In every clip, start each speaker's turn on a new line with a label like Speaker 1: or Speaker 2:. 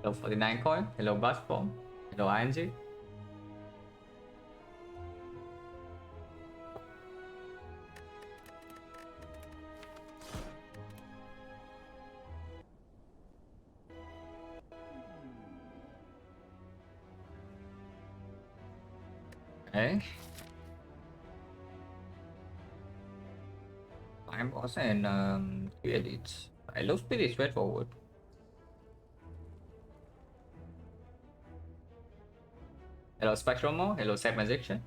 Speaker 1: Hello 49 coin. Hello Buzzbomb. Hello ING. Okay. I'm boss and two elites. It looks pretty straightforward. Hello Spectromo. Hello Set Magician.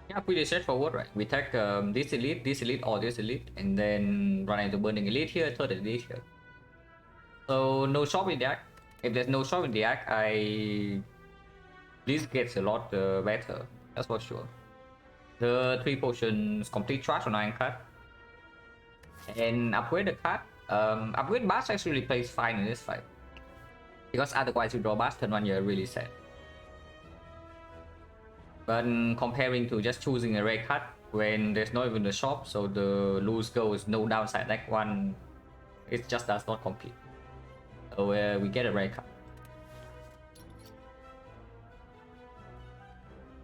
Speaker 1: Yeah, pretty straightforward, right? We take this elite, or this elite, and then run into burning elite here, third elite here. So no shop in the act. If there's no shop in the act, this gets a lot better. That's for sure. The 3 potions complete trash on Ironclad. And upgrade the card. Upgrade Bash actually plays fine in this fight. Because otherwise you draw Bash turn 1, you're really sad. But comparing to just choosing a rare card when there's not even a shop, so the loose goes no downside deck 1, it just does not compete. So we get a rare card.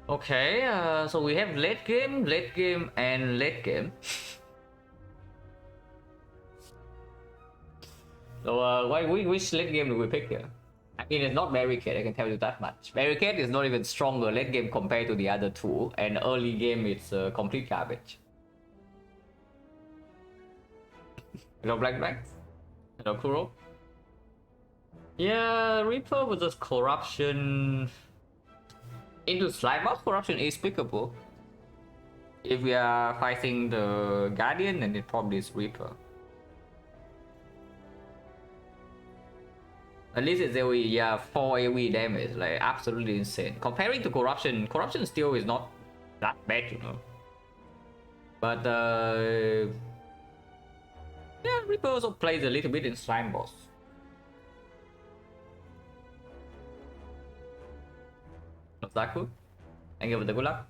Speaker 1: Okay, so we have late game, and late game. So which late game do we pick here? I mean, it's not Barricade, I can tell you that much. Barricade is not even stronger late game compared to the other two, and early game it's complete garbage. Hello Black. Hello Kuro. Yeah, Reaper versus Corruption. Into Slime Boss, Corruption is pickable. If we are fighting the Guardian, then it probably is Reaper. At least it's AoE, yeah, 4 AoE damage, like absolutely insane. Comparing to Corruption, Corruption still is not that bad, you know. But yeah, Reaper also plays a little bit in Slime Boss. Otaku, thank you for the good luck.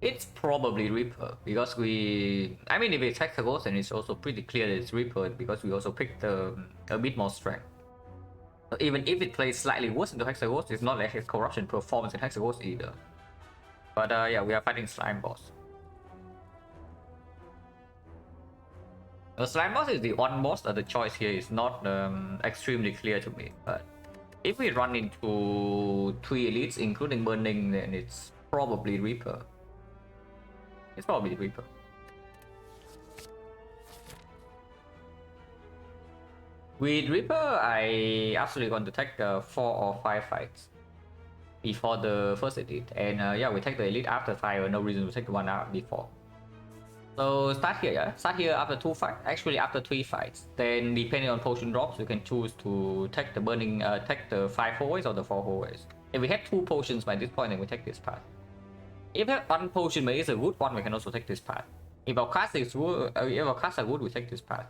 Speaker 1: It's probably Reaper because I mean, if it's Hexaghost, then it's also pretty clear that it's Reaper because we also picked a bit more strength. So even if it plays slightly worse into Hexaghost, it's not like his Corruption performance in Hexaghost either. But yeah, we are fighting Slime Boss. The Slime Boss is the one boss that the choice here is not extremely clear to me. But if we run into 3 elites, including Burning, then it's probably Reaper. It's probably Reaper. With Reaper, I actually want to take 4 or 5 fights before the first elite. And yeah, we take the elite after 5, no reason to take the one out before. So start here, yeah? Start here after 2 fights, actually after 3 fights. Then depending on potion drops, you can choose to take the burning, take the 5 hallways or the 4 hallways. If we have 2 potions by this point, then we take this path. If we have 1 potion but it's a good one, we can also take this path. If our cards is good, if our cards are good, we take this path.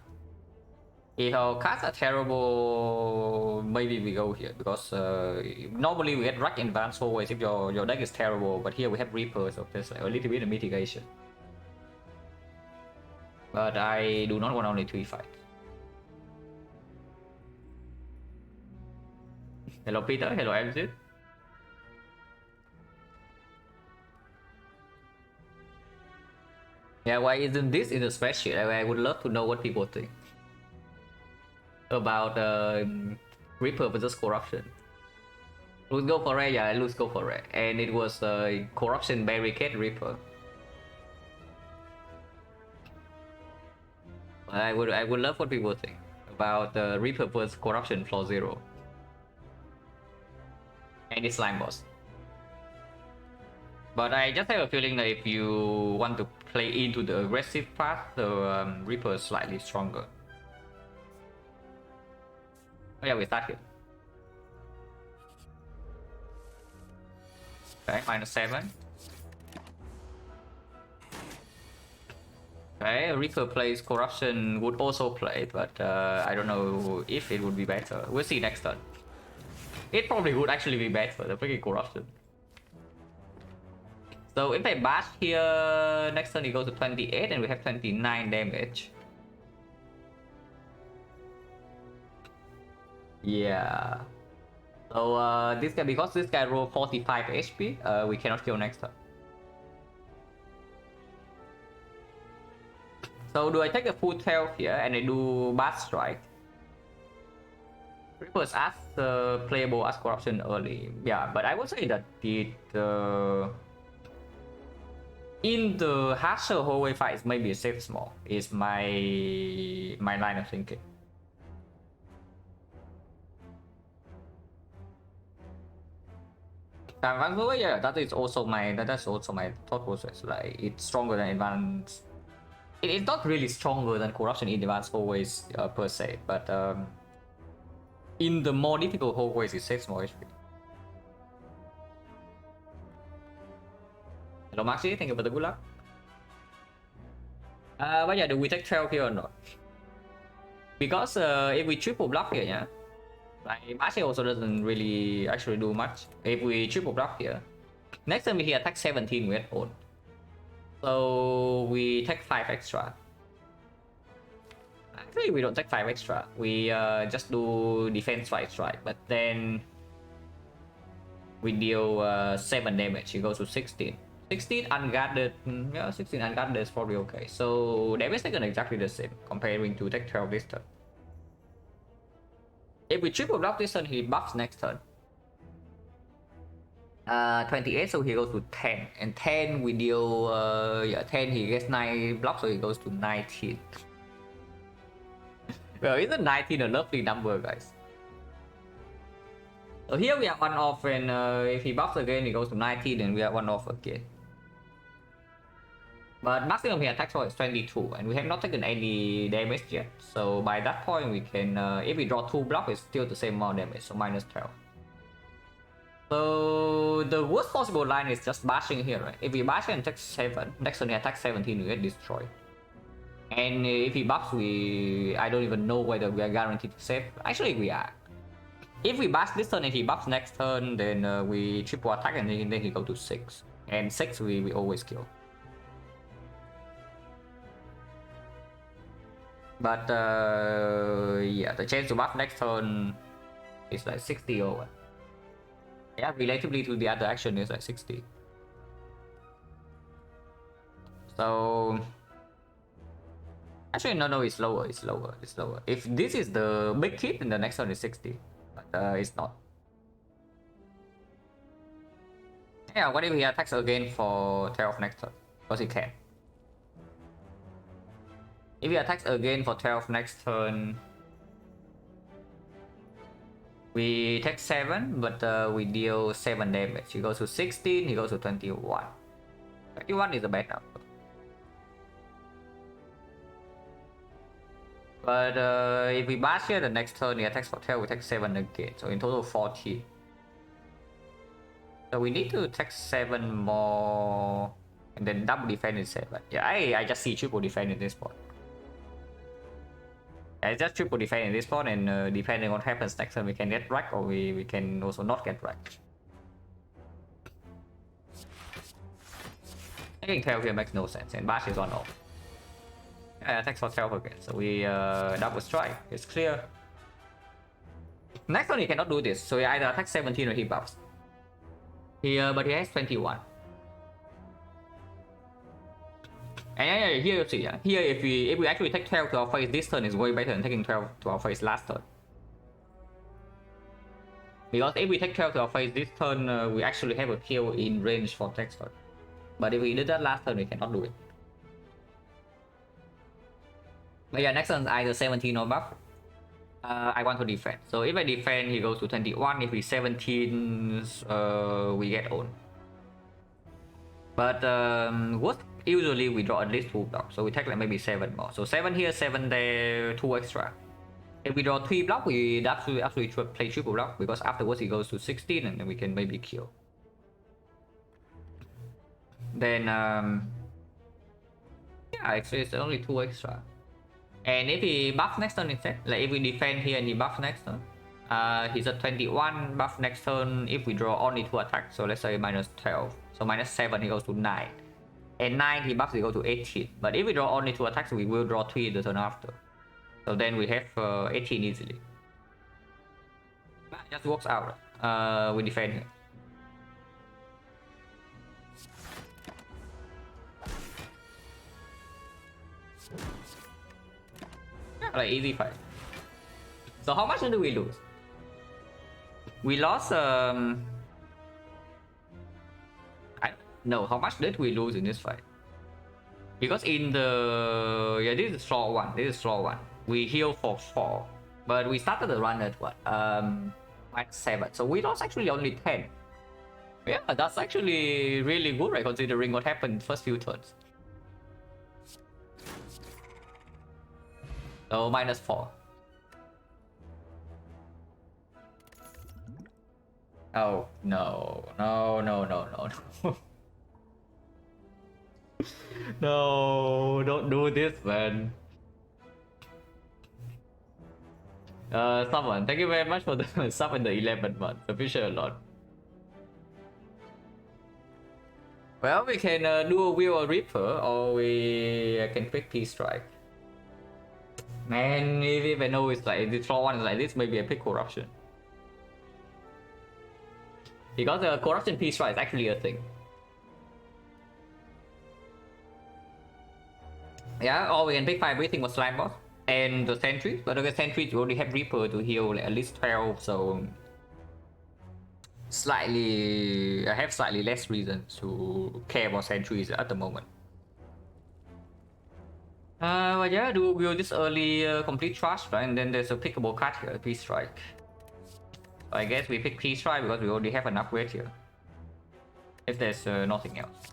Speaker 1: If our cards are terrible, maybe we go here because normally we get Rack in advance hallways if your deck is terrible, but here we have Reaper, so there's like a little bit of mitigation. But I do not want only 3 fights. Hello Peter, hello MZ. Yeah, why isn't this in the spreadsheet? I would love to know what people think about Reaper versus Corruption. Let's go for Ray, yeah, let's go for Ray. And it was Corruption Barricade Reaper. I would love what people think about Reaper versus Corruption Floor 0. And it's Slime Boss. But I just have a feeling that if you want to play into the aggressive path, the Reaper is slightly stronger. Oh yeah, we start here. Okay, -7. Okay, Reaper plays Corruption would also play, but I don't know if it would be better. We'll see next turn. It probably would actually be better, the freaking Corruption. So if I bash here, next turn he goes to 28 and we have 29 damage. Yeah. So this guy, because this guy rolled 45 HP, we cannot kill next turn. So do I take the full 12 here and I do Bash Strike? Reapers as playable as corruption early. Yeah, but I would say that in the harsher hallway fights, maybe a safe small is my line of thinking. Yeah, that's also my thought process. Like it's stronger than advanced. It's not really stronger than corruption in advanced hallways per se, but in the more difficult hallways, it saves more HP. Hello, Maxi. Thank you for the good luck. But yeah, do we take 12 here or not? Because if we triple block here, yeah, like Maxi also doesn't really actually do much. If we triple block here, next time we attack 17 with own. So we take 5 extra. Actually, we don't take 5 extra. We just do defense 5 strike, but then we deal 7 damage. It goes to 16. 16 unguarded. Yeah, 16 unguarded is probably okay. So damage taken exactly the same comparing to take 12 this turn. If we triple block this turn, he buffs next turn. 28, so he goes to 10, and 10 we deal 10, he gets 9 blocks, so he goes to 19. Well, isn't 19 a lovely number, guys? So here we have 1 off, and if he buffs again, he goes to 19, and we have 1 off again. But maximum he attacks for is 22, and we have not taken any damage yet. So by that point, we can, if we draw 2 blocks, it's still the same amount of damage, so minus 12. So the worst possible line is just bashing here, right? If we bash and take 7, next turn he attacks 17, we get destroyed. And if he buffs, I don't even know whether we are guaranteed to save. Actually, we are. If we bash this turn and he buffs next turn, then we triple attack and then he go to 6. And 6 we always kill. But yeah, the chance to buff next turn is like 60 over. Yeah, relatively to the other action is like 60. So actually no, it's lower. If this is the big hit, then the next one is 60. But it's not. Yeah, what if he attacks again for 12 next turn? Because he can. If he attacks again for 12 next turn, we take 7, but we deal 7 damage. He goes to 16, he goes to 21. 21 is a bad number. But if we bash here, the next turn he attacks for 12, we take 7 again. So in total 40. So we need to take 7 more. And then double defense is 7. Yeah, I just see triple defense in this spot. I just triple defend in this spot, and depending on what happens next turn, we can get wrecked or we can also not get wrecked. Taking 12 here makes no sense, and bash is 1 off. Attacks for 12 again, so we double strike, it's clear. Next turn he cannot do this, so he either attacks 17 or he buffs. But he has 21. And here you see, here if we actually take 12 to our face this turn is way better than taking 12 to our face last turn. Because if we take 12 to our face this turn, we actually have a kill in range for next turn. But if we did that last turn, we cannot do it. But yeah, next turn is either 17 or buff. I want to defend. So if I defend, he goes to 21. If we 17, we get owned. But usually we draw at least 2 blocks, so we take like maybe 7 more. So 7 here, 7 there, 2 extra. If we draw 3 blocks, we absolutely play triple block, because afterwards he goes to 16 and then we can maybe kill. Then yeah, actually it's only 2 extra. And if he buffs next turn instead, like if we defend here and he buffs next turn, He's at 21, buff next turn if we draw only 2 attacks, so let's say minus 12. So minus 7 he goes to 9. And 9 he buffs, he goes to 18. But if we draw only 2 attacks, we will draw 3 the turn after. So then we have 18 easily. That just works out. We defend here. Yeah, like easy fight. So how much do we lose? We lost I don't know how much did we lose in this fight. Because in the this is floor 1. This is floor 1. We heal for 4. But we started the run at what? Minus 7. So we lost actually only 10. Yeah, that's actually really good, right? Considering what happened first few turns. So minus 4. Oh no, no, no, no, no, no. No, don't do this, man. Someone, thank you very much for the sub in the 11th month. Appreciate a lot. Well, we can do a Wheel or Reaper, or we can pick Peace Strike. Man, if I know it's like this floor 1 is like this, maybe I pick Corruption. Because the Corruption Peace Strike is actually a thing. Yeah, or we can pick Fire Breathing or Slime Boss and the Sentry. But the Sentry you only have Reaper to heal like at least 12, so I have slightly less reason to care about Sentries at the moment. But yeah, do build this early complete trash, right? And then there's a pickable card here, Peace Strike. So I guess we pick Peace Strike because we already have an upgrade here. If there's nothing else.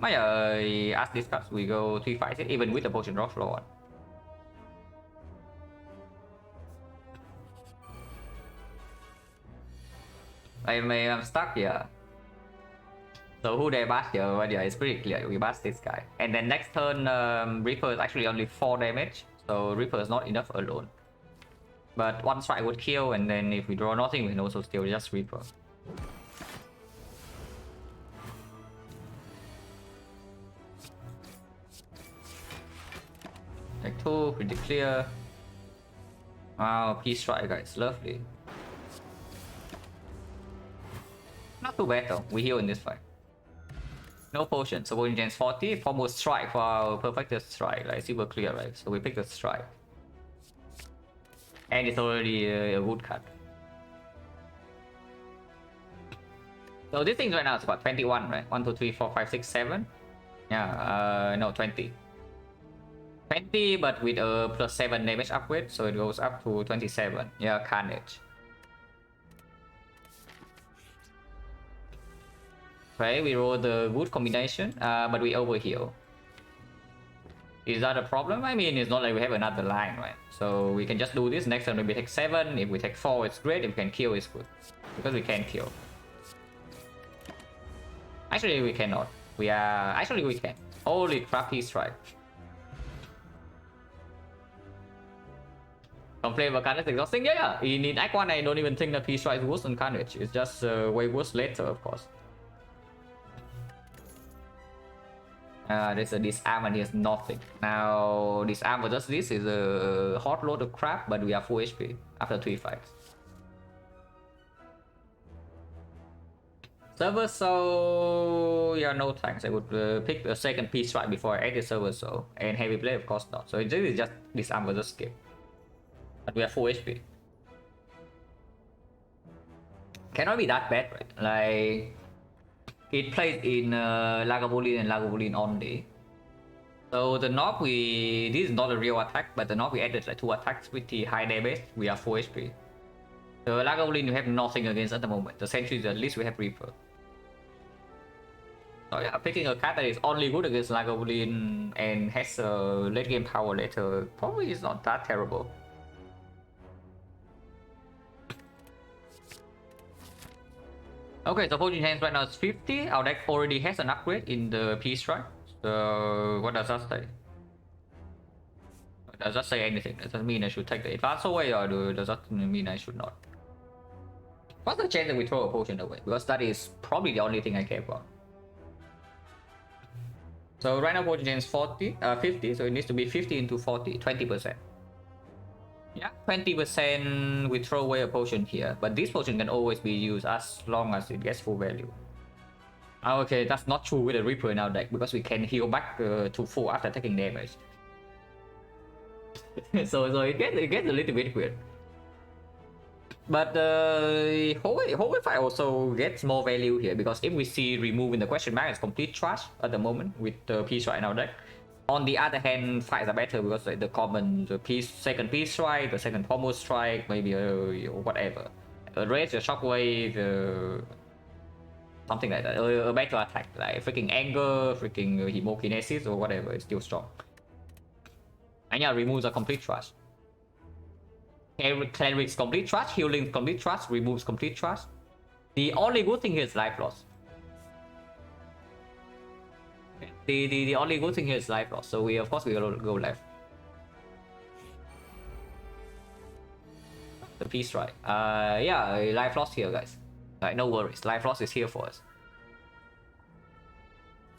Speaker 1: As discussed, we go 3 fights even with the potion draw floor 1. I'm stuck here. So who they bash here? Well, yeah, it's pretty clear. We bash this guy. And then next turn, Reaper is actually only 4 damage. So Reaper is not enough alone. But 1 strike would kill, and then if we draw nothing, we can also steal just Reaper. Take 2, pretty clear. Wow, Peace Strike, guys, lovely. Not too bad though, we heal in this fight. No potion, so potion gens 40, foremost strike for our perfected strike, like super clear, right? So we pick the strike. And it's already a good card. So this thing right now is about 21, right? 1, 2, 3, 4, 5, 6, 7. Yeah, no, 20. 20, but with a plus 7 damage upgrade, so it goes up to 27. Yeah, Carnage. Okay, we roll the good combination, but we overheal. Is that a problem? I mean, it's not like we have another line, right? So we can just do this. Next time we take 7. If we take 4, it's great. If we can kill, it's good. Because we can kill. Actually, we cannot. We can. Holy crap, Peace Strike. Complain about Carnage exhausting? Yeah. In Act 1, I don't even think that Peace Strike is worse than Carnage. It's just way worse later, of course. There's a disarm and here's nothing. Now, disarm versus this is a hot load of crap, but we are full HP after 3 fights. Server Soul, yeah, no thanks. I would pick a second Peace Strike before I add the Server Soul. And Heavy Blade, of course not. So this is just disarm versus skip. But we are full HP. Cannot be that bad, right? Like, it plays in Lagavulin and Lagavulin only. So the knob this is not a real attack, but the knob we added like 2 attacks with the high damage. We are full HP. The Lagavulin you have nothing against at the moment. The Sentries at least we have Reaper. So yeah, picking a card that is only good against Lagavulin and has late game power later probably is not that terrible. Okay, so Potion Hands right now is 50. Our deck already has an upgrade in the Peace Strike. So what does that say? Does that say anything? Does that mean I should take the advance away, or does that mean I should not? What's the chance that we throw a potion away? Because that is probably the only thing I care about. So right now potion chance 50, so it needs to be 50 into 40, 20%. Yeah, 20% we throw away a potion here, but this potion can always be used as long as it gets full value. Okay, that's not true with the Reaper in our deck, because we can heal back to full after taking damage. so it gets a little bit weird. But Holy Fire also gets more value here, because if we see removing the question mark is complete trash at the moment with the Peace Strike in our deck. On the other hand, fights are better because the common, second Peace Strike, the second Pommel Strike, maybe whatever. A Rage, a Shockwave, something like that. A better attack, like freaking Anger, freaking Hemokinesis or whatever, is still strong. And yeah, removes a complete trash. Cleric's complete trash, healing complete trash, removes complete trash. The only good thing here is life loss. The only good thing here is life loss, so we of course we will go left. The Peace Strike. Yeah, life loss here, guys. Like, no worries, life loss is here for us.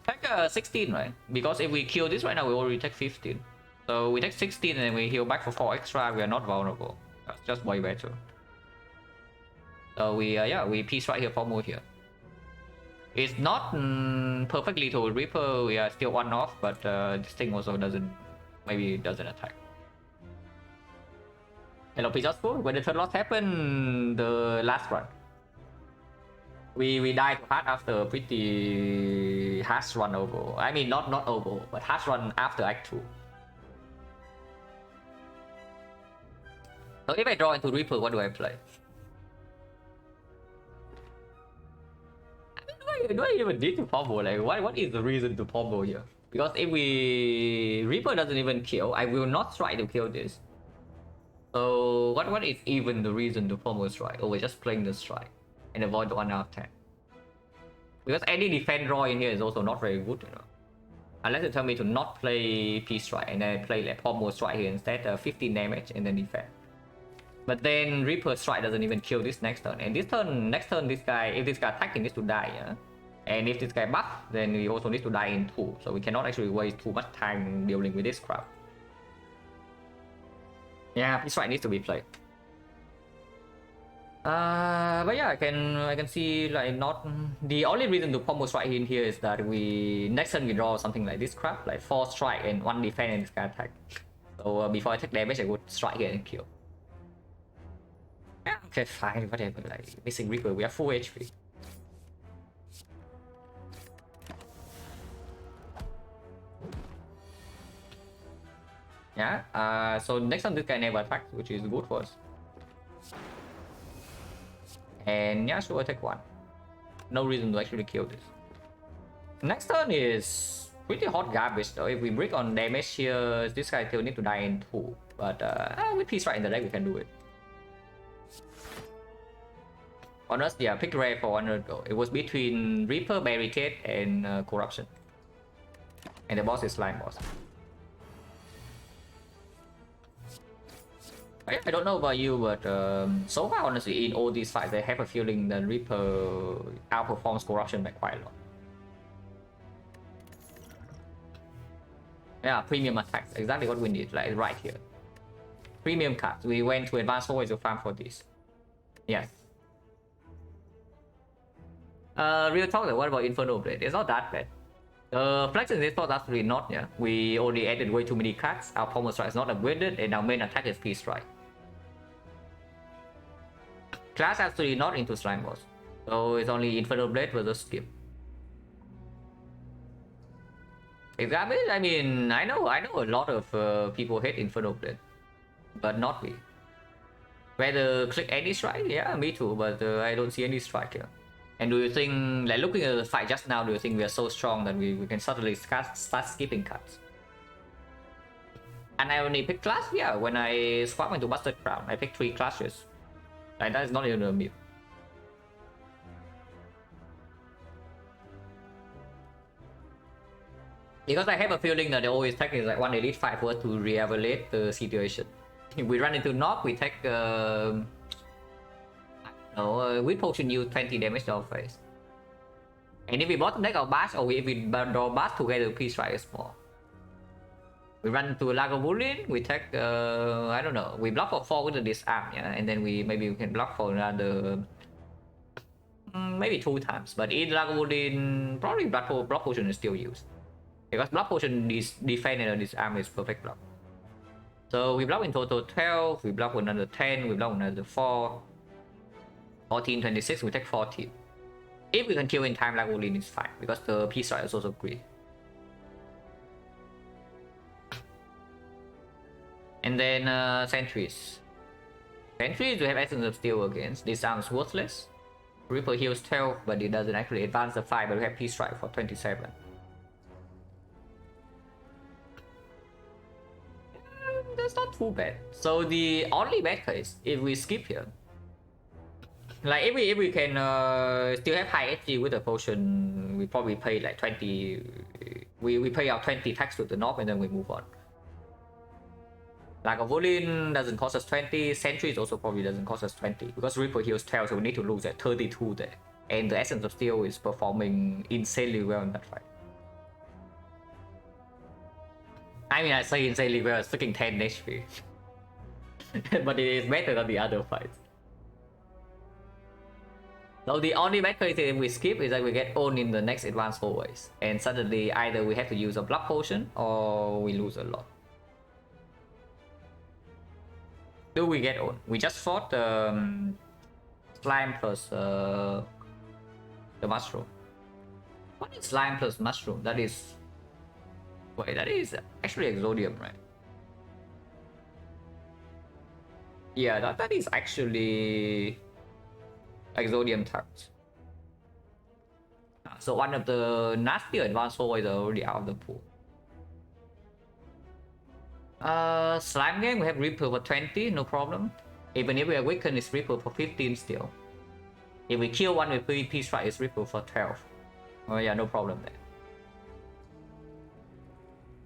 Speaker 1: Take 16, right? Because if we kill this right now, we already take 15. So we take 16 and we heal back for 4 extra, we are not vulnerable. That's just way better. So we yeah, we Peace right here for more here. It's not perfectly to Reaper, we are still one off, but this thing also doesn't, maybe it doesn't attack. Hello Peaceful, when the third loss happened the last run. We died hard after a pretty harsh run over. I mean not over, but harsh run after Act 2. So if I draw into Reaper, what do I play? Do I even need to pombo? Like, what is the reason to pombo here? Because if we Reaper doesn't even kill, I will not try to kill this. So what is even the reason to pombo strike? Or we're just playing the strike and avoid the 1 out of 10. Because any defense draw in here is also not very good, you know. Unless you tell me to not play Peace Strike and then play like pombo strike here instead, 15 damage and then defend. But then Reaper Strike doesn't even kill this next turn. And this turn, next turn, this guy, if this guy attacks, he needs to die, yeah? And if this guy buff, then he also needs to die in 2. So we cannot actually waste too much time dealing with this crap. Yeah, Peace Strike needs to be played. But yeah, I can see like not the only reason to combo strike in here is that we next turn we draw something like this crap, like 4 strike and 1 defense and this guy attack. So before I take damage, I would strike here and kill. Yeah, okay, fine, whatever. Like missing Reaper, we have full HP. Yeah, so next time this guy never attacks, which is good for us. And yeah, so I take 1. No reason to actually kill this. Next turn is pretty hot garbage though. If we break on damage here, this guy still need to die in 2. But with Peace Strike in the deck, we can do it. Honest, yeah, pick rare for 100 gold. It was between Reaper, Barricade, and Corruption. And the boss is Slime Boss. I don't know about you, but so far, honestly, in all these fights, I have a feeling that Reaper outperforms Corruption by quite a lot. Yeah, premium attacks, exactly what we need, like right here. Premium cards. We went to advanced forward to farm for this. Yes. Real talk, what about Inferno Blade? It's not that bad. Flex in this spot absolutely not, yeah. We only added way too many cards. Our Pommel Strike is not upgraded, and our main attack is Peace Strike. Class absolutely not into Slime Boss. So it's only Inferno Blade versus skip. Exactly, I mean, I know a lot of people hate Inferno Blade. But not me. Whether click any strike? Yeah, me too, but I don't see any strike here. And do you think, like looking at the fight just now, do you think we are so strong that we can suddenly start skipping cuts? And I only pick class? Yeah, when I swap into Busted Crown, I pick 3 classes. Like, that is not even a myth. Because I have a feeling that the always tech is like one elite 5 for us to re-evaluate the situation. If we run into knock, we take no, with potion use 20 damage to our face. And if we bottom deck our bash, or if we draw bash together, please try is more. We run to Lagavulin, we take I don't know, we block for 4 with the disarm, yeah, and then maybe we can block for another maybe 2 times. But in Lagavulin, probably block potion is still used. Because block potion defense and disarm is perfect block. So we block in total 12, we block another 10, we block another 4, 14, 26, we take 14. If we can kill in time, Lagavulin is fine, because the peace strike is also great. And then sentries. Sentries, we have Essence of Steel against. This sounds worthless. Reaper heals 12, but it doesn't actually advance the 5, but we have Peace Strike for 27. That's not too bad. So the only bad case, if we skip here, like if we can still have high HG with the potion, we probably pay like 20, we pay out 20 tax to the north and then we move on. Lagavulin doesn't cost us 20, Sentries also probably doesn't cost us 20, because Reaper heals 12, so we need to lose at 32 there. And the Essence of Steel is performing insanely well in that fight. I mean, I say insanely well, it's freaking 10 HP. But it is better than the other fights. So the only bad case if we skip is that we get owned in the next advanced always. And suddenly either we have to use a blood potion or we lose a lot. Do we get owned? We just fought slime plus the mushroom. What is slime plus mushroom? That is... Wait, that is actually Exodium, right? Yeah, that is actually Exodium target. So one of the nastier advanced always are already out of the pool. Slime game, we have Reaper for 20, no problem. Even if we awaken, it's Reaper for 15 still. If we kill one with PvP strike, it's Reaper for 12. Oh yeah, no problem there.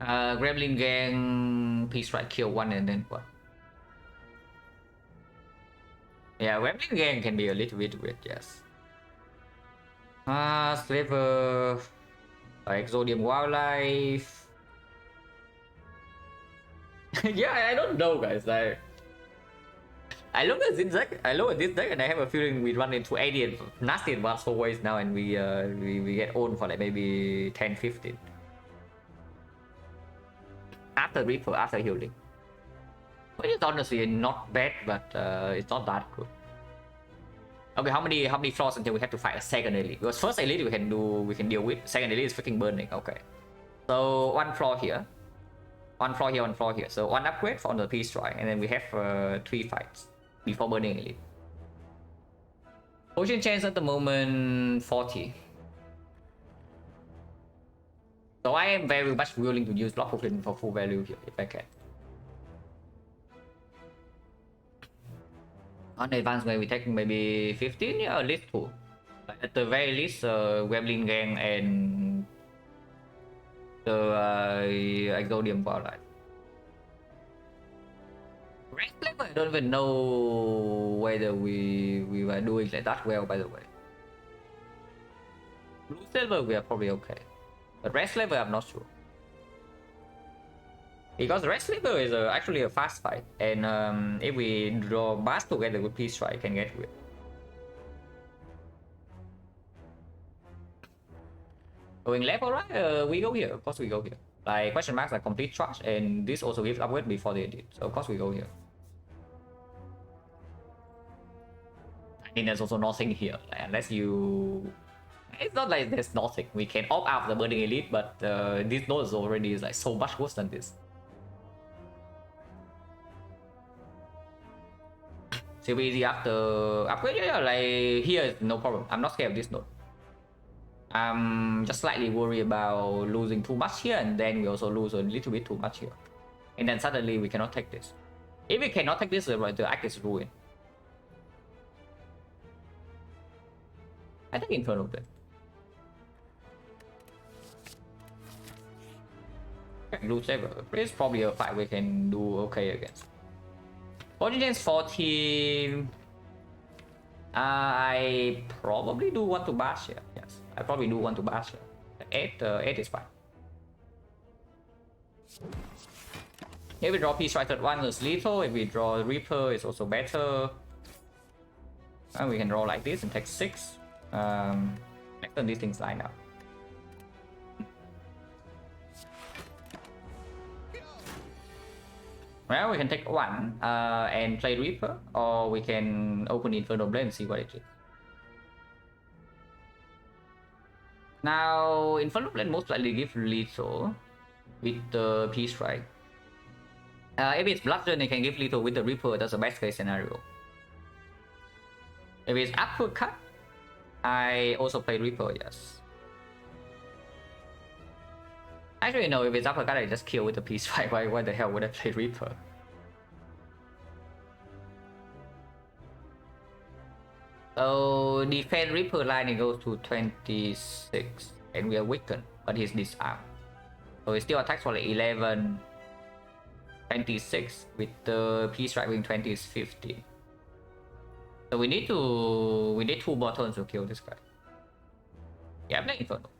Speaker 1: Gremlin gang, P strike kill one and then what? Yeah, Gremlin gang can be a little bit weird, yes. Slaver, Exodium wildlife. Yeah, I don't know, guys. I look at this deck. And I have a feeling we run into 80 nasty advanced always now, and we get owned for like maybe 10, 15. After Reaper, after healing. Which is honestly not bad, but it's not that good. Okay, how many floors until we have to fight a second elite? Because first elite we can deal with. Second elite is freaking burning. Okay. So one floor here. One floor here, one floor here. So one upgrade for the peace strike, and then we have 3 fights before burning elite. Potion chance at the moment 40. So I am very much willing to use block potion for full value here if I can. On the advanced way, we take maybe 15, yeah, at least 2. But at the very least, Gremlin gang and the Exodium wildlife. Red Flavor, I don't even know whether we were doing like that well, by the way. Blue Silver, we are probably okay. But Red Flavor, I'm not sure. Because Red Sliver is actually a fast fight, and if we draw Bass together with Peace Strike, can get with. Going left, alright, we go here. Of course, we go here. Like question marks are complete trash, and this also gives upgrade before they did. So of course, we go here. I think there's also nothing here, like, unless you. It's not like there's nothing. We can opt out of the Burning Elite, but this node is already like so much worse than this. Super easy after upgrade, yeah, like here is no problem. I'm not scared of this node. I'm just slightly worried about losing too much here, and then we also lose a little bit too much here. And then suddenly we cannot take this. If we cannot take this, the act is ruined. I think Inferno then. Blue Saber. It's probably a fight we can do okay against. Origins 14. I probably do want to bash here. Yes, I probably do want to bash here. 8 is fine. If we draw Peace Strike third one, it's lethal. If we draw Reaper, it's also better. And we can draw like this and take 6. Next turn these things line up. Well, we can take 1 and play Reaper, or we can open Inferno Blade and see what it is. Now, Inferno Blade most likely give lethal with the Peace Strike. If it's Bludgeon, it can give lethal with the Reaper. That's the best case scenario. If it's Uppercut, I also play Reaper, yes. Actually, no, if it's Uppercut, I just kill with the Peace Strike. Why the hell would I play Reaper? So, defend Reaper line, it goes to 26. And we are weakened, but he's disarmed. So, he still attacks for like 11, 26. With the Peace Strike being 20 is 50. So, we need 2 more turns to kill this guy. Yeah, I'm playing Inferno.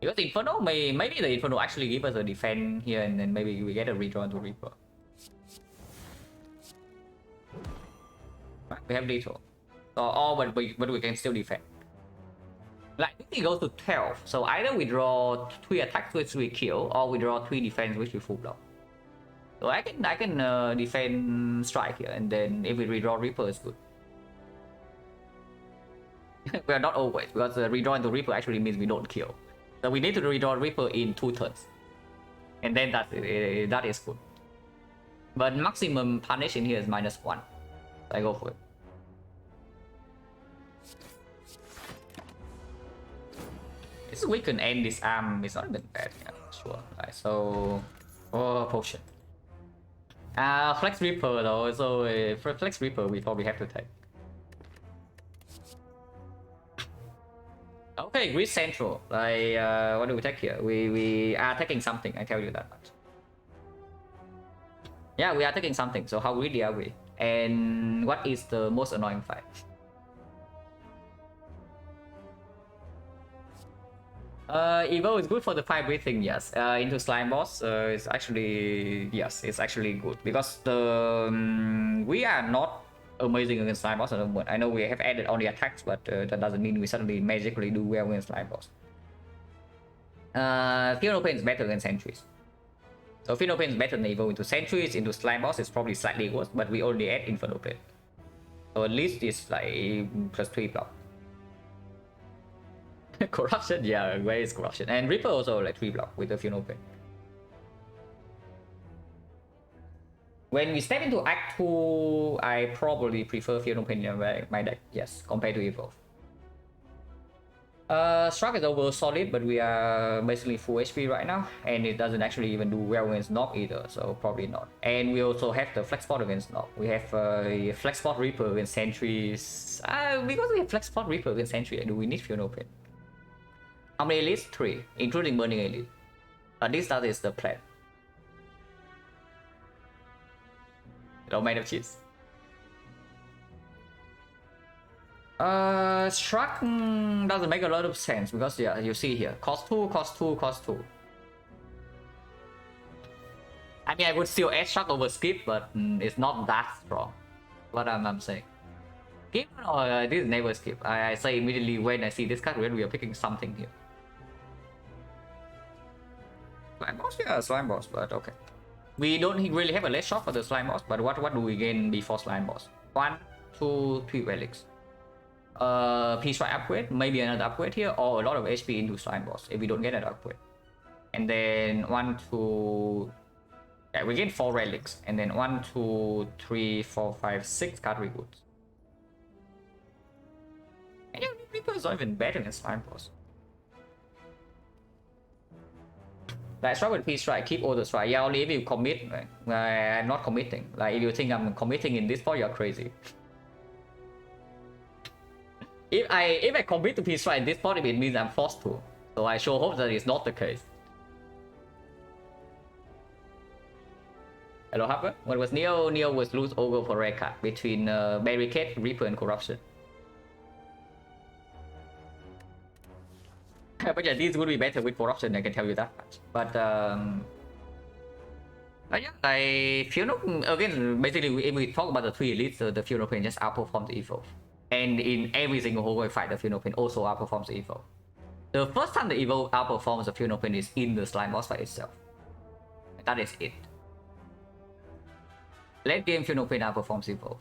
Speaker 1: Because Inferno, maybe the Inferno actually give us a defense here, and then maybe we get a redraw to Reaper. Right, we have lethal. So, but we can still defend. Like, it goes to 12. So either we draw 3 attacks which we kill, or we draw 3 defense which we full block. So I can defend strike here, and then if we redraw Reaper, it's good. We are not always, because redraw into Reaper actually means we don't kill. So we need to redraw Reaper in 2 turns. And then that is good. But maximum punish in here is -1. I go for it. This weaken and disarm is not even bad, yeah, sure. Right, so potion. Flex Reaper though, so for Flex Reaper we probably have to take. Okay, Grid Central. Like, what do we take here? We are taking something, I tell you that much. Yeah, we are taking something, so how greedy are we? And what is the most annoying fight? Evo is good for the fire breathing, yes. Into slime boss, it's actually, yes, it's actually good because we are not amazing against slime boss at the moment. I know we have added on the attacks, but that doesn't mean we suddenly magically do well against slime boss. Funeral Pain is better than sentries. So Funeral Pain is better than Evo into sentries. Into slime boss is probably slightly worse, but we only add Infernal Pain. So at least it's like +3 block. Corruption, yeah, where is corruption? And Reaper also like 3 block with the Funeral Pain. When we step into Act 2, I probably prefer Funeral Pain in my deck, yes, compared to Evolve. Struck is over solid, but we are basically full HP right now, and it doesn't actually even do well against Knock either, so probably not. And we also have the Flex Spot against Knock. We have Flex Spot Reaper against Sentries. Because we have Flex Spot Reaper against Sentry, do we need Funeral Pain? How many elites? 3, including Burning Elite. At least that is the plan. Don't mind of cheats. Struck doesn't make a lot of sense because yeah, you see here, cost 2, cost 2, cost 2. I mean, I would still add Struck over Skip, but it's not that strong. What I'm saying. Skip or this is never Skip. I say immediately when I see this card when we are picking something here. Slime boss, yeah, slime boss, but okay. We don't really have a less shot for the slime boss, but what do we gain before slime boss? 1, 2, 3 relics. Peace Strike upgrade, maybe another upgrade here, or a lot of HP into slime boss if we don't get an upgrade. And then 1, 2, yeah, we get 4 relics, and then 1, 2, 3, 4, 5, 6 card reboots. And yeah, Reaper is not even better than slime boss. Like strike with Peace Strike, keep all the strike. Yeah, only if you commit. I'm not committing. Like if you think I'm committing in this part, you're crazy. If I commit to Peace Strike in this part, it means I'm forced to. So I sure hope that is not the case. Hello, Harper. What was Neo? Neo was lose over for red card between Barricade, Reaper, and Corruption. But yeah, this would be better with Corruption, I can tell you that much. But yeah, I feel no, again, basically, if we talk about the three elites, the Funeral Pain just outperforms the Evo. And in every single Hallway fight, the Funeral Pain also outperforms the Evo. The first time the Evo outperforms the Funeral Pain is in the Slime boss fight itself. That is it. Late game Funeral Pain outperforms Evo.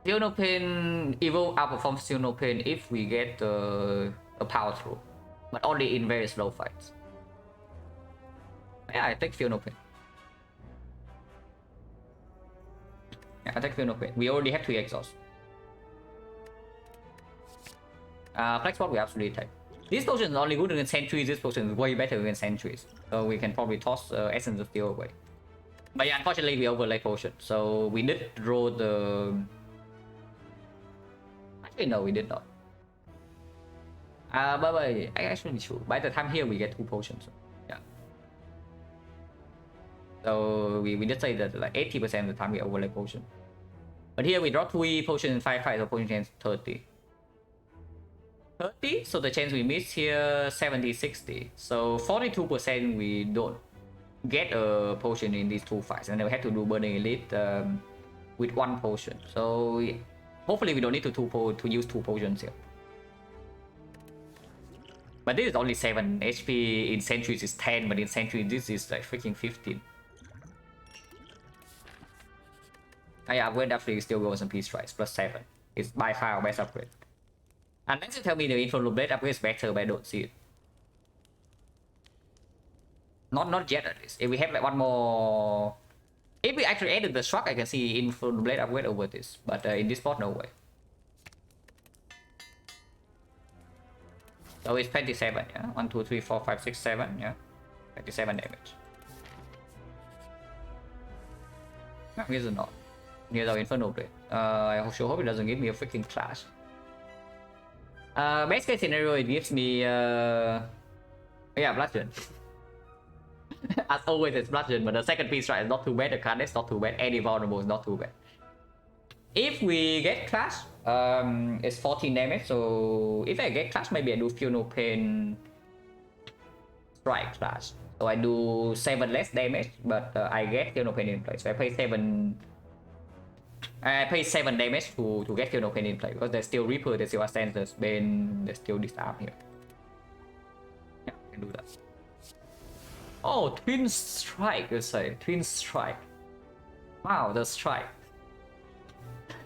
Speaker 1: Funeral Pain, Evo outperforms Funeral Pain if we get a power through, but only in very slow fights. Yeah, I take Funeral Pain. Yeah, I take Funeral Pain. We already have 3 exhausts. Flex Spot we absolutely take. This potion is only good against sentries, this potion is way better against sentries. So we can probably toss Essence of Steel away. But yeah, unfortunately we overlay potion, so we did draw the... Actually no, we did not. But I actually sure. By the time here we get 2 potions. Yeah. So we just say that like 80% of the time we overlay potion. But here we draw 3 potions in 5 fights, so potion chance 30. 30, so the chance we miss here 70-60. So 42% we don't get a potion in these 2 fights, and then we have to do Burning Elite with 1 potion. So hopefully we don't need to use 2 potions here. But this is only 7 HP, in Sentries is 10, but in Sentries this is like freaking 15. Yeah, upgrade definitely still goes on Peace Strikes, plus 7. It's by far our best upgrade. Unless you tell me the Infernal Blade upgrade is better, but I don't see it. Not yet at least. If we have like 1 more... If we actually added the Struck, I can see Infernal Blade upgrade over this. But in this spot, no way. So it's 27, yeah? 1, 2, 3, 4, 5, 6, 7, yeah? 27 damage. No, here's a not. Here's our Infernal Blade. I sure hope it doesn't give me a freaking clash. Best case scenario, it gives me yeah, Bludgeon. As always, it's Bludgeon, but the second Peace Strike is not too bad, the card is not too bad, any vulnerable is not too bad. If we get Clash, it's 14 damage, so if I get Clash, maybe I do Funeral Pain Strike Clash. So I do 7 less damage, but I get Funeral Pain in place. So I pay 7 damage to get Funeral Pain in play, because there's still Reaper, there's still Ascend, there's Bane, there's still Disarm here. Yeah, I can do that. Oh, Twin Strike, you say. Twin Strike. Wow, the strike.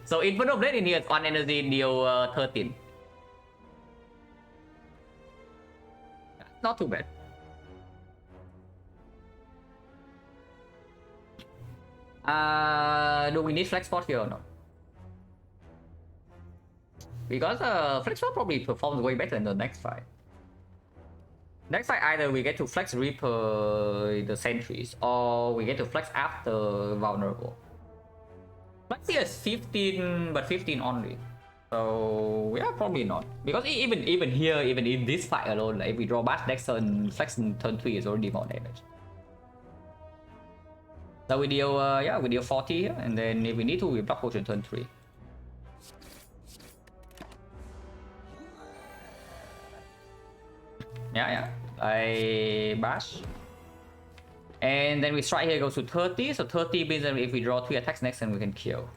Speaker 1: So Infernal Blade in here is 1 energy, deal 13. Not too bad. Do we need Flex Spot here or not? Because Flex Spot probably performs way better in the next fight. Next fight, either we get to Flex Reaper the sentries, or we get to Flex after vulnerable. Flex here is 15, but 15 only. So yeah, probably not. Because even here, even in this fight alone, like, if we draw back next turn, Flex in turn 3 is already more damage. So we deal, yeah, we deal 40 here, and then if we need to, we block potion turn 3. Yeah, I bash. And then we strike here goes to 30, so 30 means that if we draw 3 attacks next turn, we can kill.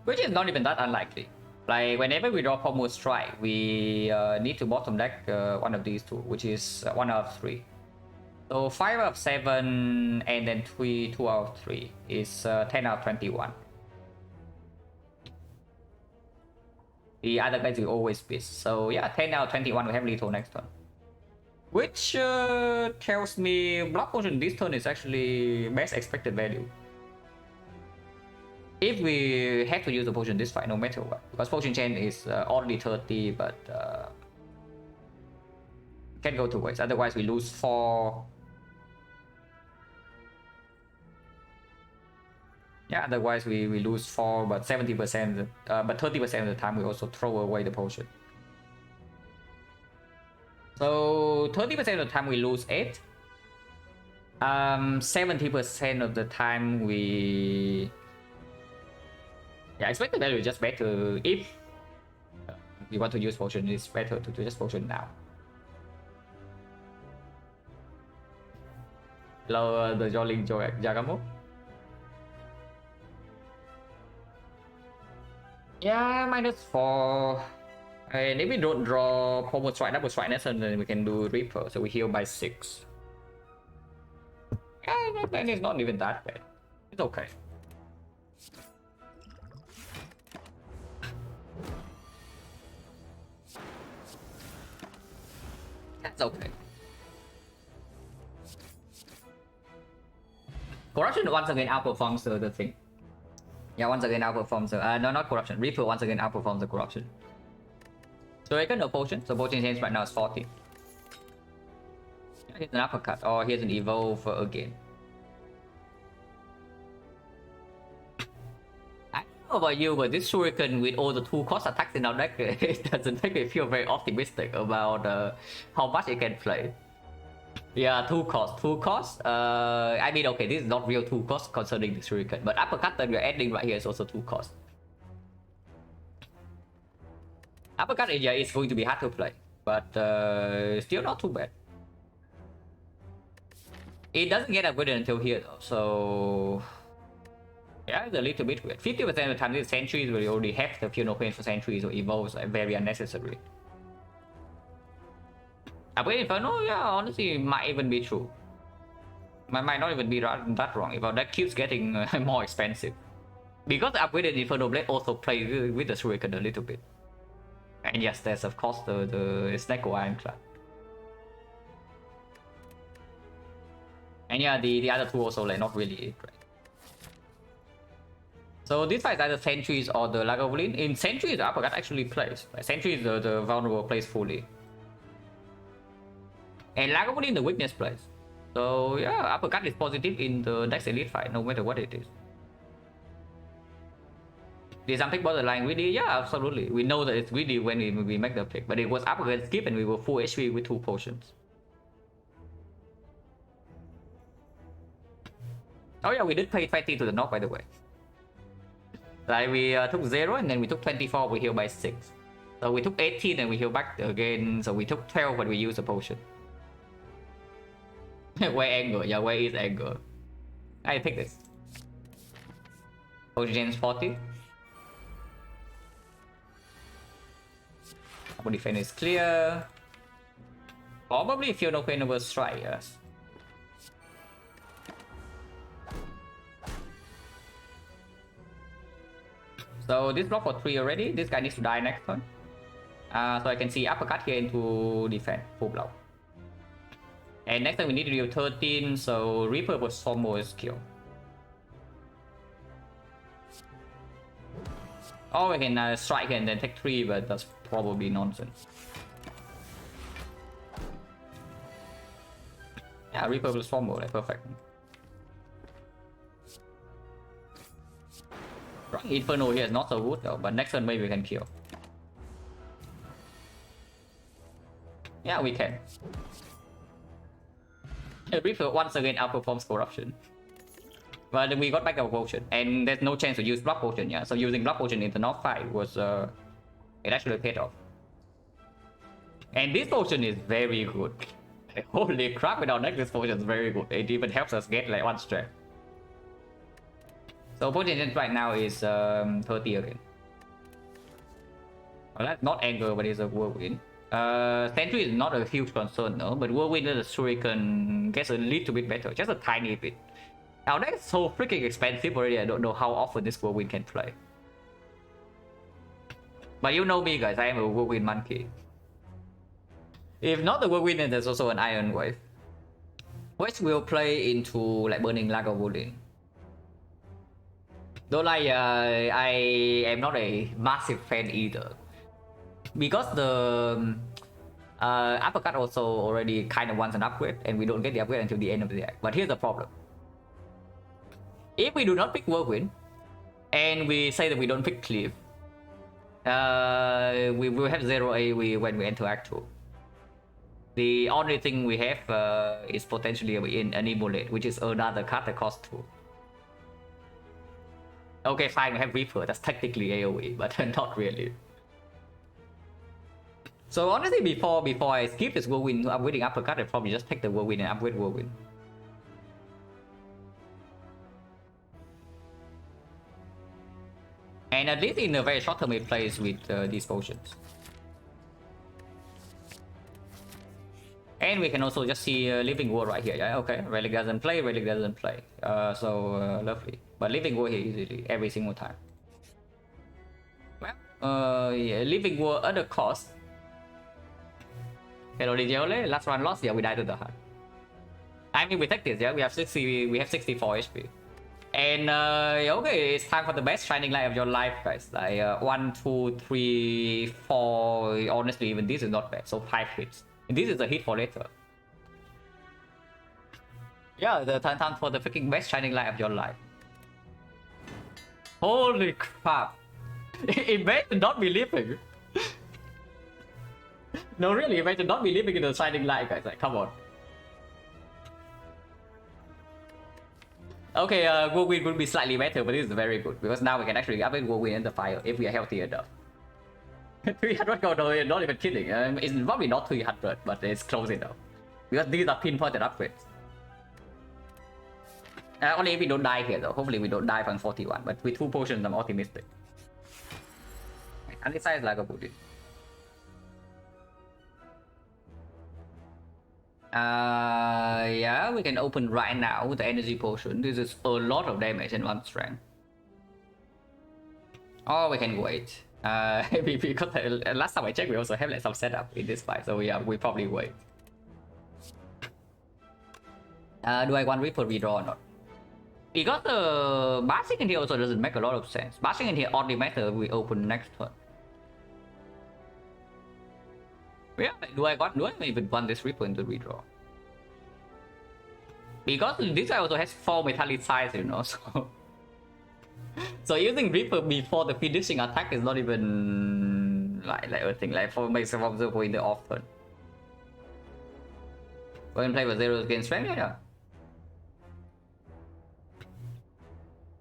Speaker 1: Which is not even that unlikely. Like, whenever we draw Pommel Strike, we need to bottom deck one of these 2, which is 1 out of 3. So 5 out of 7, and then 2 out of 3 is 10 out of 21. The other guys will always miss. So yeah, 10 out of 21 we have lethal next turn. Which tells me block potion this turn is actually best expected value. If we have to use the potion this fight, no matter what. Because potion chain is only 30, but can go 2 ways. Otherwise we lose 4. Yeah, otherwise we lose 4, but 70%, but 30% of the time we also throw away the potion. So 30% of the time we lose 8. 70% of the time we... Yeah, expected value is just better if you want to use potion. It's better to just potion now. Lower the Jolling Jagamo. Yeah, -4. And if we don't draw double strike next turn, then we can do Reaper. So we heal by 6. Yeah, then it's not even that bad. It's okay. That's okay. Corruption once again outperforms the thing. Yeah, once again outperforms the... no, not Corruption. Reaper once again outperforms the Corruption. So I got no potion. So potion change right now is 40. Here's an uppercut, or here's an evolve again. I don't know about you, but this Shuriken with all the 2-cost attacks in our deck, it doesn't make me feel very optimistic about how much it can play. Yeah, 2-cost. I mean, okay, this is not real 2-cost concerning the Shuriken, but uppercut that we're adding right here is also 2-cost. Uppercut, yeah, is going to be hard to play, but still not too bad. It doesn't get upgraded until here though, so yeah, it's a little bit weird. 50% of the time these sentries will already have the Feel No Pain for sentries, or evolves are very unnecessary. Upgrade Inferno, yeah, honestly, it might even be true. Might not even be that wrong if our deck keeps getting more expensive. Because the upgraded Inferno Blade also plays with the Shuriken a little bit. And yes, there's of course the XecnaR Ironclad. And yeah, the other two also like not really great. So this fight is either sentries or the Lagavulin. In sentries, the uppercut actually plays. Like, sentries, the vulnerable plays fully. And Lagavulin, the weakness plays. So yeah, uppercut is positive in the next elite fight, no matter what it is. Did something borderline greedy? Yeah, absolutely. We know that it's greedy when we make the pick, but it was up against skip and we were full HP with 2 potions. Oh yeah, we did pay 20 to the knock, by the way. Like we took 0 and then we took 24, we heal by 6. So we took 18 and we heal back again. So we took 12 when we used a potion. Where anger? Yeah, where is anger? I take this. Potion change 40. Our defense is clear. Probably Feel No Pain over strike, yes. So this block for 3 already. This guy needs to die next turn. So I can see uppercut here into defense, full block. And next time we need to deal 13, so Reaper was Sombo is kill. Or we can strike and then take 3, but that's probably nonsense. Yeah, Reaper plus Sombo, like perfect. Right, Inferno here is not so good though, but next turn maybe we can kill. Yeah, we can. Reaper once again outperforms Corruption. But we got back our potion, and there's no chance to use block potion, yeah. So using block potion in the knock fight was it actually paid off. And this potion is very good. Holy crap, with our deck this potion is very good. It even helps us get like 1 strength. So potion right now is 30 again. Well, that's not anger, but it's a whirlwind. Sentry is not a huge concern though, but whirlwind the Shuriken gets a little bit better, just a tiny bit. Our deck is so freaking expensive already, I don't know how often this whirlwind can play. But you know me guys, I am a whirlwind monkey. If not the whirlwind, then there's also an Iron Wave, which will play into like Burning Lagavulin. Though like I am not a massive fan either, because the uppercut also already kind of wants an upgrade, and we don't get the upgrade until the end of the act. But here's the problem: if we do not pick Whirlwind, and we say that we don't pick Cleave, we will have 0 AoE when we enter Act 2. The only thing we have is potentially in an emulate, which is another card that costs 2. Okay, fine, we have Reaper. That's technically AoE, but not really. So honestly, before I skip this whirlwind upgrading uppercut, I'd probably just take the whirlwind and upgrade whirlwind. And at least in a very short term, it plays with these potions. And we can also just see Living War right here. Yeah, okay. Relic doesn't play, Relic doesn't play. Lovely. But Living War here easily, every single time. Well, yeah, Living War at a cost. Hello, DJ. Last one lost. Yeah, we died to the heart. I mean, we take this. Yeah, we have 64 HP. And okay, it's time for the best shining light of your life, guys. Like 1, 2, 3, 4. Honestly, even this is not bad. So 5 hits. And this is a hit for later. Yeah, the time for the freaking best shining light of your life. Holy crap! Imagine not believing. No, really, imagine not believing in the shining light, guys. Like, come on. Okay, Whirlwind would be slightly better, but this is very good because now we can actually upgrade Whirlwind in the fire if we are healthy enough. 300 gold, no, not even kidding. It's probably not 300, but it's close enough because these are pinpointed upgrades. Only if we don't die here, though. Hopefully, we don't die from 41. But with 2 potions, I'm optimistic. And this size like a booty. Yeah, we can open right now with the energy potion. This is a lot of damage in 1 strength. Or we can wait. Because last time I checked, we also have like some setup in this fight, so yeah, we probably wait. Do I want Reaper redraw or not? Because the bashing in here also doesn't make a lot of sense. Bashing in here only matters we open next turn. Yeah, do I even want this Reaper into redraw? Because this guy also has 4 metallic size, you know, so... So using Reaper before the finishing attack is not even like a thing, like for myself observable in the off turn. We're gonna play with 0 against strength, yeah.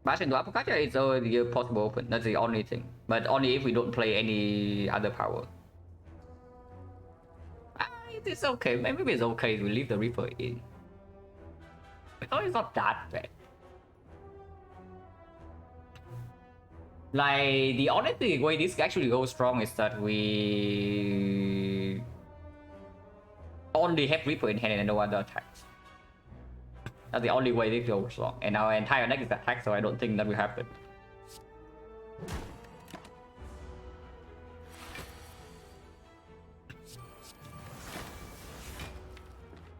Speaker 1: Bash into uppercut, yeah, it's already a possible open. That's the only thing. But only if we don't play any other power. It's okay. Maybe it's okay if we leave the Reaper in. I thought it's not that bad. Like, the only way this actually goes strong is that we only have Reaper in hand and no other attacks. That's the only way this goes strong. And our entire deck is attack, so I don't think that will happen.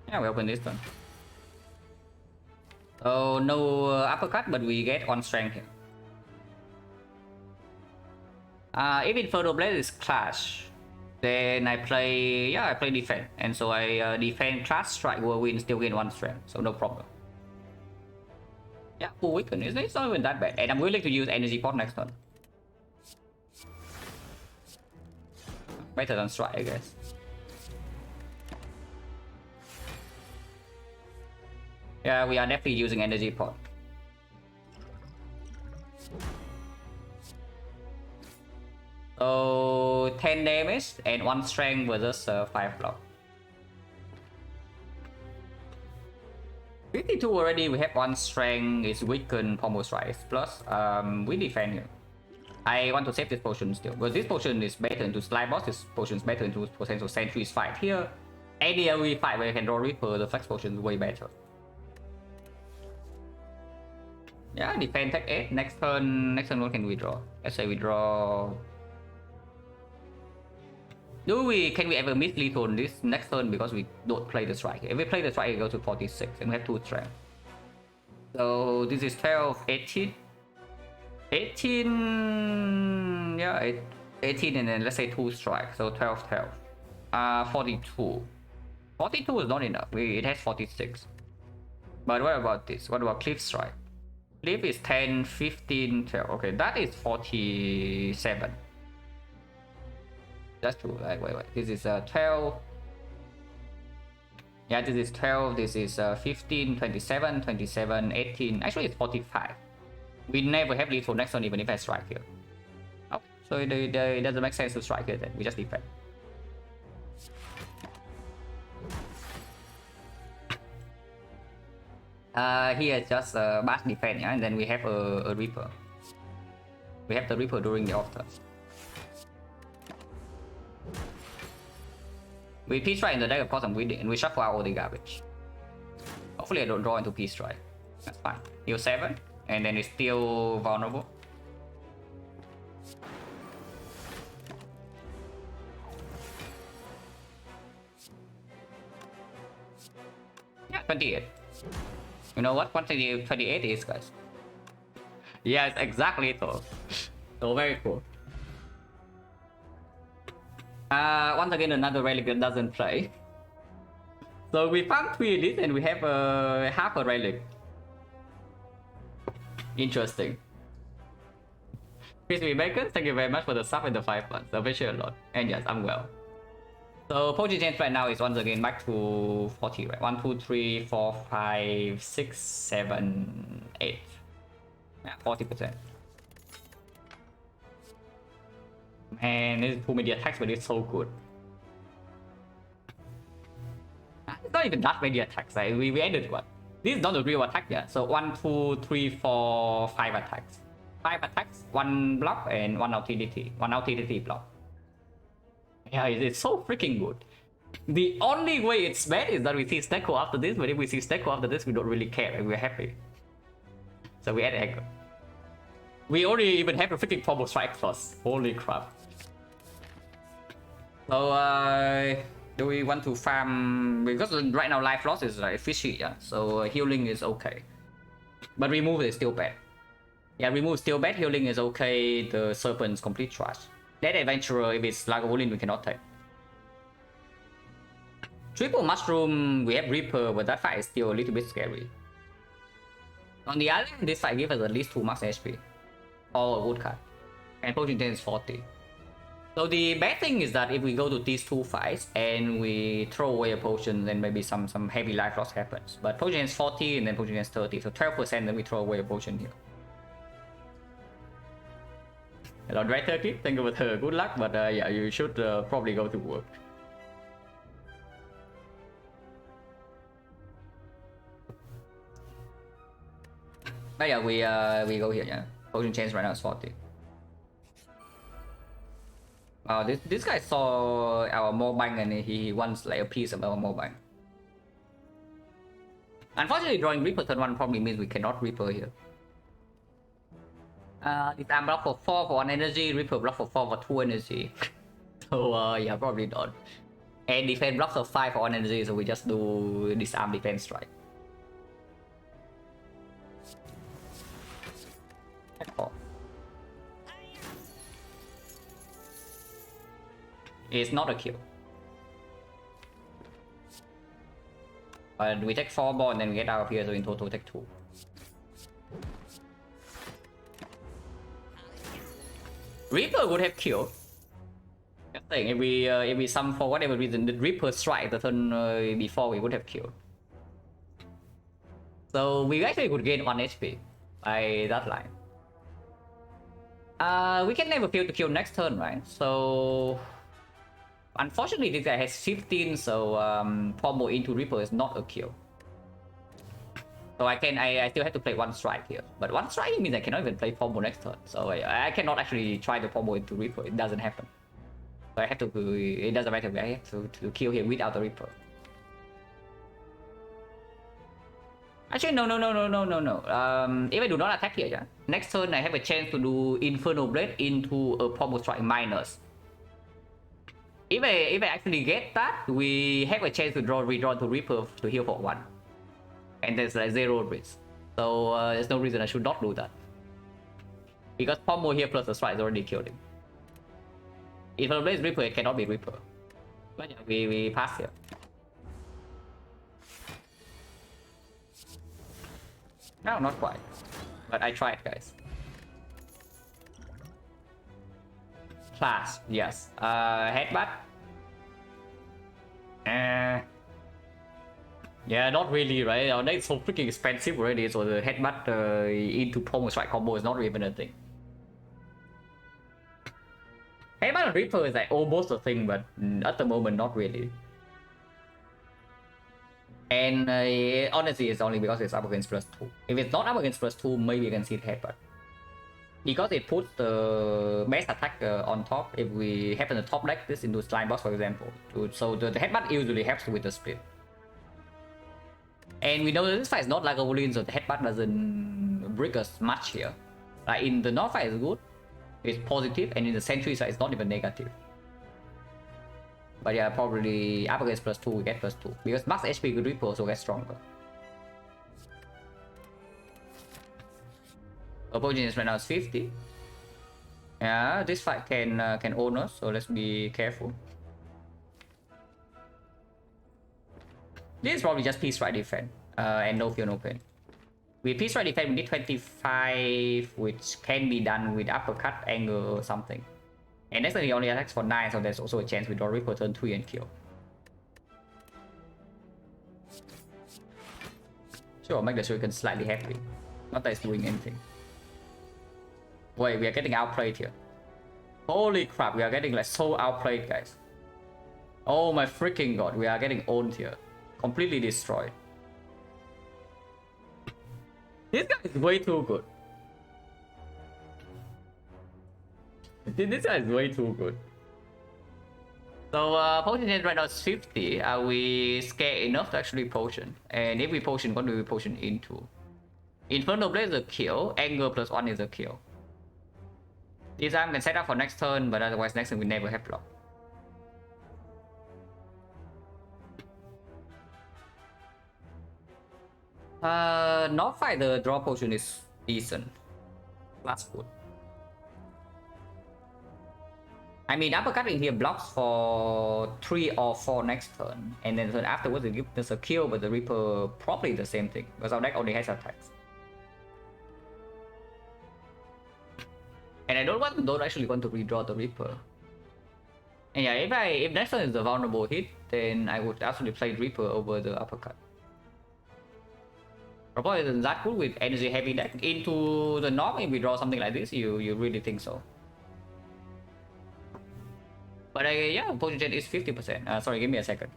Speaker 1: Yeah, we open this one. So no uppercut, but we get 1 strength here. If Inferno Blade is Clash, then I play defense, and so I defend, Clash, strike, whirlwind, still gain 1 strength, so no problem. Yeah, full weaken, it's not even that bad, and I'm willing to use energy pot next turn. Better than strike, I guess. Yeah, we are definitely using energy pot. So 10 damage and 1 strength versus 5 block. 52 already, we have 1 strength, it's weakened pommel strikes, plus we defend here. I want to save this potion still, because this potion is better into slime boss, this potion is better into potential sentries fight here. Any AoE fight where you can draw Reaper, the flex potion is way better. Yeah, defend, tech 8, next turn what can we draw? Let's say we draw... Can we ever miss lethal this next turn because we don't play the strike? If we play the strike, we go to 46 and we have 2 strength. So this is 12, 18. 18, yeah, 18 and then let's say 2 strike, so 12, 12. 42. 42 is not enough, it has 46. But what about this? What about Cliff Strike? Cliff is 10, 15, 12. Okay, that is 47. That's true. Wait. This is 12. Yeah, this is 12, this is 15, 27, 27, 18. Actually, it's 45. We never have lethal next turn even if I strike here. Okay, so it doesn't make sense to strike here then. We just defend. Here just bash defense, yeah? And then we have a Reaper. We have the Reaper during the off turn. We P-Strike in the deck, of course I'm winning, and we shuffle out all the garbage. Hopefully I don't draw into P-Strike. That's fine. Heal 7, and then it's still vulnerable. Yeah, 28. You know what? 28 is, guys. Yes, exactly so. So very cool. Once again, another relic that doesn't play. So we found 3 this and we have half a relic. Interesting. Crispy Bacon, thank you very much for the sub and the 5 months. I appreciate a lot. And yes, I'm well. So potion change right now is once again back to 40, right? 1, 2, 3, 4, 5, 6, 7, 8. Yeah, 40%. Man, this is too many attacks, but it's so good. It's not even that many attacks, right? We ended what? This is not a real attack yet. So 1, 2, 3, 4, 5 attacks. 5 attacks, 1 block, and 1 utility. 1 utility block. Yeah, it's so freaking good. The only way it's bad is that we see Stecco after this, but if we see Stecco after this, we don't really care, right? We're happy. So we add Echo. We already even have a freaking Pommel Strike plus. Holy crap. So, do we want to farm? Because right now life loss is like fishy, yeah. So healing is okay. But remove is still bad. Yeah, remove still bad, healing is okay, the serpent's complete trash. That adventurer, if it's Lagavulin, we cannot take. Triple mushroom, we have Reaper, but that fight is still a little bit scary. On the other hand, this fight gives us at least 2 max HP. Or a good card. And potion is 40. So the bad thing is that if we go to these 2 fights and we throw away a potion, then maybe some heavy life loss happens. But potion is 40 and then potion is 30, so 12% then we throw away a potion here. Hello, Dry Turkey, thank you for the good luck, but yeah, you should probably go to work. But yeah, we go here, yeah. Potion change right now is 40. This guy saw our mobile and he wants like a piece of our mobile. Unfortunately, drawing Reaper turn 1 probably means we cannot Reaper here. Disarm block for 4 for 1 energy, Reaper block for 4 for 2 energy. So yeah, probably not. And defense block for 5 for 1 energy, so we just do disarm defense strike. It's not a kill. We take 4 ball and then we get out of here, so in total take 2. Reaper would have killed. Just saying, if we sum for whatever reason, the Reaper strike the turn before, we would have killed. So we actually could gain 1 HP by that line. We can never fail to kill next turn, right? So unfortunately, this guy has 15, so Pommel into Reaper is not a kill. So I still have to play 1 strike here. But 1 strike means I cannot even play Pommel next turn. So I cannot actually try to Pommel into Reaper. It doesn't happen. So I have to, it doesn't matter, I have to kill him without the Reaper. Actually, no. If I do not attack here, yeah, next turn I have a chance to do Infernal Blade into a Pommel Strike minus. If I actually get that, we have a chance to redraw to Reaper to heal for 1. And there's like 0 risk. So there's no reason I should not do that. Because Pommel here plus the strike is already killed him. If I place Reaper, it cannot be Reaper. But yeah, we pass here. No, not quite. But I tried, guys. Clash, yes. Headbutt. Yeah, not really, right? Our deck is so freaking expensive already, so the headbutt into promo strike combo is not even a thing. Headbutt on Reaper is like almost a thing, but at the moment, not really. And honestly, it's only because it's up against +2. If it's not up against +2, maybe you can see the headbutt. Because it puts the base attack on top. If we happen to top deck this into slime box, for example, so the headbutt usually helps with the split. And we know that this fight is not like a Wolverine, so the headbutt doesn't break us much here. Like in the North fight, it's good, it's positive, and in the Century side, it's not even negative. But yeah, probably up against +2, we get +2 because max HP good Reaper also gets stronger. Opponent right now is 50. Yeah, this fight can own us, so let's be careful. This is probably just Peace Strike defense and no fear, no pain. With Peace Strike defense, we need 25, which can be done with uppercut, angle, or something. And next time he only attacks for 9, so there's also a chance we draw Reaper turn 3 and kill. Sure, make the Shuriken slightly heavy. Not that it's doing anything. Wait, we are getting outplayed here. Holy crap, we are getting like so outplayed, guys. Oh my freaking god, we are getting owned here. Completely destroyed. This guy is way too good. This guy is way too good. So potion rate right now is 50. Are we scared enough to actually potion? And if we potion, what do we potion into? Infernal Blade is a kill. Anger +1 is a kill. This time can set up for next turn, but otherwise next turn we never have block. Not fight the draw potion is decent. Last good. I mean, uppercut in here blocks for 3 or 4 next turn, and then turn afterwards it gives us a kill, but the Reaper probably the same thing because our deck only has attacks. And I don't actually want to redraw the Reaper. And yeah, if next turn is the vulnerable hit, then I would actually play Reaper over the uppercut. Probably isn't that good with energy heavy deck. Into the North, if we draw something like this, you really think so? But yeah, potion gen is 50%. Sorry, give me a second.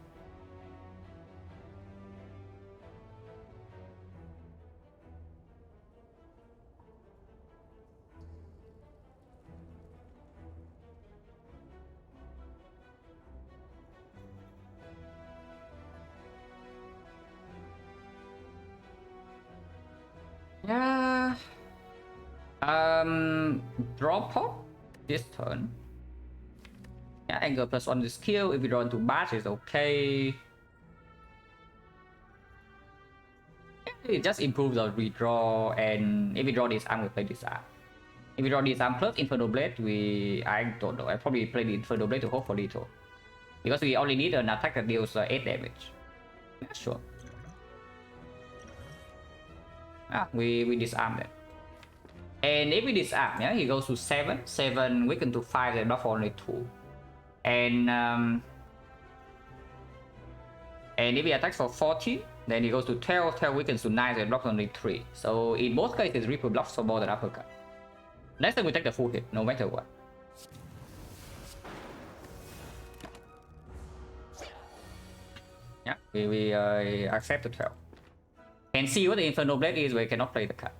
Speaker 1: Yeah. Draw pop this turn. Yeah, anger +1 is skill. If we draw into batch, it's okay. It just improves our redraw, and if we draw this arm, we play this arm. If we draw this arm plus Infernal Blade, I don't know. I probably play the Infernal Blade to hope for little. Because we only need an attack that deals 8 damage. Yeah, sure. We disarm that. And if we disarm, yeah, he goes to 7. 7 weaken to 5 and buff for only 2. And if he attacks for 14, then he goes to 12. 12 weakens to 9 and blocks only 3. So in both cases, Reaper blocks for more than uppercut. Next time we take the full hit, no matter what. Yeah, we accept the 12. Can see what the Infernal Blade is, but we cannot play the card.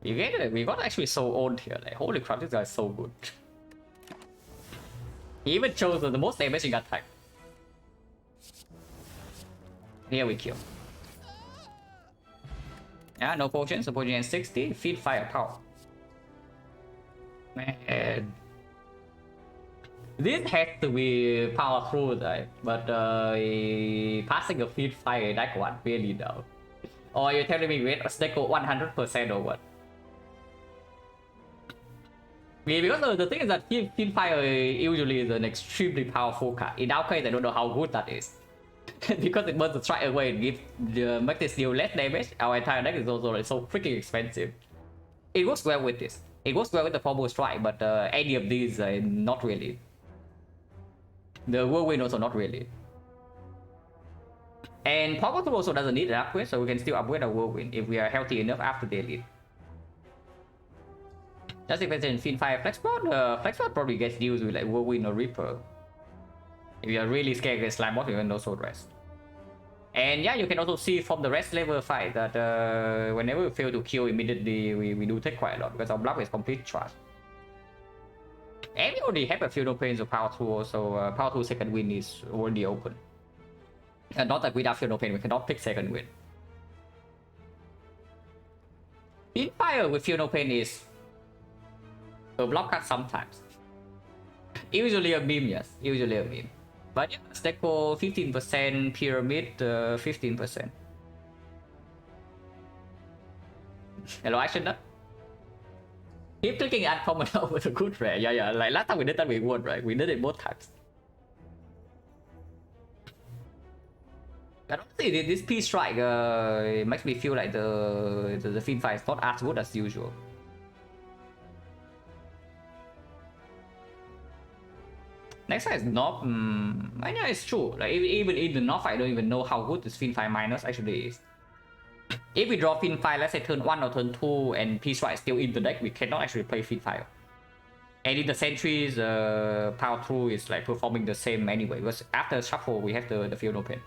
Speaker 1: You get it? We got actually so owned here. Like, holy crap, this guy is so good. He even chose the most damaging attack. Here we kill. Yeah, no potion, so potion 60, feed firepower. Man. This has to be powerful, right? But passing a feed fire that one really no. Or you're telling me wait, stack 100% or what? Yeah, because the thing is that feed fire usually is an extremely powerful card. In our case, I don't know how good that is. Because it burns the strike away and make this deal less damage. Our entire deck is also like so freaking expensive. It works well with this. It works well with the combo strike, but any of these not really. The whirlwind also not really. And Power 2 also doesn't need an upgrade, so we can still upgrade our Whirlwind if we are healthy enough after the elite. Just if it's in Fin 5 Flexport probably gets used with like Whirlwind or Reaper. If you are really scared against Slime Boss, you can also rest. And yeah, you can also see from the rest level fight that whenever we fail to kill immediately, we do take quite a lot because our block is complete trash. And we already have a few no pains of Power 2, so Power 2 second win is already open. And not that without Fear No Pain, we cannot pick second win. Fire with Fear No Pain is a block cut sometimes. Usually a meme, yes. Usually a meme. But yeah, Stecco 15%, Pyramid 15%. Hello, action that? Keep clicking uncommon over the good rare. Yeah, like last time we did that we won, right? We did it both times. But honestly, this P strike makes me feel like the Fin fight is not as good as usual. Next fight is not. I know it's true. Like even in the North fight, I don't even know how good this Fin fight minus actually is. If we draw Fin fight, let's say turn 1 or turn 2, and P strike is still in the deck, we cannot actually play Fin fight. And in the sentries, Power Through is like performing the same anyway. Because after shuffle, we have the Feel No Pain.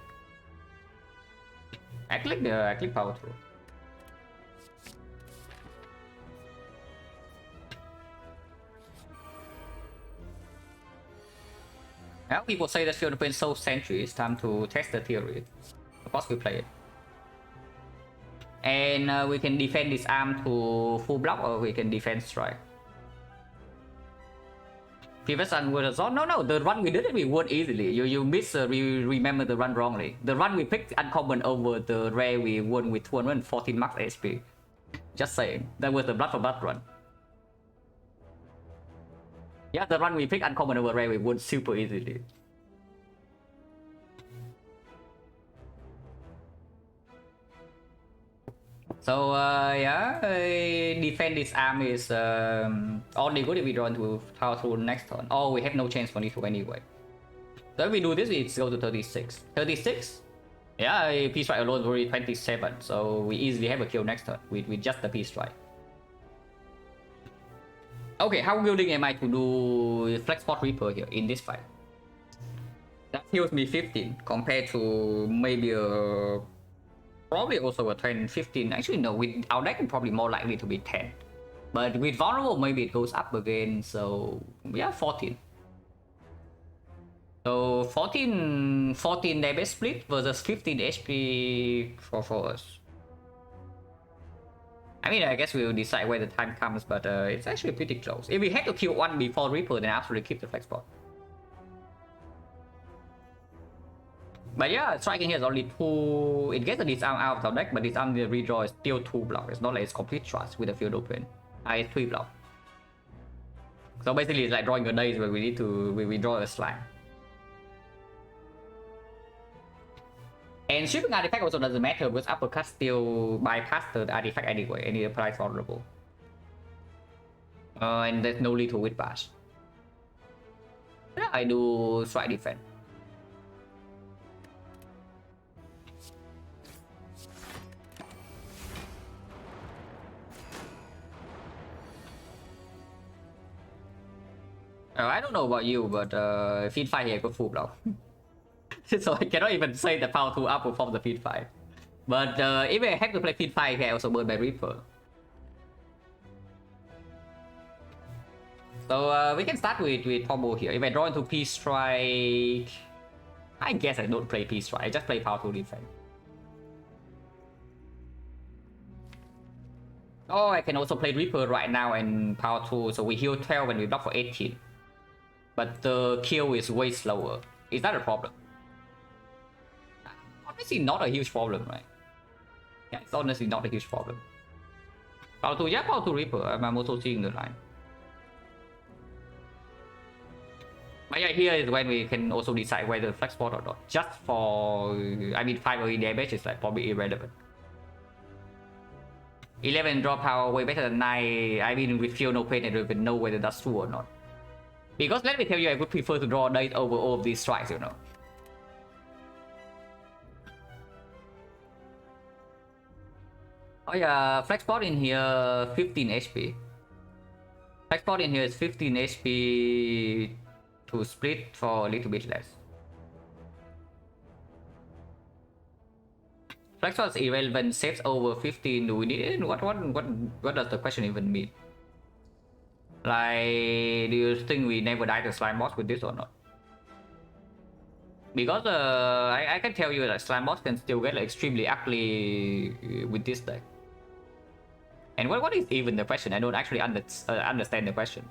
Speaker 1: I click Power Through. Now people say that Feel No Pain so sentry. It's time to test the theory. Of course we play it. And we can defend this arm to full block, or we can defend strike. Previous run was no, the run we did it, we won easily. You remember the run wrongly. The run we picked uncommon over the rare, we won with 214 max HP. Just saying, that was the blood for blood run. Yeah, the run we picked uncommon over rare, we won super easily. So yeah, defend this arm is only good if we draw into Power Through next turn. Oh, we have no chance for it anyway. So if we do this, we go to 36. 36? Yeah, P strike alone is already 27, so we easily have a kill next turn with just the P strike. Okay, how willing am I to do Flex Spot Reaper here in this fight? That heals me 15 compared to maybe a probably also a 10, 15. Actually, no, with our deck, probably more likely to be 10. But with Vulnerable, maybe it goes up again. So, yeah, 14. So, 14 damage split versus 15 HP for us. I mean, I guess we'll decide when the time comes, but it's actually pretty close. If we had to kill one before Reaper, then I absolutely keep the Flex Spot. But yeah, striking here is only 2. It gets a disarm out of our deck, but disarm the redraw is still 2 block. It's not like it's complete trust with the field open. It's 3 block. So basically, it's like drawing a dice where we need to we draw a slime. And shipping artifact also doesn't matter because uppercut still bypass the artifact anyway, and it applies vulnerable. And there's no lethal with bash. Yeah, I do strike defense. I don't know about you, but feed 5 here got full block. So I cannot even say the Power 2 outperforms the feed 5. But if I have to play feed 5 here, I also burn by Reaper. So we can start with combo here. If I draw into P Strike, I guess I don't play P Strike. I just play Power 2 defense. Oh, I can also play Reaper right now and Power 2, so we heal 12 when we block for 18. But the kill is way slower. Is that a problem? Obviously not a huge problem, right? Yeah, it's honestly not a huge problem. Power 2, yeah, Power 2 Reaper. I'm also seeing the line. But yeah, here is when we can also decide whether flex spot or not. Just for, I mean, 5 AoE damage is like probably irrelevant. 11 draw power way better than 9. I mean, with Feel No Pain, I don't even know whether that's true or not. Because let me tell you, I would prefer to draw dice over all of these strikes, you know. Oh yeah, flex spot in here 15 HP. Flex spot in here is 15 HP to split for a little bit less. Flex spot is irrelevant, saves over 15. Do we need it? What does the question even mean? Like, do you think we never die to slime boss with this or not? Because I can tell you that slime boss can still get like, extremely ugly with this deck. And what is even the question? I don't actually understand the question.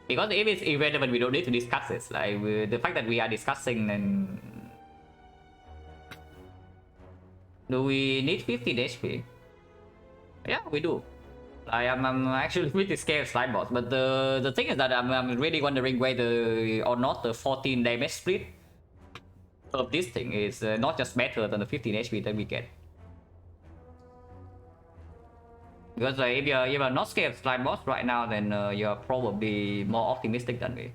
Speaker 1: Because if it's irrelevant, we don't need to discuss it. Like the fact that we are discussing, then do we need 15 HP? Yeah, we do. I'm actually pretty scared of slime boss, but the thing is that I'm really wondering whether or not the 14 damage split of this thing is not just better than the 15 HP that we get. Because if you're not scared of slime boss right now, then you're probably more optimistic than me.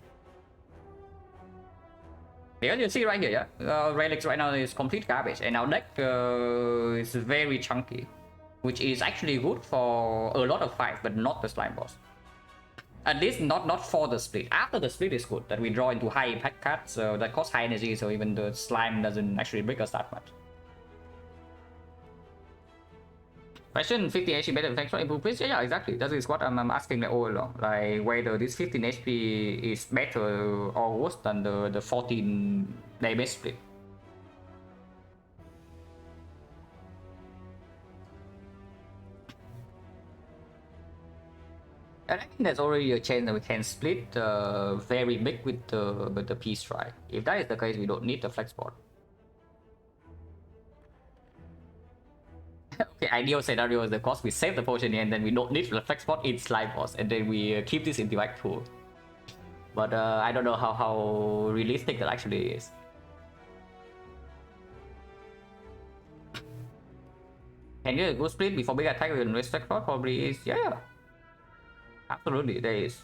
Speaker 1: Because you see right here, yeah, relics right now is complete garbage, and our deck is very chunky, which is actually good for a lot of fights, but not the slime boss. At least not for the split. After the split is good, that we draw into high impact cards that cost high energy, so even the slime doesn't actually break us that much. Question 15 HP better than improve, please? Yeah, exactly. That is what I'm asking like, all along. Like whether this 15 HP is better or worse than the 14 damage split. And I think there's already a chance that we can split very big with the P strike. If that is the case, we don't need the flex board. Okay, ideal scenario is of course we save the potion and then we don't need the flex spot in slime boss, and then we keep this in the back pool. But I don't know how realistic that actually is. Can you go split before big attack with respect for? Probably is. Yeah. Absolutely, there is.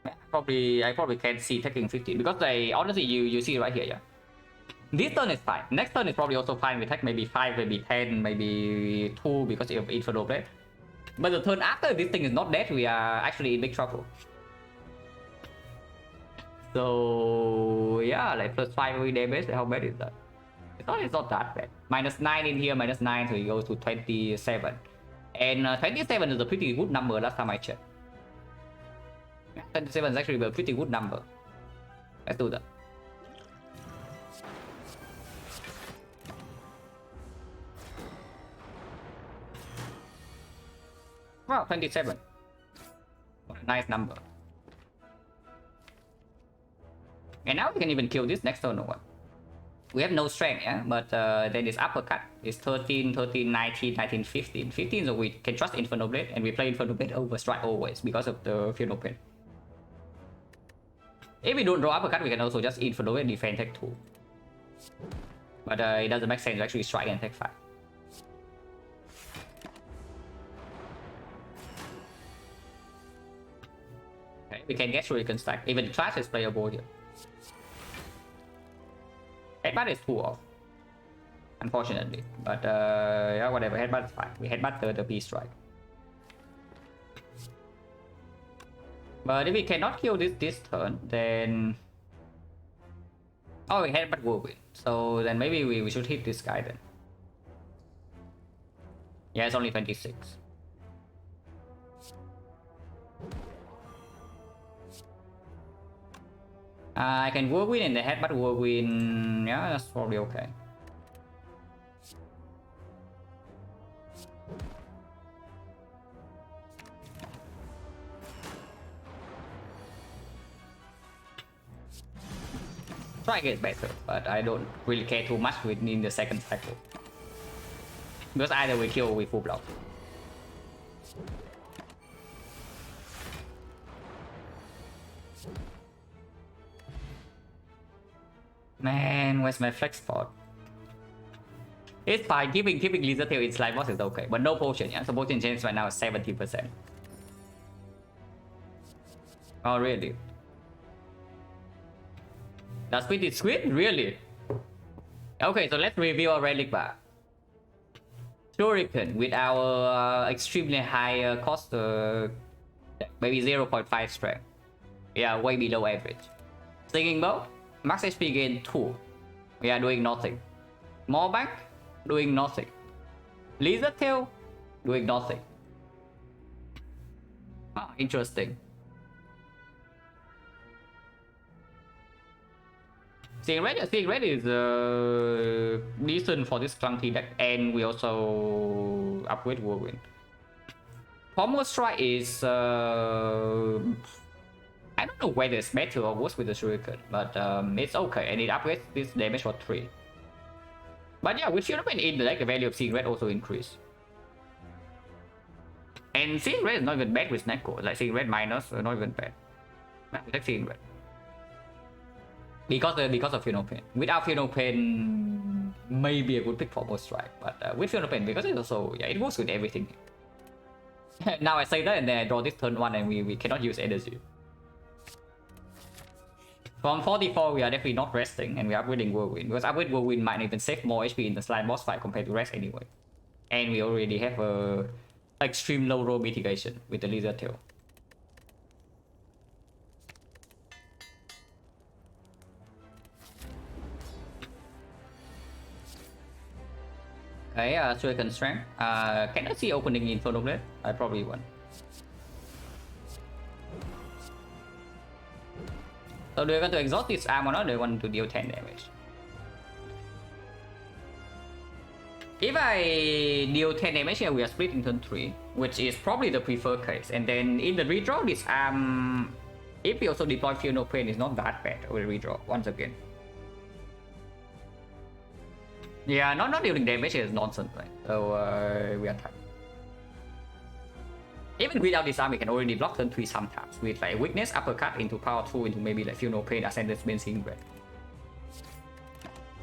Speaker 1: I probably can see taking 15 because honestly you see right here, yeah. This turn is fine. Next turn is probably also fine. We take maybe 5, maybe 10, maybe 2 because of Inferno Blade. But the turn after this thing is not dead, we are actually in big trouble. So yeah, like plus 5 every damage. How bad is that? It's not that bad. -9 in here, -9, so you go to 27. And 27 is a pretty good number last time I checked. 27 is actually a pretty good number. Let's do that. Wow, 27. What a nice number. And now we can even kill this next turn or what? We have no strength, yeah? But then this uppercut is 13, 13, 19, 19, 15. 15, so we can trust Inferno Blade, and we play Inferno Blade over strike always because of the Inferno Blade. If we don't draw uppercut, we can also just Inferno Blade defend take 2. But it doesn't make sense to actually strike and take 5. Okay, we can get Shuriken stack. Even Clash is playable here. Headbutt is 2 off, unfortunately. But yeah, whatever. Headbutt is fine. We headbutt the P strike. But if we cannot kill this turn, then we headbutt Whirlwind. So then maybe we should hit this guy then. Yeah, it's only 26. I can Whirlwind in the headbutt Whirlwind. Yeah, that's probably okay. Strike is better, but I don't really care too much in the second cycle. Because either we kill or we full block. Man, where's my flex spot? It's fine, keeping Lizard Tail in slime boss is okay, but no potion, yeah? So potion chance right now is 70%. Oh, really? That's pretty squid? Really? Okay, so let's review our relic bar. Shuriken with our extremely high cost, maybe 0.5 strength. Yeah, way below average. Singing bow, max HP gain 2. We are doing nothing. More bank, doing nothing. Lizard tail, doing nothing. Ah, interesting. Seeing red is decent for this clunky deck, and we also upgrade whirlwind. Pommel strike is I don't know whether it's better or worse with the shuriken, but it's okay, and it upgrades this damage for 3. But yeah, with shuriken in the deck, the value of seeing red also increase. And seeing red is not even bad with Neko, like seeing red minus, not even bad. We take seeing red. Because of Funeral Pain. Without Funeral Pain, maybe a good pick for Pommel strike, but with Funeral Pain, because it also, yeah, it works with everything. Now I say that and then I draw this turn 1 and we cannot use energy. From 44 we are definitely not resting and we are upgrading Whirlwind, because upgrade Whirlwind might even save more HP in the slime boss fight compared to rest anyway. And we already have a extreme low roll mitigation with the Lizard Tail. Okay, Shuriken Strength. Can I see opening Inferno Blade? I probably won't. So do you want to exhaust this arm or not? Do you want to deal 10 damage? If I deal 10 damage here, we are split in turn 3, which is probably the preferred case. And then in the redraw, this arm, if we also deploy Funeral Pain, is not that bad with redraw once again. Yeah, not dealing damage is nonsense, right? So we attack. Even without this arm, we can already block turn 3 sometimes with like weakness, uppercut into power 2 into maybe like Funeral Pain, Ascendance, Benzine Red.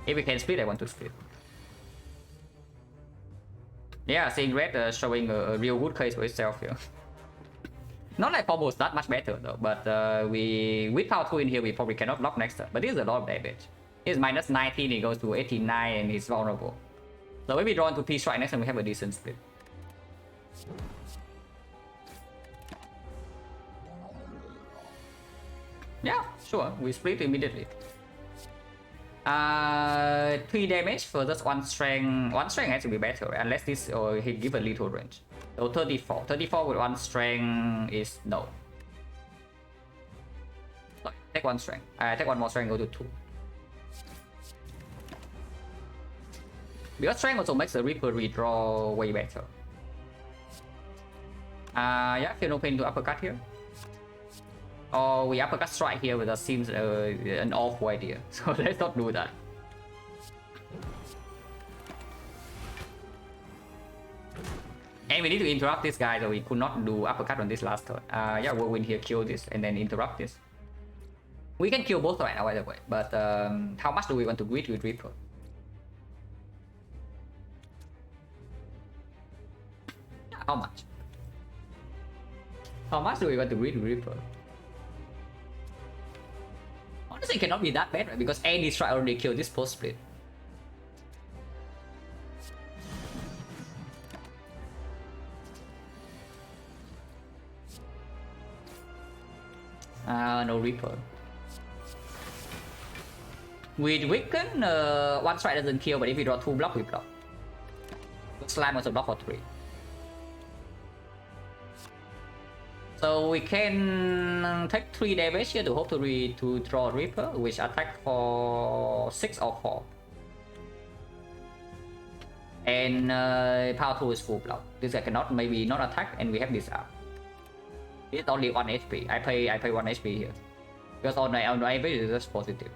Speaker 1: If we can split, I want to split. Yeah, seeing red showing a real good case for itself here. Not like Pommel's not much better though, but we with power 2 in here, we probably cannot block next turn. But this is a lot of damage. It's minus 19, it goes to 89 and it's vulnerable. So if we draw into P-Strike next turn, we have a decent split. Yeah, sure, we split immediately. 3 damage for just 1 strength. 1 strength has to be better, unless this or he give a little range. So 34. 34 with 1 strength is no. Sorry, take 1 strength. Take 1 more strength, go to 2. Because strength also makes the Reaper redraw way better. Yeah, Funeral Pain to uppercut here. Or we uppercut strike here, but that seems an awful idea. So let's not do that. And we need to interrupt this guy, so we could not do uppercut on this last turn. Yeah, we'll win here, kill this, and then interrupt this. We can kill both right now, by the way, but how much do we want to greet with Reaper? How much? How much do we want to greet with Reaper? Honestly, it cannot be that bad, right? Because any strike already killed this post split. No Reaper. With Weaken, 1 strike doesn't kill, but if we draw 2 block, we block. Slime also block for 3. So we can take 3 damage here to hope to draw Reaper, which attack for 6 or 4. And power 2 is full block. This guy cannot maybe not attack, and we have this up. It's only 1 HP. I pay 1 HP here. Because on the average it's just positive.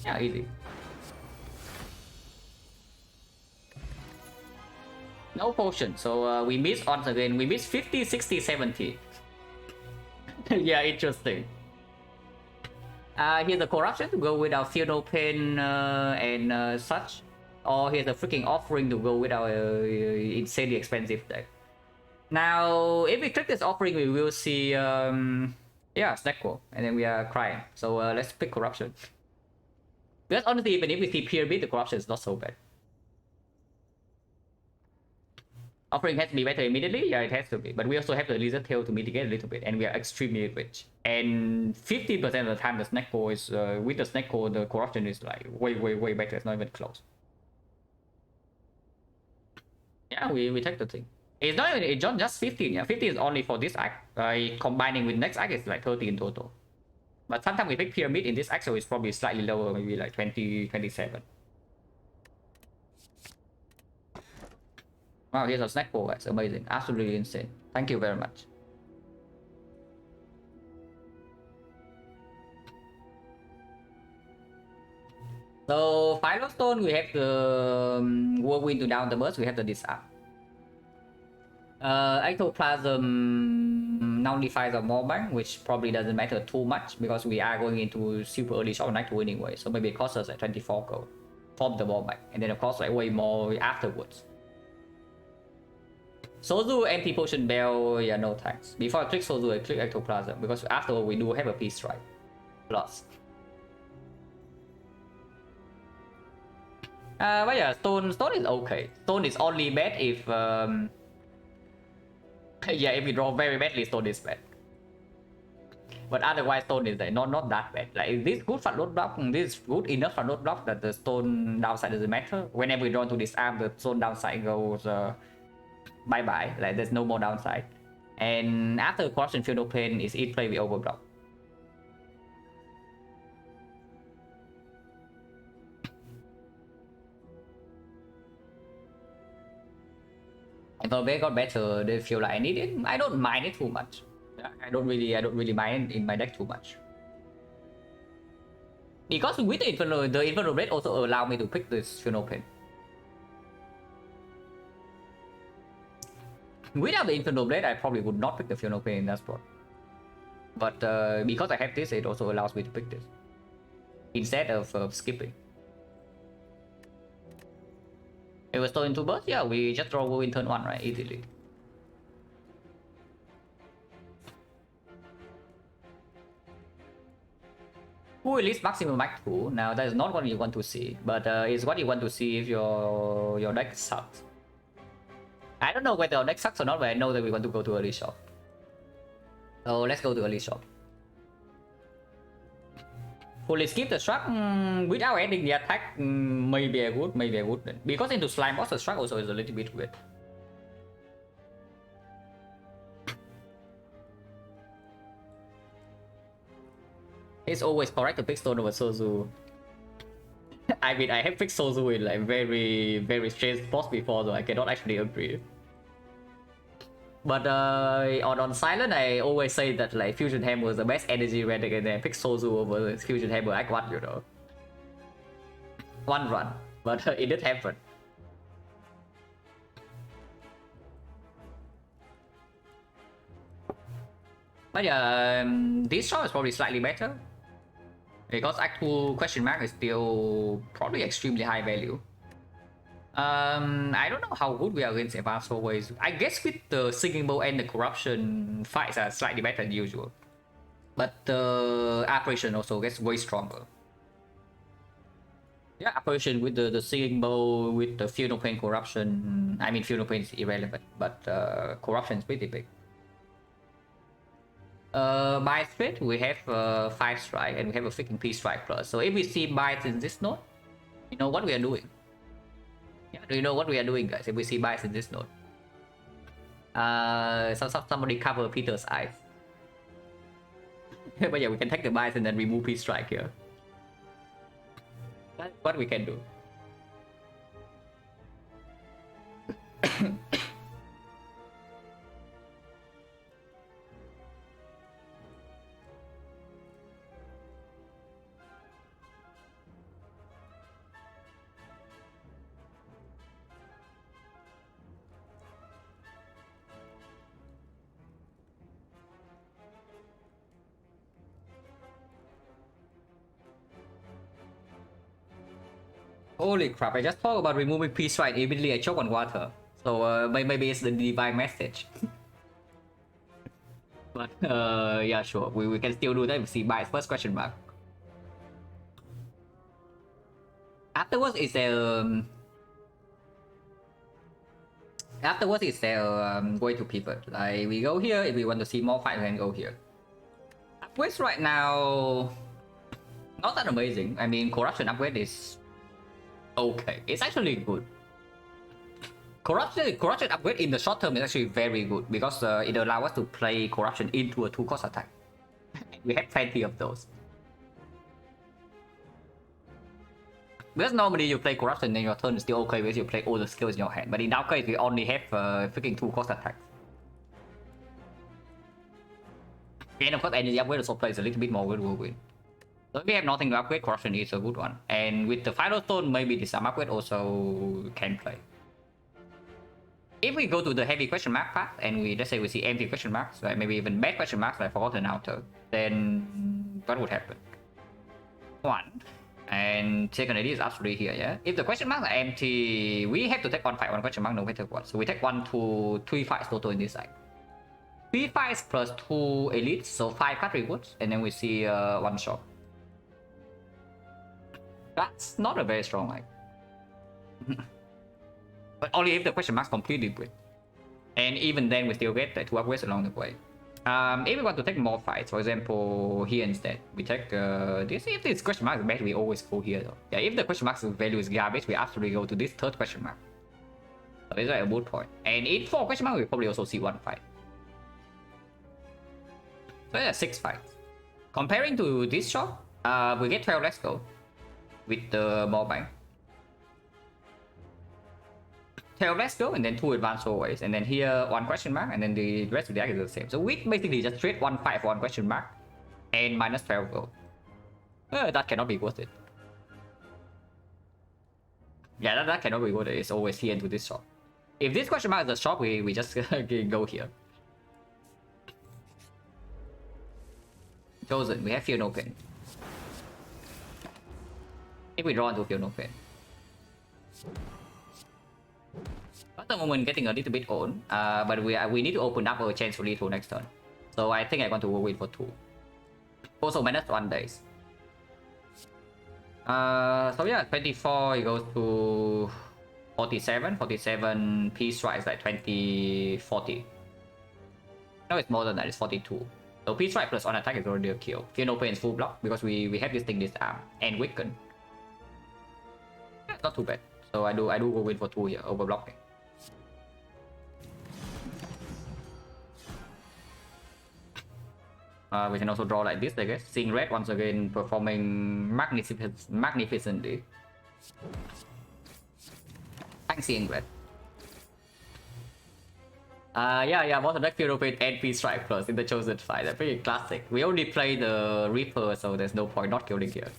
Speaker 1: Yeah, easy. No potion, so we miss once again. We miss 50, 60, 70. Yeah, interesting. Here's the corruption to go with our Funeral Pain and such. Or here's a freaking offering to go with our insanely expensive deck. Now, if we click this offering, we will see if Yeah, Snecko. And then we are crying. So let's pick corruption. Because honestly, even if we see pyramid, the corruption is not so bad. Offering has to be better immediately? Yeah, it has to be. But we also have the lizard tail to mitigate a little bit, and we are extremely rich. And 50% of the time, the Snecko is, with the Snecko, the corruption is like way better. It's not even close. Yeah, we take the thing. It's not just 15. Yeah, 15 is only for this act. Combining with next act is like 30 in total. But sometimes we pick pyramid in this act, so it's probably slightly lower, maybe like 20, 27. Wow, here's a snack bowl. That's amazing. Absolutely insane. Thank you very much. So, Firestone, we have the whirlwind to down the burst. We have the disarm. Ectoplasm nullifies a more bank, which probably doesn't matter too much because we are going into super early shot night to anyway. So maybe it costs us like 24 gold from the more bank, and then of course like way more afterwards. Sozu anti-potion bell, yeah, no thanks. Before I click Sozu, I click Ectoplasm because after we do have a peace strike. Plus. But yeah, stone is okay. Stone is only bad if yeah, if we draw very badly, stone is bad. But otherwise, stone is like not that bad. Like this good for load block, this is good enough for load block that the stone downside doesn't matter. Whenever we draw to disarm, the stone downside goes bye bye. Like there's no more downside. And after corruption field of pain is eat play with overblock. If a got better, they feel like I need it. I don't mind it too much. I don't really mind in my deck too much. Because with the Infernal Blade also allow me to pick this Funeral Pen. Without the Infernal Blade, I probably would not pick the Funeral Pen in that spot. But because I have this, it also allows me to pick this. Instead of skipping. It was still into burst? Yeah, we just draw Will in turn 1, right? Easily. Who released maximum max 2? Now that is not what you want to see, but it's what you want to see if your deck sucks. I don't know whether our deck sucks or not, but I know that we want to go to early shot. So let's go to early shot. Fully skip the struck without adding the attack, maybe I would. Because into slime boss, the struck also is a little bit weird. It's always correct to pick stone over Sozu. I mean, I have picked Sozu in like very strange spots before, so I cannot actually agree. But on Silent, I always say that like Fusion Hammer is the best energy red deck, and then I pick Sozu over Fusion Hammer Act 1, you know. One run, but it did happen. But yeah, this shot is probably slightly better. Because Act 2 question mark is still probably extremely high value. I don't know how good we are against advanced fourways. I guess with the Singing Bowl and the corruption fights are slightly better than usual. But the apparition also gets way stronger. Yeah, apparition with the Singing Bowl, with the Funeral Pain corruption. I mean, Funeral Pain is irrelevant, but corruption is pretty big. By straight, we have 5 strike and we have a freaking P strike plus. So if we see bites in this node, you know what we are doing. Yeah, do you know what we are doing, guys? If we see bites in this node, somebody cover Peter's eyes. But yeah, we can take the bites and then remove P strike here. That's what we can do. Holy crap, I just talked about removing P strike, immediately I choke on water. So maybe it's the divine message. But yeah, sure. We can still do that. We see by first question mark. Afterwards is a way to pivot. Like we go here if we want to see more fight, we can go here. Upgrades right now, not that amazing. I mean, corruption upgrade is okay. It's actually good. Corruption upgrade in the short term is actually very good because it allows us to play corruption into a 2-cost attack. We have plenty of those. Because normally you play corruption in your turn is still okay because you play all the skills in your hand. But in our case, we only have freaking 2-cost attacks. And of course, energy upgrade also plays a little bit more with whirlwind. So if we have nothing to upgrade, corruption is a good one. And with the final stone, maybe the some upgrade also can play. If we go to the heavy question mark path and let's say we see empty question marks, like maybe even bad question marks like forgotten outer, then what would happen? One. And second idea is absolutely here, yeah? If the question marks are empty, we have to take one fight, one question mark, no matter what. So we take 1, 2, 3 fights total in this side. 3 fights plus 2 elites, so 5 card rewards, and then we see 1 shot. That's not a very strong like. But only if the question marks completely break. And even then we still get the 2 upgrades along the way. If we want to take more fights, for example, here instead, we take this. If this question mark is bad, we always go here though. Yeah, if the question mark's value is garbage, we absolutely go to this third question mark. So this is like a moot point. And in 4 question mark, we probably also see 1 fight. So yeah, 6 fights. Comparing to this shot, we get 12 let's go with the more bank. 12 let's go, and then 2 advanced always, and then here 1 question mark, and then the rest of the deck is the same. So we basically just trade 1 5 for 1 question mark and minus 12 gold. That cannot be worth it. Yeah, that cannot be worth it. It's always here into this shop. If this question mark is a shop, we just go here. Chosen, we have Fear No Pain. If we draw into Fear No Pain. At the moment, getting a little bit old, but we need to open up our chance for lethal next turn. So I think I want to win for 2. Also minus 1 days. So yeah, 24 it goes to 47. 47 P strike is like 40. No, it's more than that. It's 42. So P strike plus on attack is already a kill. Fear No Pain is full block because we have this thing disarm and weaken. Yeah, it's not too bad. So I do go win for 2 here over blocking. We can also draw like this, I guess. Seeing red once again performing magnificently. Thanks, seeing red. Yeah, most of that Fear No Pain and P Strike plus in the chosen fight. That's pretty classic. We only play the Reaper, so there's no point not killing here.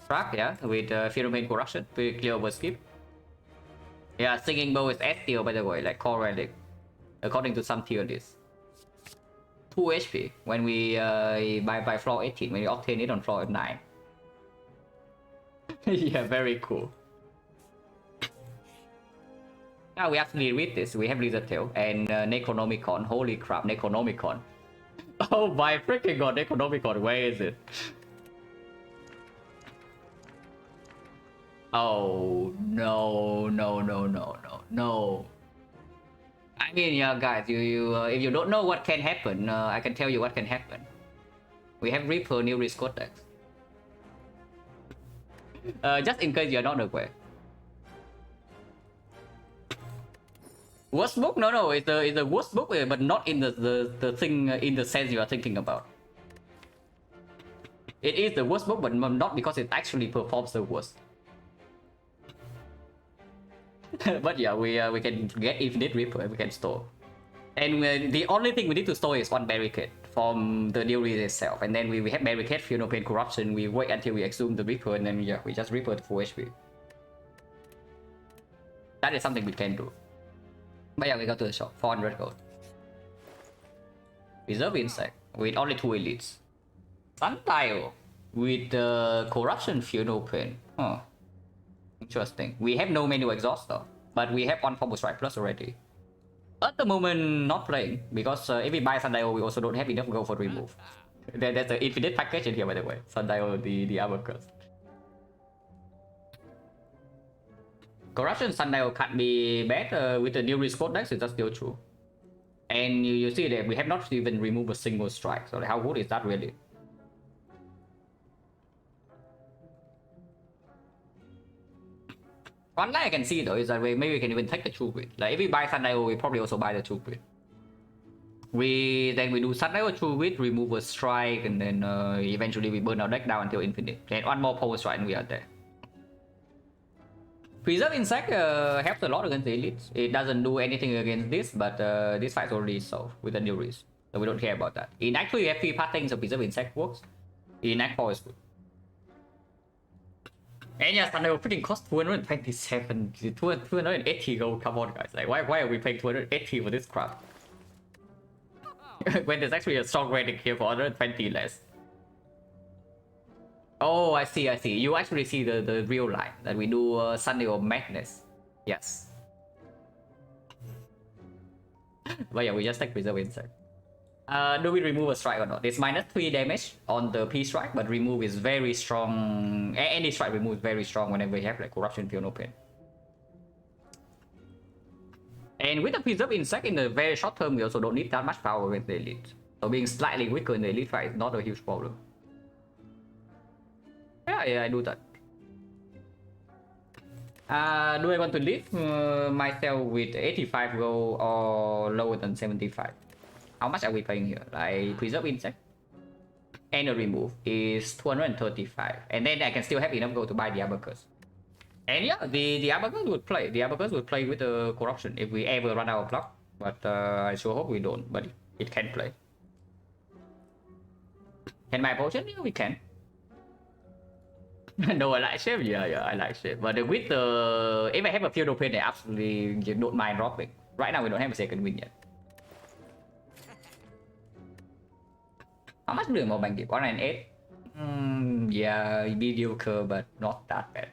Speaker 1: Track, yeah, with Fear No Pain Corruption, pretty clear over skip. Yeah, Singing Bow is S tier by the way, like core relic, according to some tier lists. 2 HP when we by floor 18, when we obtain it on floor 9. Yeah, very cool. Now we actually read this. We have Lizard Tail and Necronomicon. Holy crap, Necronomicon. Oh my freaking god, Necronomicon, where is it? Oh no. I mean, yeah, guys, if you don't know what can happen, I can tell you what can happen. We have Reaper new Risk Codex. Just in case you're not aware. Worst book? No, it's the worst book, but not in the thing in the sense you are thinking about. It is the worst book, but not because it actually performs the worst. But yeah, we can get Infinite Reaper, we can store. And the only thing we need to store is 1 barricade from the new release itself. And then we have barricade, Fear No Pain Corruption, we wait until we exhume the Reaper, and then yeah, we just Reaper to full HP. That is something we can do. But yeah, we go to the shop, 400 gold. Reserve Insect, with only 2 elites. Sundial, with Corruption, Fear No Pain. Huh. Interesting. We have no menu exhaust though, but we have 1 combo strike plus already. At the moment, not playing because if we buy Sundial, we also don't have enough gold for remove. There's an infinite package in here, by the way. Sundial, the Abacus. Corruption Sundial can be bad with the new respawn decks, is that still true? And you see that we have not even removed a single strike, so how good is that really? One thing I can see though is that maybe we can even take the true grid. Like if we buy Sundial, we probably also buy the true grid. We do Sundial true grid, remove a strike, and then eventually we burn our deck down until infinite. And one more power strike and we are there. Preserve Insect helps a lot against the elites. It doesn't do anything against this, but this fight's already solved with the new risk. So we don't care about that. In Act 3 we have 3 pathings, so Preserve Insect works. In Act 4 is good. And yeah, Sundial freaking cost 227, 280 gold. Come on, guys. Like, why are we paying 280 for this crap? When there's actually a strong rating here for 120 less. Oh, I see. You actually see the real line that we do Sundial Madness. Yes. But yeah, we just take Preserve Insect. Do we remove a strike or not? It's -3 damage on the P strike, but remove is very strong. Any strike remove is very strong whenever we have like Corruption, Feel No Pain. And with the Preserve Insect in the very short term, we also don't need that much power with the elite. So being slightly weaker in the elite fight is not a huge problem. Yeah, I do that. Do I want to leave myself with 85 gold or lower than 75? How much are we paying here? Like Preserve Insect and a remove is 235, and then I can still have enough gold to buy the Abacus. And yeah, the Abacus would play. The Abacus would play with the Corruption if we ever run out of block. But I sure hope we don't. But it can play. Can buy potion? Yeah, we can. No, I like shape. Yeah, I like shape. But with the if I have a field open, I absolutely don't mind dropping. Right now we don't have a second win yet. How much do more bank give? 198? Yeah, mediocre, but not that bad.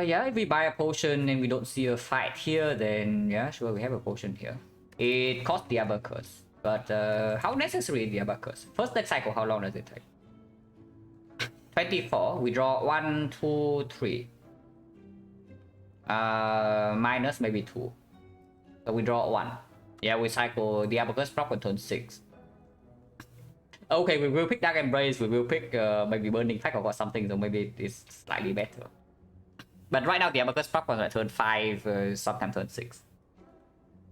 Speaker 1: Yeah, if we buy a potion and we don't see a fight here, then yeah, sure, we have a potion here. It costs the Abacus, but how necessary is the Abacus? First deck cycle, how long does it take? 24, we draw 1, 2, 3. Minus maybe 2. So we draw 1. Yeah, we cycle the Abacus proc on turn 6. Okay, we will pick Dark Embrace, we will pick maybe Burning Pack or something, so maybe it's slightly better. But right now the Abacus proc on turn 5, sometimes turn 6.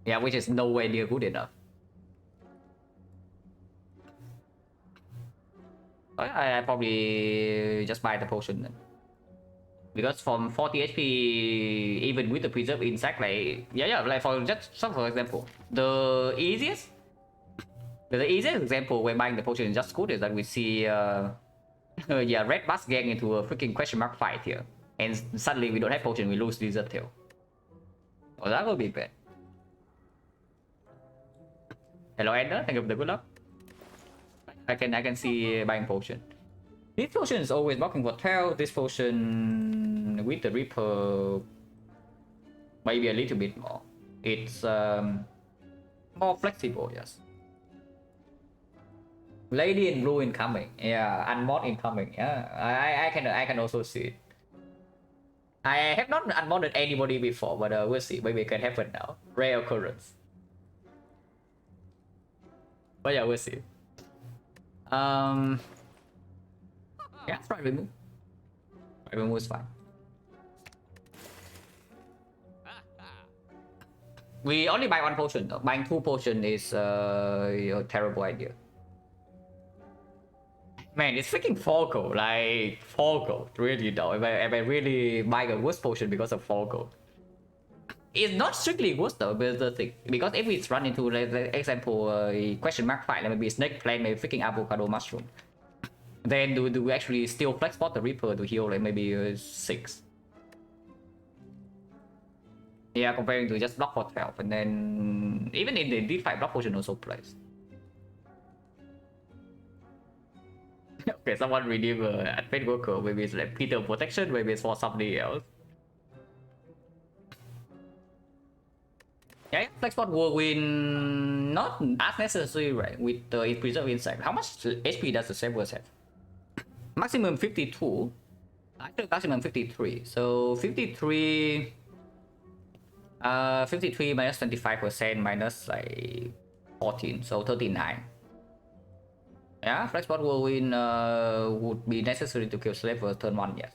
Speaker 1: Yeah, which is nowhere near good enough. I probably just buy the potion then. Because from 40 HP, even with the Preserve Insect, like, yeah, like for example, the easiest example when buying the potion is just good is that we see, yeah, Red Bus getting into a freaking question mark fight here. And suddenly we don't have potion, we lose Desert Tail. Oh, that will be bad. Hello, Ender, thank you for the good luck. I can see buying potion. This potion is always blocking for tail. This potion with the Reaper maybe a little bit more. It's more flexible, yes. Lady in blue incoming, yeah, unmod incoming, yeah. I can also see it. I have not unmodded anybody before, but we'll see. Maybe it can happen now. Rare occurrence. But yeah, we'll see. Yeah, strike remove. Strike remove is fine. We only buy 1 potion though. Buying 2 potion is a terrible idea. Man, it's freaking 4 gold. Like 4 gold, really though. If I really buy a worse potion because of 4 gold. It's not strictly worse though, but the thing, because if we run into, like, example, question mark fight, like maybe snake plant, maybe freaking avocado mushroom, then do we actually still flex spot the Reaper to heal like maybe 6? Yeah, comparing to just block for 12, and then even in the deep fight, block potion also plays. Okay, someone redeem advanced worker, maybe it's like Peter protection, maybe it's for somebody else. Yeah, Flexport Whirlwind not as necessary, right? With the preserve insect. How much HP does the Saber have? Maximum 52. Actually, maximum 53. So 53. 53 minus 25% minus like 14, so 39. Yeah, Flexport Whirlwind would be necessary to kill Slaver turn 1, yes.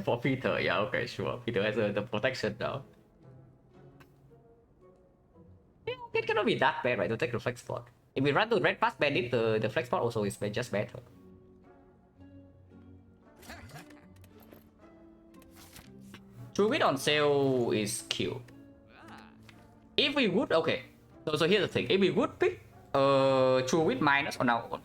Speaker 1: For Peter, yeah, okay, sure. Peter has the protection now. Yeah, it cannot be that bad, right, to take the Flexport. If we run to Red Pass Bandit, the Flexport also is just better. True Wit on sale is Q. If we would, okay. So here's the thing. If we would pick True Wit minus on our own,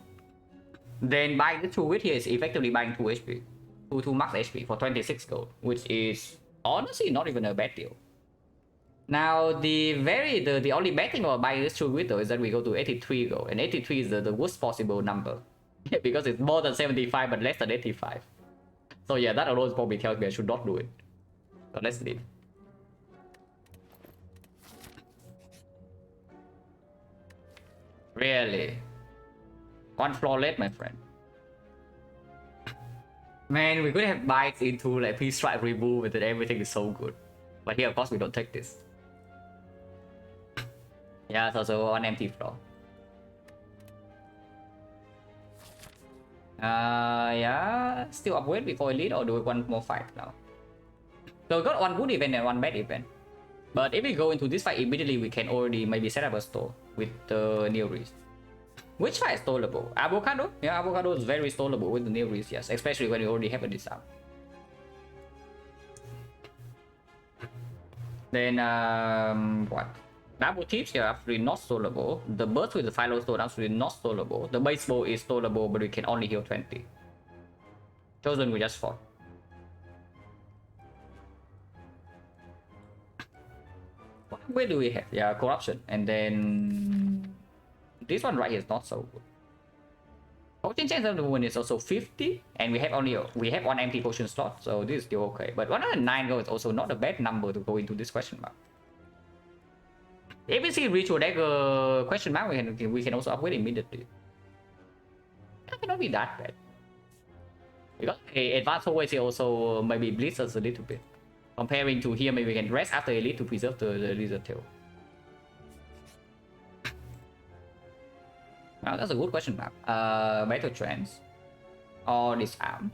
Speaker 1: then buying the True Wit here is effectively buying 2 HP. 2 max HP for 26 gold, which is honestly not even a bad deal. Now, the only bad thing about buying this True Wit though is that we go to 83 gold, and 83 is the worst possible number. Because it's more than 75 but less than 85. So yeah, that alone probably tells me I should not do it. So let's leave. Really? One floor late, my friend. Man, we could have bites into like Peace Strike Remove and then everything is so good. But here, of course, we don't take this. Yeah, it's also on empty floor. Yeah, still upgrade before elite or do we want more fight now? So we got one good event and one bad event. But if we go into this fight immediately, we can already maybe set up a store with the Neo Reese. Which fight is stallable? Avocado? Yeah, Avocado is very stallable with the Neo Reese, yes. Especially when you already have a disarm. Then, what? Double tips here absolutely not stallable. The burst with the Philo Stone absolutely not stallable. The baseball is stallable, but we can only heal 20. Chosen we just fought. Where do we have? Yeah, corruption. And then this one right here is not so good. Potion chance of the wound is also 50, and we have one empty potion slot, so this is still okay. But 109 gold is also not a bad number to go into this question mark. If we see Ritual Dagger question mark, we can also upgrade immediately. That cannot be that bad. Because advanced always also maybe bleeds us a little bit. Comparing to here, maybe we can rest after elite to preserve the lizard tail. Now that's a good question mark. Battle trance or disarm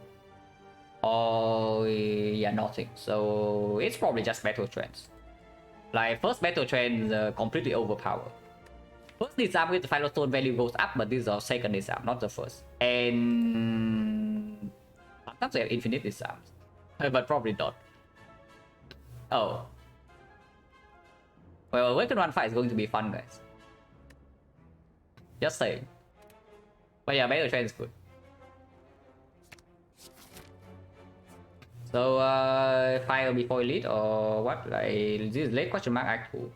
Speaker 1: or yeah, nothing. So it's probably just battle trance. Like first battle trance completely overpowered. First disarm with the Philo Stone value goes up, but this is our second disarm, not the first. And sometimes they have infinite disarms, but probably not. Oh. Well, Awakened 1 fight is going to be fun, guys. Just saying. But yeah, battle trend is good. So fire before elite or what? Like this is late question mark act 2.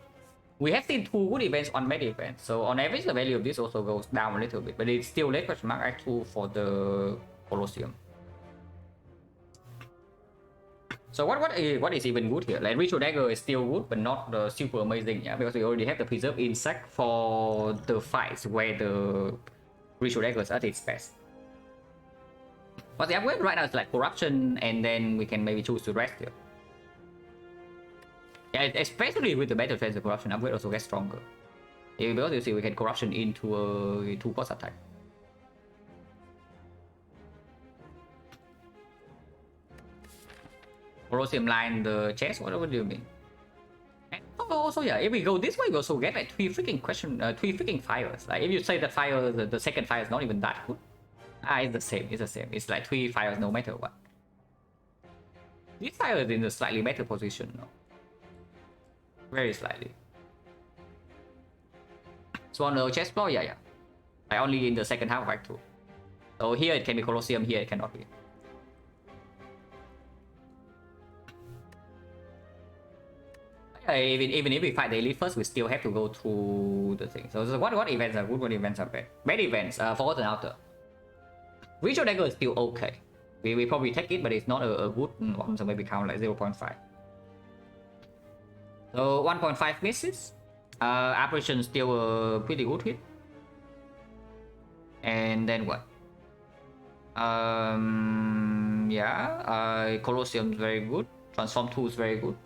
Speaker 1: We have seen 2 good events on bad events. So on average the value of this also goes down a little bit. But it's still late question mark act 2 for the Colosseum. So what is even good here? Like Ritual Dagger is still good, but not super amazing, yeah, because we already have the Preserve Insect for the fights where the Ritual Dagger is at its best. But the upgrade right now is like Corruption, and then we can maybe choose to rest here. Yeah, especially with the Battle Trance, the Corruption upgrade also gets stronger. Yeah, because you see we can Corruption into a 2-cost attack. Colosseum line the chest? What do you mean? And also, yeah, if we go this way, we also get like 3 freaking fires. Like if you say that fire, the second fire is not even that good. It's the same. It's the same. It's like 3 fires no matter what. This fire is in a slightly better position now. Very slightly. So on the chest floor, yeah. Like only in the second half of Act 2. So here it can be Colosseum, here it cannot be. Even if we fight the elite first, we still have to go through the thing. So what events are good, what events are bad? Bad events, Forgotten Outer. Ritual Dagger is still okay. We probably take it, but it's not a good one, so maybe count like 0.5. So 1.5 misses. Apparition still a pretty good hit. And then what? Yeah, Colosseum is very good. Transform 2 is very good.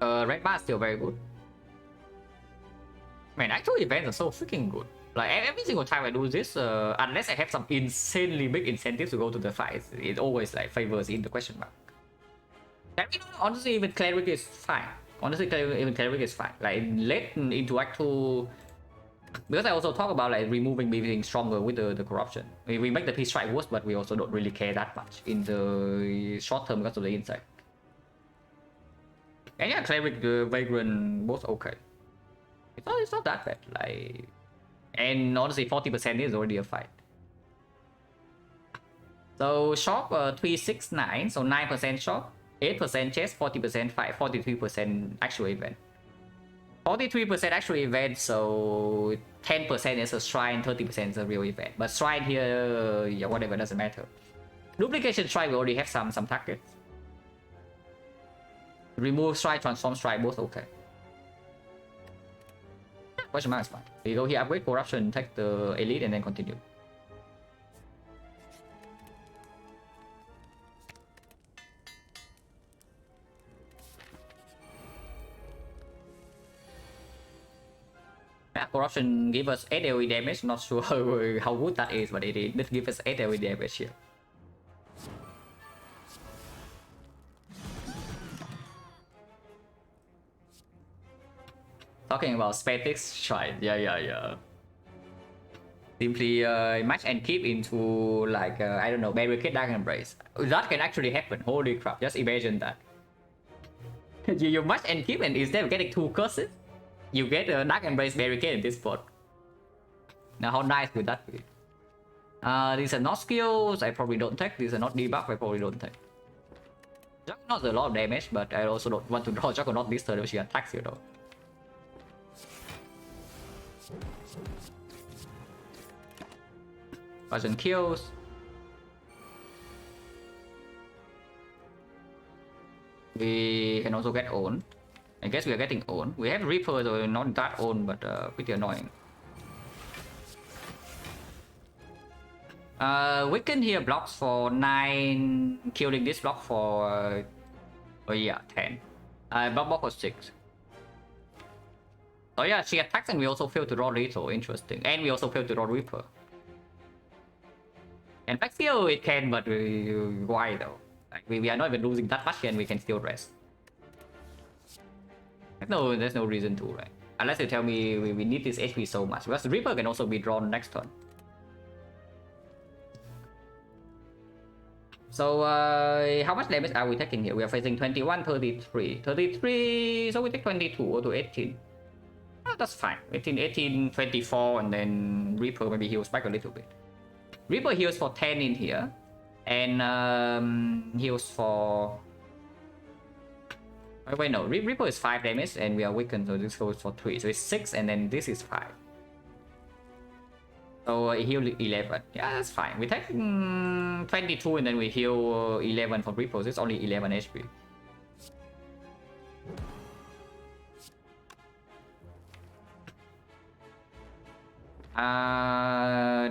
Speaker 1: Red Bar is still very good. Man, actual events are so freaking good. Like every single time I do this, unless I have some insanely big incentives to go to the fights, it always like favors in the question mark. And honestly, even Cleric is fine. Honestly, even Cleric is fine. Like late into Act 2, because I also talk about like removing being stronger with the corruption. We make the peace strike worse, but we also don't really care that much in the short term because of the insight. And yeah, Cleric, Vagrant, both okay. It's not that bad. Like, and honestly, 40% is already a fight. So shop 369, so 9% shop, 8% chest, 40% fight, 43% actual event. 43% actual event, so 10% is a shrine, 30% is a real event. But shrine here, yeah, whatever, doesn't matter. Duplication shrine, we already have some targets. Remove shrine, transform shrine, both okay. Question mark is fine. We go here, upgrade corruption, take the elite, and then continue. Yeah, corruption give us 8 AoE damage. Not sure how good that is, but it did give us 8 AoE damage here. Talking about Spatix Shrine, yeah. Simply match and keep into like I don't know, barricade Dark Embrace. That can actually happen. Holy crap! Just imagine that. you match and keep, and instead of getting 2 curses, you get a Dark Embrace barricade in this spot. Now how nice would that be? These are not skills. I probably don't take. These are not debuff. I probably don't take. Juggernaut's a lot of damage, but I also don't want to draw Juggernaut this turn if she attacks you though. Doesn't kills. We can also get owned. I guess we are getting owned. We have Reaper, so not that owned, but pretty annoying. Weaken here blocks for 9, killing this block for oh yeah, 10. Block for 6. Oh yeah, she attacks and we also fail to draw lethal. Interesting. And we also fail to draw Reaper. And backfield it can, but why though? Like, we are not even losing that much and we can still rest. No, there's no reason to, right? Unless you tell me we need this HP so much. Because Reaper can also be drawn next turn. So how much damage are we taking here? We are facing 21, 33. 33, so we take 22 or to 18. Oh, that's fine. 18, 24, and then Reaper maybe heals back a little bit. Reaper heals for 10 in here. And heals for... Wait, no. Reaper is 5 damage and we are weakened, so this goes for 3. So it's 6 and then this is 5. So heal 11. Yeah, that's fine. We take 22 and then we heal 11 for Reaper. So it's only 11 HP.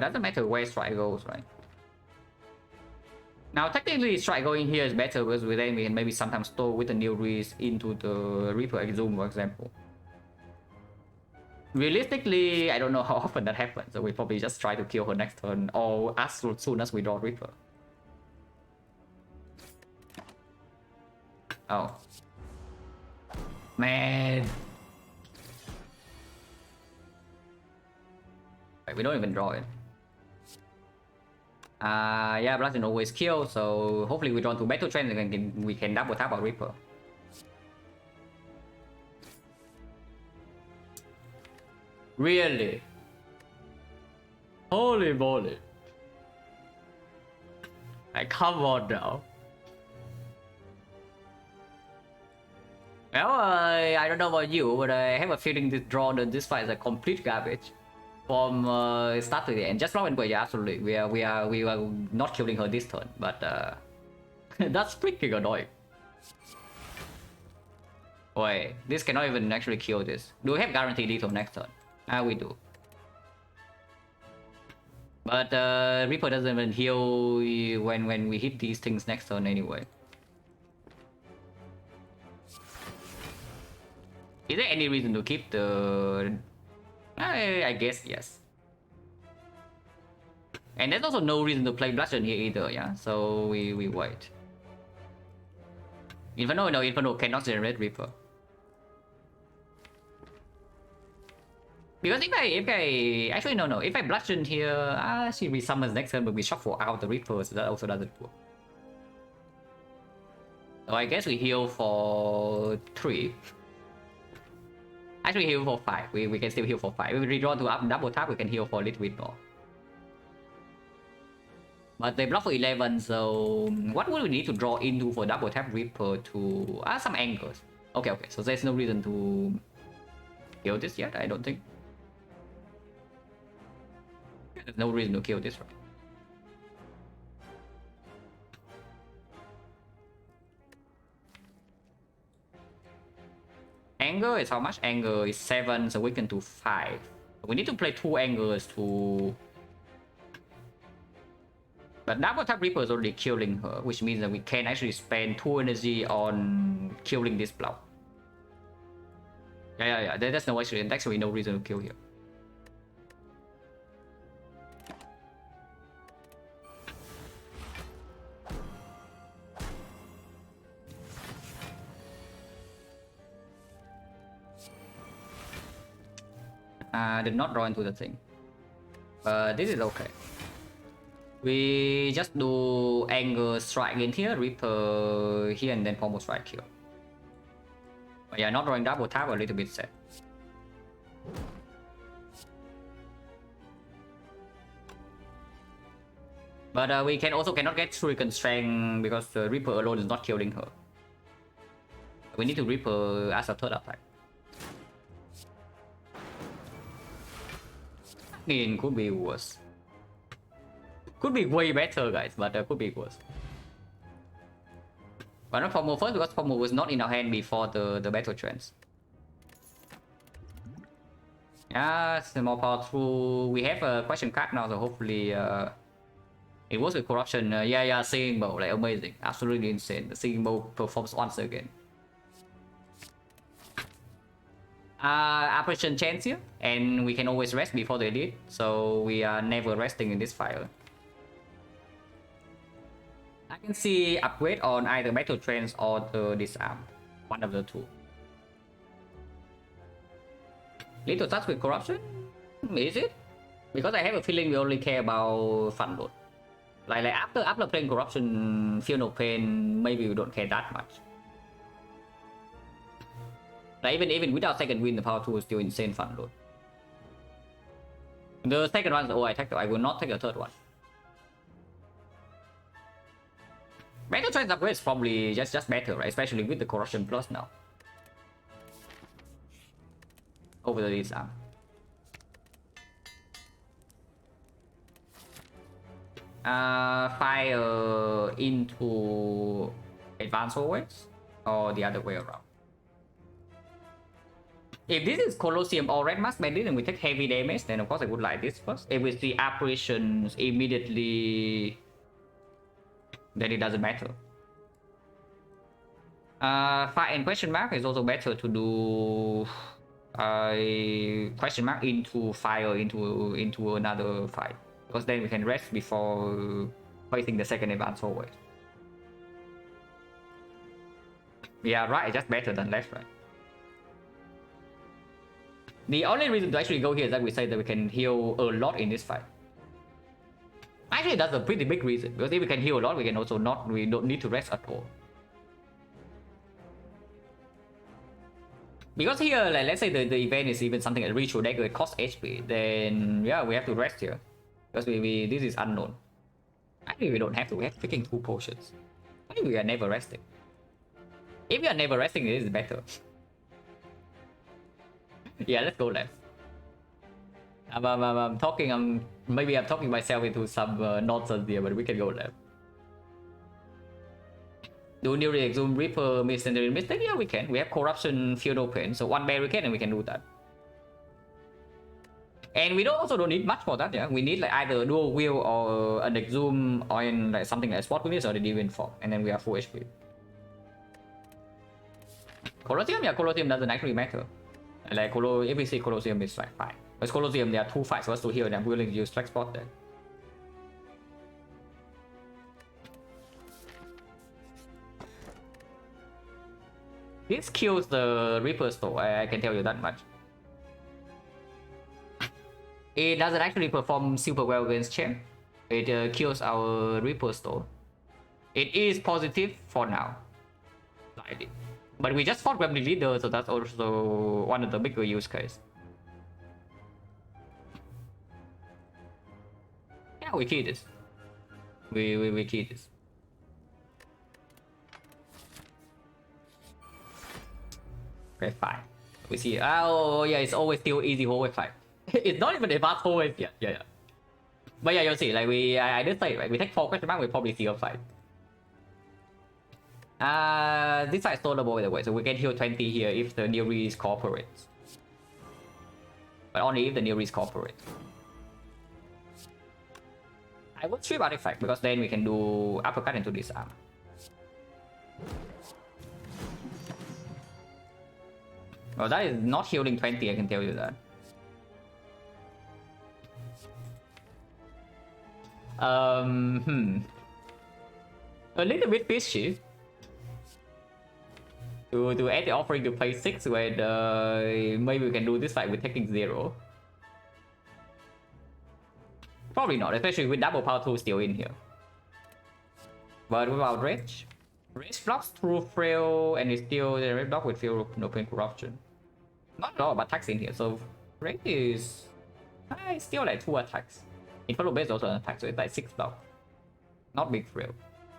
Speaker 1: Doesn't matter where strike goes, right? Now technically strike going here is better because with then we can maybe sometimes store with the new Reese into the Reaper Exhume, for example. Realistically, I don't know how often that happens, so we probably just try to kill her next turn or as soon as we draw Reaper. Oh. Man. Wait, we don't even draw it. Yeah, Blast always kill, so hopefully we draw to Battle Trend and we can double tap our Reaper. Really? Holy moly. Like, come on now. Well, I don't know about you, but I have a feeling this draw and this fight is a complete garbage. from start to the end. Just block and wait, yeah, absolutely. We are not killing her this turn, but that's freaking annoying. Wait, this cannot even actually kill this. Do we have guaranteed lethal next turn? Ah, we do. But Reaper doesn't even heal when we hit these things next turn anyway. Is there any reason to keep the... I guess yes. And there's also no reason to play Bludgeon here either, yeah? So we wait. Inferno, no, Inferno cannot generate Reaper. Because if I actually no, if I Bludgeon here, she resummons next turn, but we shuffle out the Reaper, so that also doesn't work. So I guess we heal for 3. Actually heal for 5. We can still heal for 5. If we redraw to up double tap, we can heal for a little bit more. But they block for 11, so what would we need to draw into for double tap Reaper to some angles? Okay, so there's no reason to kill this yet, I don't think. There's no reason to kill this, right? Anger is how much? Anger is 7, so we can do 5. We need to play 2 angers to... But double tap Reaper is already killing her, which means that we can actually spend 2 energy on killing this block. Yeah. There's actually no reason to kill here. Did not draw into the thing. But this is okay. We just do Anger Strike in here, Reaper here, and then Pommel Strike here. But yeah, not drawing double tap, a little bit sad. But we cannot get Shuriken Strength because the Reaper alone is not killing her. We need to Reaper as a third attack. It could be worse. Could be way better, guys, but could be worse. But not Pommel first because Pommel was not in our hand before the battle trends. Yeah, some more power through. We have a question card now, so hopefully it works with corruption. Yeah, Seeing Bow, like amazing, absolutely insane. The Seeing Bow performs once again. Apparition chance here, and we can always rest before the elite, so we are never resting in this fire. I can see upgrade on either battle trance or the disarm, one of the two. Little touch with corruption, is it? Because I have a feeling we only care about fun load. Like after playing corruption, feel no pain, maybe we don't care that much. Like even without second win, the power 2 is still insane fun load. The second one is I take. I will not take the third one. Battle trance upgrade is probably just better, right? Especially with the corruption plus now. Over the disarm. Fire into advance always, or the other way around. If this is Colosseum or Red Mask Bandit and we take heavy damage, then of course I would like this first. If we see apparitions immediately, then it doesn't matter. Fire and question mark is also better to do question mark into fire into another fight, because then we can rest before facing the second advance always. Yeah, right, just better than left, right? The only reason to actually go here is that we say that we can heal a lot in this fight. Actually, that's a pretty big reason, because if we can heal a lot, we can also we don't need to rest at all. Because here, like, let's say the event is even something like Ritual Dagger, it costs HP, then yeah, we have to rest here. Because this is unknown. Actually, we don't have to, we have freaking 2 potions. I think we are never resting. If we are never resting, it is better. Yeah, let's go left. I'm talking. Maybe I'm talking myself into some nonsense here, but we can go left. Do new exhume Reaper Mercenary Mistake? Yeah, we can. We have corruption field open, so one barricade and we can do that. And we also don't need much for that, yeah. We need like either dual wheel or an exhume or in like something like spot witness or the divine form, and then we are full HP. Colosseum, yeah, Colosseum doesn't actually matter. Like if we see Colosseum is like fine. Because Colosseum there are 2 fights for us to heal and I'm willing to use track spot there. This kills the Reaper's though, I can tell you that much. It doesn't actually perform super well against Champ. It kills our Reaper's though. It is positive for now. Slightly. But we just fought Gremlin Leader, so that's also one of the bigger use case. Yeah, we key this. We key this. Okay, fine. We see. Oh yeah, it's always still easy whole wave fight. It's not even advanced whole wave yet. Yeah. But yeah, you'll see. Like I did say, right? We take 4 question mark, we probably see a fight. This fight is tolerable by the way, so we can heal 20 here if the Nereis cooperates. But only if the Nereis cooperates. I would strip artifact because then we can do uppercut into this arm. Oh, that is not healing 20, I can tell you that. A little bit fishy. To add the offering to play 6 when maybe we can do this fight with taking 0. Probably not, especially with double power 2 still in here. But without Rage. Rage blocks through Frail and it's still the red block with Field Open Corruption. Not a lot of attacks in here, so Rage is it's still like 2 attacks. Infernal Base also an attack, so it's like 6 block. Not big Frail.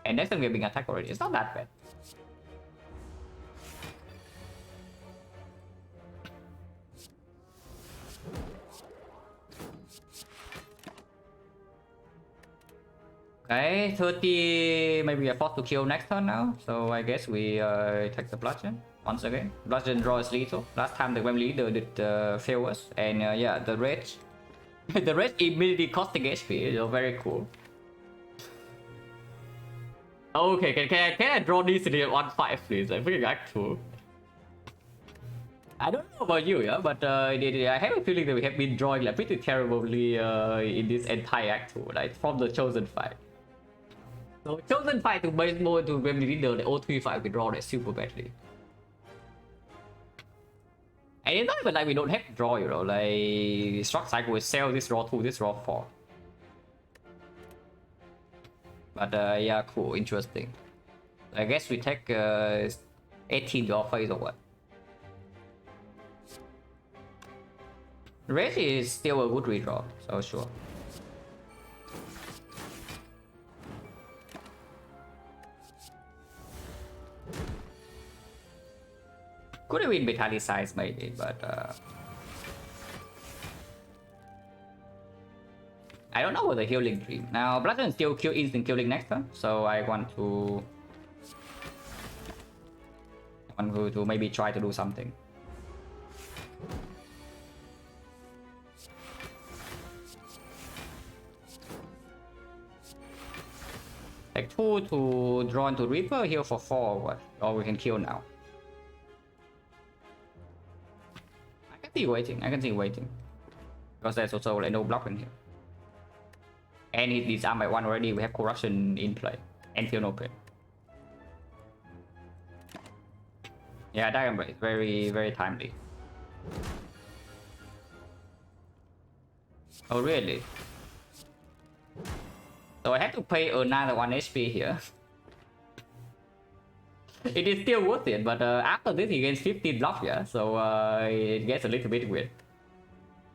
Speaker 1: And next time we're being attacked already, it's not that bad. Okay, 30, maybe we are forced to kill next turn now, so I guess we take the Bludgeon once again. Bludgeon draw is lethal. Last time the Gremlin Leader did fail us, and yeah, the Rage. The Rage immediately costing HP, so very cool. Okay, can I draw this in 1-5 please? I'm freaking Act 2. I don't know about you, yeah, but I have a feeling that we have been drawing like pretty terribly in this entire Act 2, like from the Chosen fight. So Chosen fight to base more to Gremlin Leader, the O3 fight we draw that super badly. And it's not even like we don't have to draw, you know, like Struck Cycle will sell this draw 2, this draw 4. But yeah, cool, interesting. I guess we take 18 draw phase or what? Rage is still a good redraw, so sure. Could have been Vitality size maybe, but I don't know what the healing dream. Now Bludgeon still kill instant killing next turn, so I want to maybe try to do something. Like 2 to draw into Reaper, heal for 4 or what? Or we can kill now. I can see waiting. Because there's also like no block in here. And he disarmed by 1 already, we have corruption in play. And Field Open. Yeah, Diamond Blade is very, very timely. Oh really? So I have to pay another 1 HP here. It is still worth it, but after this he gains 15 block, yeah, so it gets a little bit weird.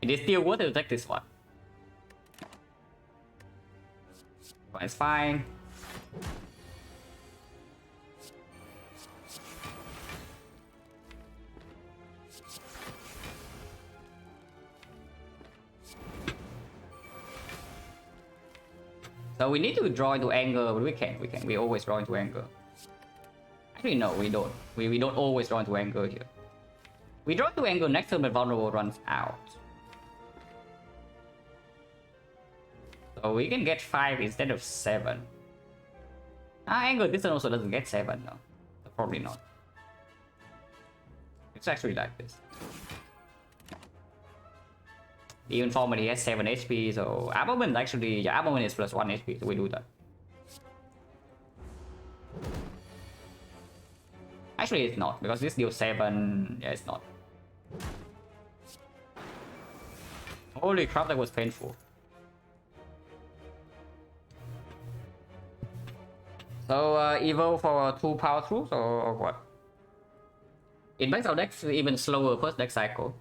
Speaker 1: It is still worth it to take this one. But it's fine. So we need to draw into anger, but we can. We always draw into anger. Actually, no, we don't. We don't always draw into anger here. We draw into anger next turn when vulnerable runs out. So we can get 5 instead of 7. Anger this turn also doesn't get 7 though. So probably not. It's actually like this. Even formerly he has 7 HP, so armament actually, yeah, armament is plus 1 HP, so we do that. Actually, it's not, because this deals 7. Yeah, it's not. Holy crap, that was painful. So, evolve for 2 power throughs, or what? It makes our deck even slower first deck cycle.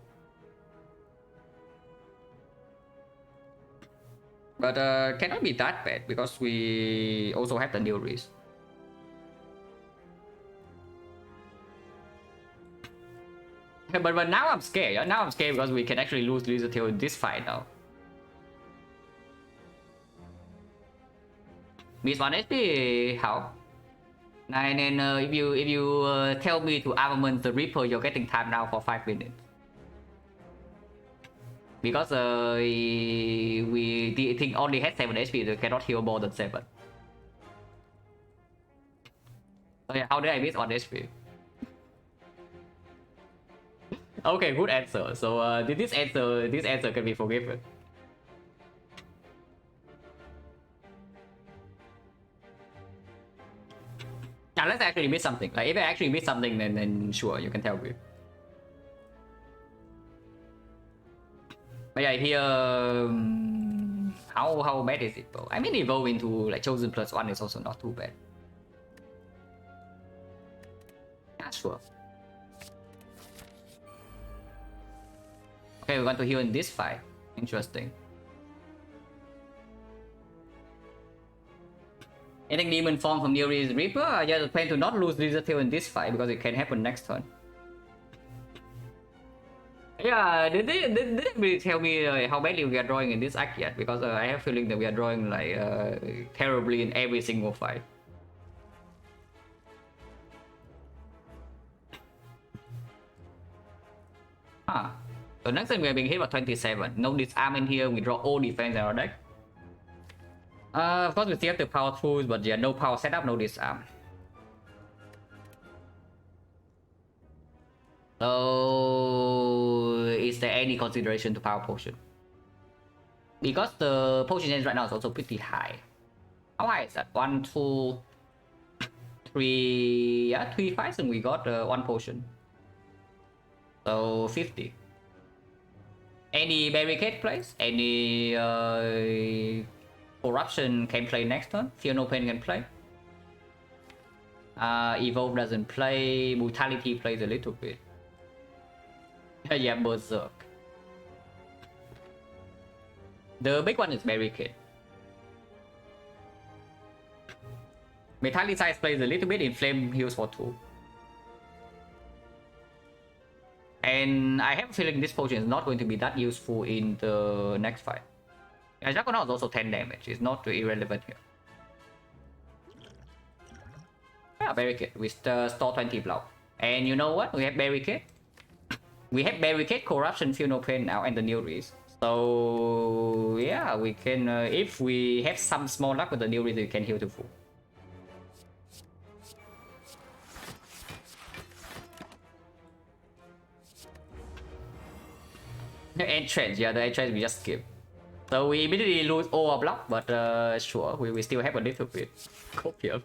Speaker 1: But cannot be that bad, because we also have the new risk. But now I'm scared. Yeah? Now I'm scared because we can actually lose Lizard Tail in this fight now. Miss 1 HP, how? And then if you tell me to armament the Reaper, you're getting time now for 5 minutes. Because we think only has 7 HP, they cannot heal more than 7. So yeah, how did I miss 1 HP? Okay, good answer. So this answer can be forgiven. Unless I actually miss something. Like if I actually miss something, then sure, you can tell me. But yeah, here how bad is it though? I mean, evolve into like chosen plus 1 is also not too bad. Yeah, sure. Okay, we're going to heal in this fight. Interesting. Anything demon form from Nere's Reaper? I just plan to not lose Lizard Tail in this fight because it can happen next turn. Yeah, did they really tell me how badly we are drawing in this act yet? Because I have a feeling that we are drawing like terribly in every single fight. Huh. So next time we are being hit by 27. No disarm in here, we draw all defense in our deck. Of course we still have the power tools, but yeah, no power setup, no disarm. So is there any consideration to power potion? Because the potion range right now is also pretty high. How high is that? 1, 2, 3, yeah, 3 fights and we got 1 potion. So 50. Any barricade plays? Any corruption can play next turn? Fear no pain can play. Evolve doesn't play. Brutality plays a little bit. Yeah, Berserk. The big one is barricade. Metallicize plays a little bit. Inflame heals for 2. And I have a feeling this potion is not going to be that useful in the next fight. Yeah, Juggernaut is also 10 damage. It's not irrelevant here. Yeah, barricade. We store 20 block. And you know what? We have barricade. We have barricade, corruption, feel no pain now, and the new risk. So yeah, we can. If we have some small luck with the new risk, we can heal to full. The entrance, yeah, the entrance we just skip. So we immediately lose all our block, but sure, we still have a little bit. Copium.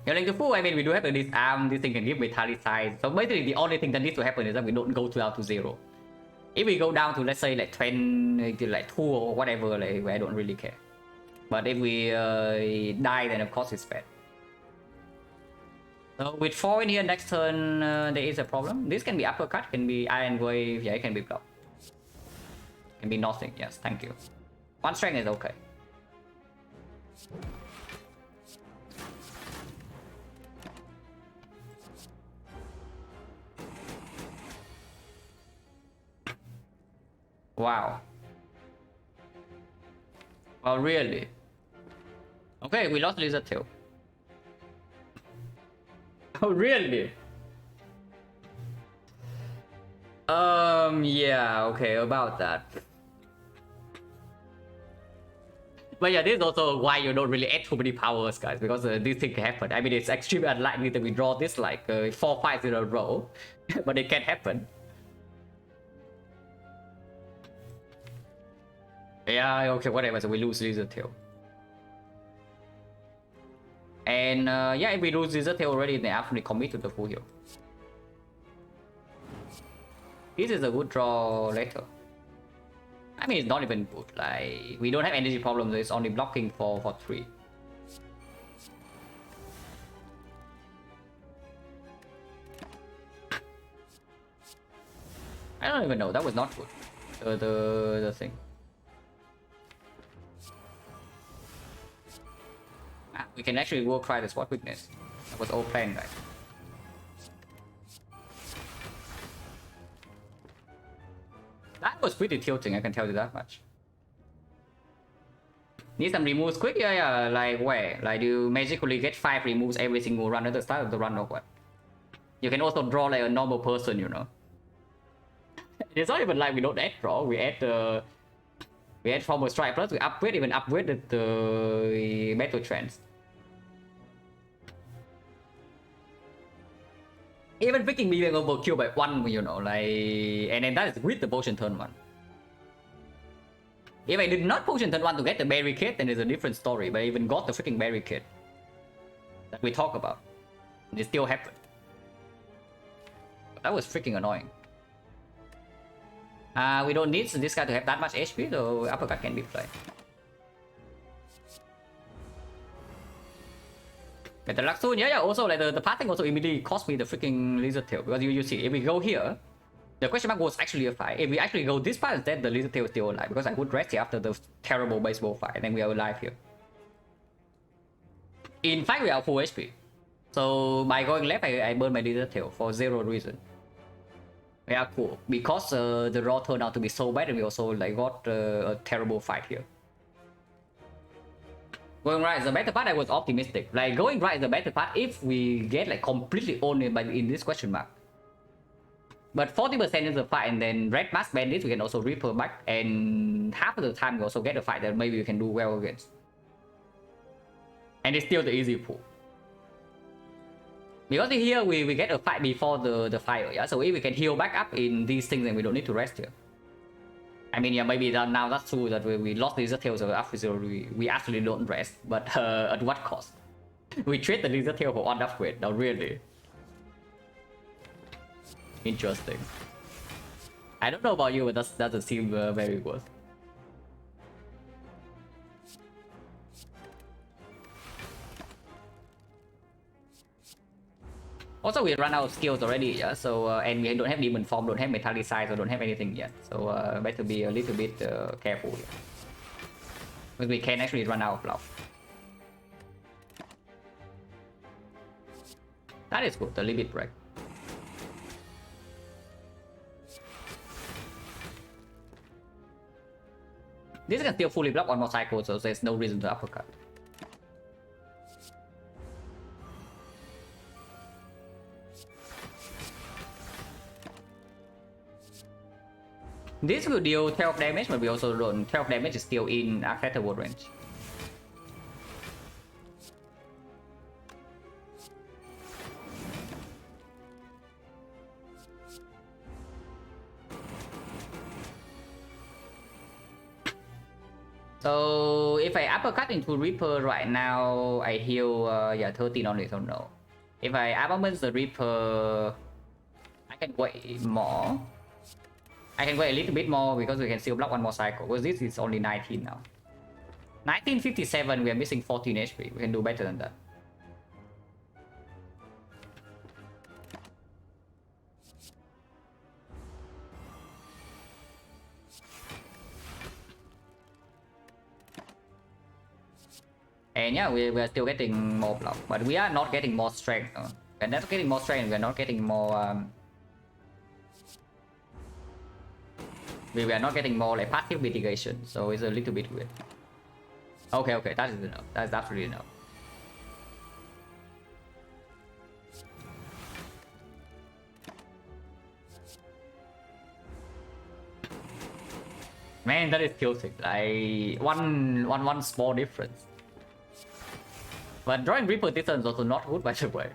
Speaker 1: Healing to full, I mean, we do have the disarm, this thing can give metallicize. So basically, the only thing that needs to happen is that we don't go down to 0. If we go down to, let's say, like 20, like 2 or whatever, like, I don't really care. But if we die, then of course it's bad. So with 4 in here next turn, there is a problem. This can be uppercut, can be iron wave, yeah, it can be blocked. Can be nothing, yes, thank you. 1 strength is okay. Wow. Oh, really? Okay, we lost Lizard Tail. Oh, really? Yeah, okay, about that. But yeah, this is also why you don't really add too many powers, guys, because this thing can happen. I mean, it's extremely unlikely that we draw this like 4 fights in a row, but it can happen. Yeah, okay, whatever, so we lose Lizard Tail. And yeah, if we lose Lizard Tail already, then actually commit to the full heal. This is a good draw later. I mean, it's not even good. Like, we don't have energy problems. It's only blocking for 3. I don't even know. That was not good. The thing. We can actually go try the spot weakness. That was all planned, guys. That was pretty tilting, I can tell you that much. Need some removes quick? Yeah, like where? Like, do you magically get 5 removes every single run at the start of the run or what? You can also draw like a normal person, you know. It's not even like we don't add draw, we add formal strike, plus we even upgraded the metal trends. Even freaking me being overkill by 1, you know, like, and then that is with the potion turn 1. If I did not potion turn 1 to get the barricade, then it's a different story, but I even got the freaking barricade that we talk about. And it still happened. That was freaking annoying. We don't need this guy to have that much HP, so uppercut can be played. But the Luxun, yeah, also like the passing also immediately cost me the freaking Lizard Tail, because you see, if we go here, the question mark was actually a fight. If we actually go this part instead, the Lizard Tail is still alive, because I would rest here after the terrible baseball fight, and then we are alive here. In fact, we are full HP. So by going left, I burn my Lizard Tail for 0 reason. Yeah, cool. Because the raw turned out to be so bad, and we also like got a terrible fight here. Going right is the better part. I was optimistic. Like, going right is the better part if we get like completely owned in this question mark. But 40% is the fight, and then red mask bandits we can also Reaper back, and half of the time we also get a fight that maybe we can do well against. And it's still the easy pool. Because here we get a fight before the fire, yeah? So if we can heal back up in these things, then we don't need to rest here. I mean, yeah, maybe now that's true that we lost the Lizard Tail, so after 0 we actually don't rest. But at what cost? We trade the Lizard Tail for 1 upgrade, now really. Interesting. I don't know about you, but that doesn't seem very good. Also, we run out of skills already, yeah. So and we don't have demon form, don't have metallicize, or don't have anything yet. So better be a little bit careful here, because we can actually run out of block. That is good. The limit break. This can still fully block 1 more cycle, so there's no reason to uppercut. This will deal 12 damage, but we also don't. 12 damage is still in acceptable range. So if I uppercut into Reaper right now, I heal yeah 13 only, so no. If I uppercut the Reaper, I can wait more. I can wait a little bit more because we can still block 1 more cycle. Because this is only 19 now. 1957, we are missing 14 HP. We can do better than that. And yeah, we are still getting more block, but we are not getting more strength. We're not getting more strength. We're not getting more. We are not getting more like passive mitigation, so it's a little bit weird. Okay, okay, that is enough. That is absolutely enough. Man, that is tilting. Like one small difference. But drawing Reaper this turn is also not good, by the way.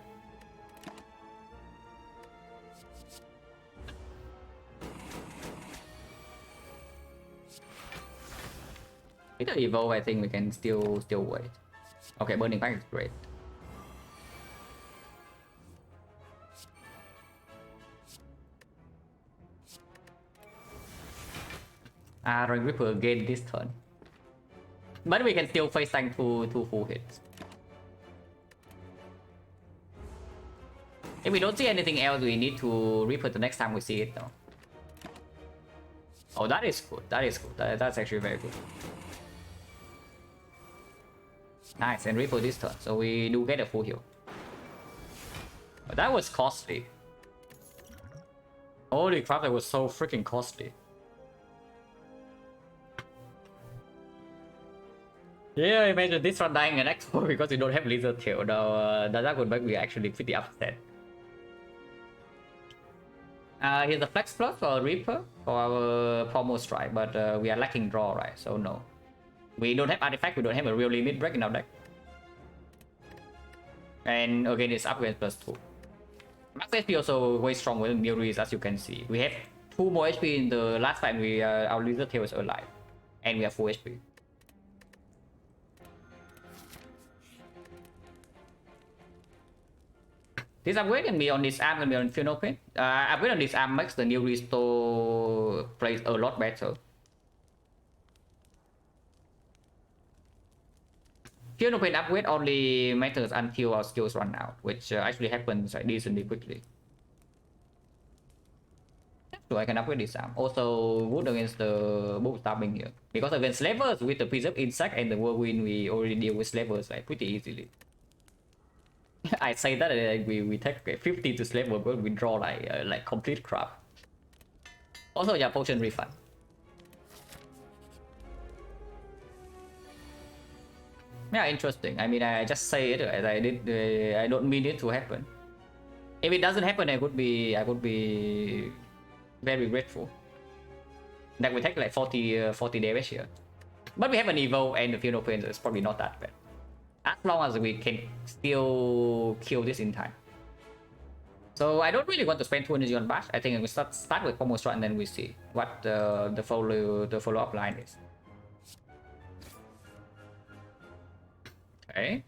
Speaker 1: With the evolve, I think we can still wait. Okay, burning back is great. Drawing Reaper again this turn. But we can still face tank two full hits. If we don't see anything else, we need to Reaper the next time we see it though. Oh, that is good. That is good. That's actually very good. Nice, and Reaper this turn, so we do get a full heal. But that was costly. Holy crap, that was so freaking costly. Yeah, imagine this one dying an X4 because you don't have Lizard Tail. Now, that would make me actually pretty upset. Here's a Flex Plus for Reaper for our Pommel Strike, but we are lacking draw, right? So no. We don't have artifact, we don't have a real limit break in our deck. And again, it's upgrade +2. Max HP also way strong with new release, as you can see. We have 2 more HP in the last time our Lizard Tail was alive. And we have full HP. This upgrade can be on this arm, can be on Phenopin. Upgrade on this arm makes the new restore plays a lot better. Phenopin upgrade only matters until our skills run out, which actually happens decently quickly. So I can upgrade this arm. Also good against the book stabbing here. Because against slavers with the preserve insect and the whirlwind, we already deal with slavers like pretty easily. I say that we take 50 to slaver, but we draw like complete crap. Also, yeah, potion refund. Yeah, interesting. I mean, I just say it as I did. I don't mean it to happen. If it doesn't happen, I would be very grateful. That we take like 40 damage here, but we have an evo and the funeral pain, so it's probably not that bad. As long as we can still kill this in time. So I don't really want to spend 2 energy on bash. I think I will start with Pommel Strike and then we see what the follow-up line is. Okay.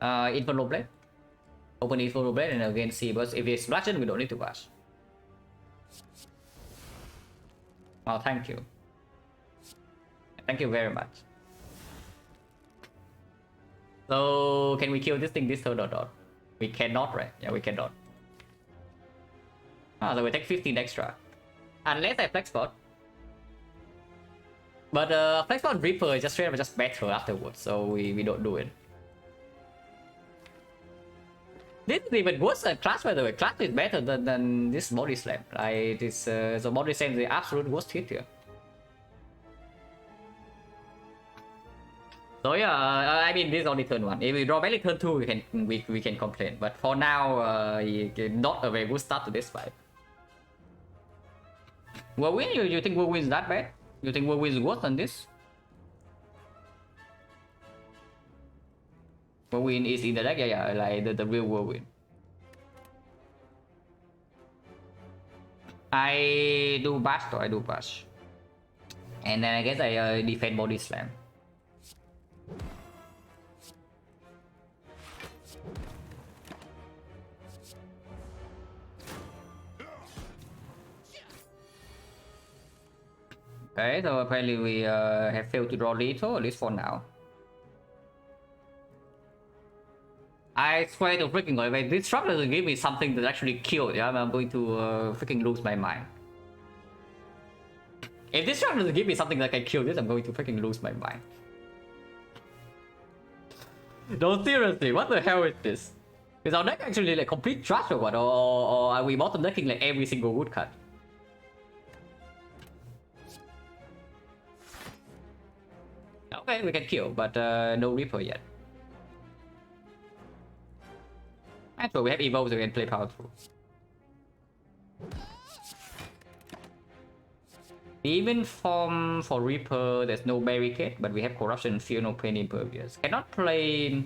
Speaker 1: Infernal Blade. Open Infernal Blade and again see, but if it's bludgeon, we don't need to bash. Oh, thank you. Thank you very much. So can we kill this thing this turn or not? We cannot, right? Yeah, we cannot. So we take 15 extra. Unless I flex bot. But flex bot Reaper is just straight up just better afterwards, so we don't do it. This is even worse than Clash, by the way. Clash is better than this body slam. Like this, so body slam is the absolute worst hit here. So yeah, I mean this is only turn 1. If we draw value turn 2, we can complain. But for now, not a very good start to this fight. Whirlwind, you think Whirlwind is that bad? You think Whirlwind is worse than this? Whirlwind is in the deck, yeah, like the real Whirlwind. I do bash, though. I do bash. And then I guess I defend body slam. Okay, so apparently we have failed to draw lethal, at least for now. I swear to freaking God, if this trap doesn't give me something that actually killed, yeah, I'm going to freaking lose my mind. If this trap doesn't give me something that can kill this, I'm going to freaking lose my mind. No, seriously, what the hell is this? Is our deck actually like complete trash or what? Or are we bottom decking like every single woodcut? Okay, we can kill, but no Reaper yet. Actually, we have Evolve, so we can play power through. Demon form for Reaper, there's no barricade, but we have Corruption, Fear, no Pain, Impervious. Cannot play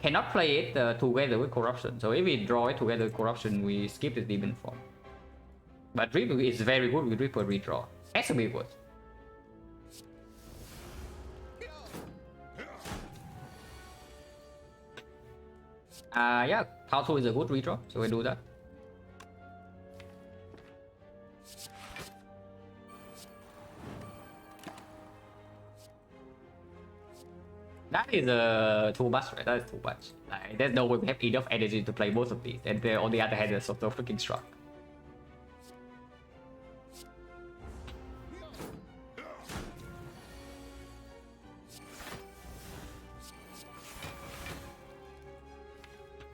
Speaker 1: it together with Corruption. So if we draw it together with Corruption, we skip the Demon form. But Reaper is very good with Reaper redraw. Has to be good. Yeah, Power 2 is a good redraw, so we do that. That is too much, right? That is too much. Like, there's no way we have enough energy to play both of these, and on the other hand, there's sort of freaking strong.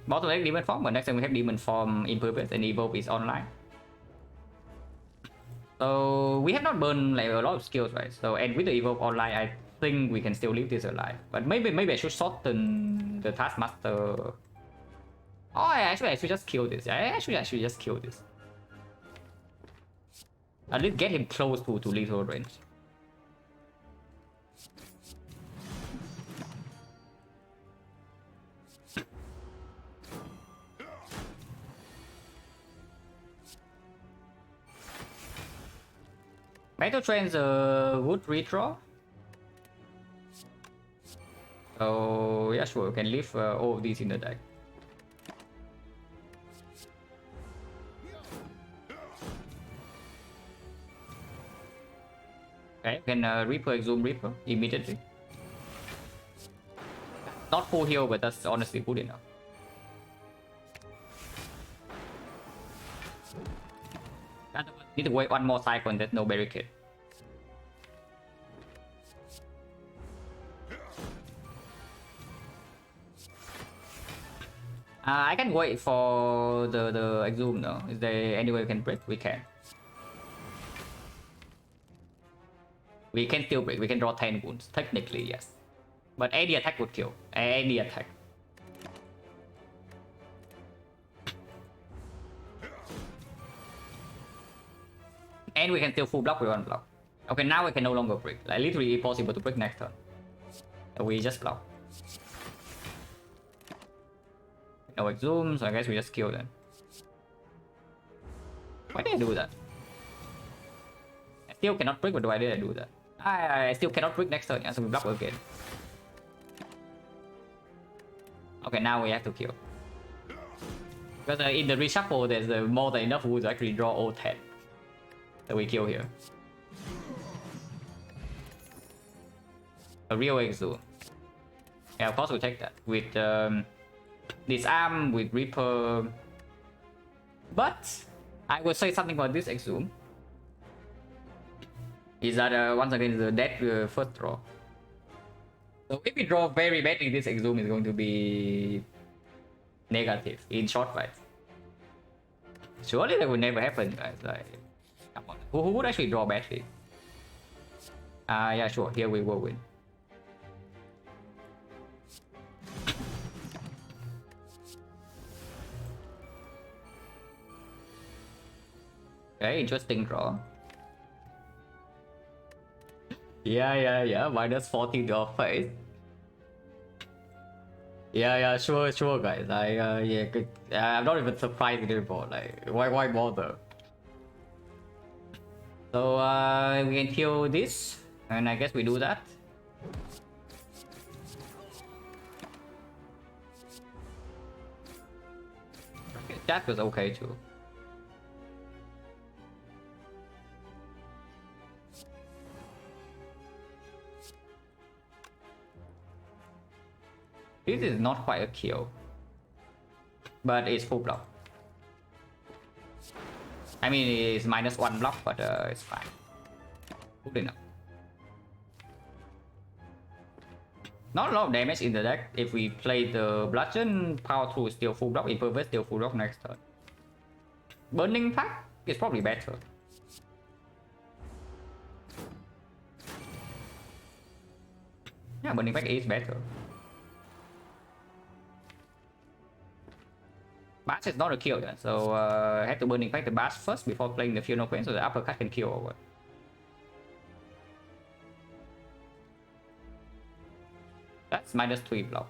Speaker 1: Bottom lane Demon Form, but next time we have Demon Form Impervious and Evolve is online. So we have not burned like a lot of skills, right? So and with the Evolve online, I think we can still leave this alive. But maybe I should shorten the Taskmaster. Oh, actually I should just kill this. I should just kill this. At least get him close to lethal range. Metal Train's a good redraw. So yeah, sure, we can leave all of these in the deck. Okay, we can Reaper Exhume Reaper immediately. Not full heal, but that's honestly good enough. Need to wait one more cycle and there's no barricade. I can wait for the Exhume though. Is there any way we can break? We can. We can still break. We can draw 10 wounds. Technically, yes. But any attack would kill. Any attack. And we can still full block with one block. Okay, now we can no longer break. Like literally impossible to break next turn. So we just block. No Exhume, so I guess we just kill them. Why did I do that? I still cannot break, but why did I do that? I still cannot break next turn, yeah, so we block again. Okay, now we have to kill. Because in the reshuffle, there's more than enough wounds to actually draw all 10. So we kill here. A real Exhume. Yeah, of course we take that. With Disarm, with Reaper. But I will say something about this Exhume. Is that once again the dead first draw. So if we draw very badly, this Exhume is going to be negative in short fights. Surely that would never happen, guys. Like, come on. Who would actually draw badly? Yeah, sure. Here we will win. Okay, interesting draw. Yeah. Minus 40 to our face. Yeah, sure, guys. Yeah, good. I'm not even surprised anymore. Like, why bother? So, we can kill this, and I guess we do that. That was okay too. This is not quite a kill, but it's full block. I mean, it's minus 1 block, but it's fine. Good enough. Not a lot of damage in the deck. If we play the Bludgeon, Power 2 is still full block, Impervious still full block next turn. Burning Pack is probably better. Yeah, Burning Pact is better. Bash is not a kill, yeah. So I have to Burning Pact the Bash first before playing the Funeral Queen, so the uppercut can kill over. That's -3 block.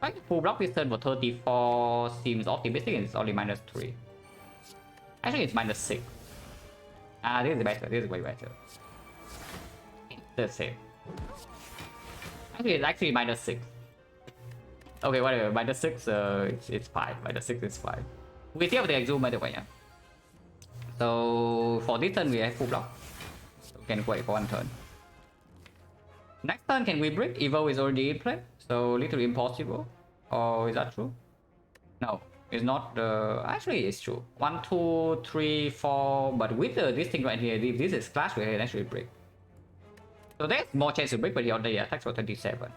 Speaker 1: I think full block this turn for 34 seems optimistic and it's only -3. Actually, it's -6. Ah, this is better. This is way better. It's the same. Actually, it's actually -6. Okay, whatever. -6, it's 5. -6 is 5. We still have the Exhume by the way, yeah. So for this turn, we have full block. So we can wait for one turn. Next turn, can we break? Evo is already in play, so literally impossible. Or is that true? No, it's not. Actually, it's true. 1, 2, 3, 4. But with this thing right here, if this is clash, we can actually break. So there's more chance to break, but he already attacks for 27.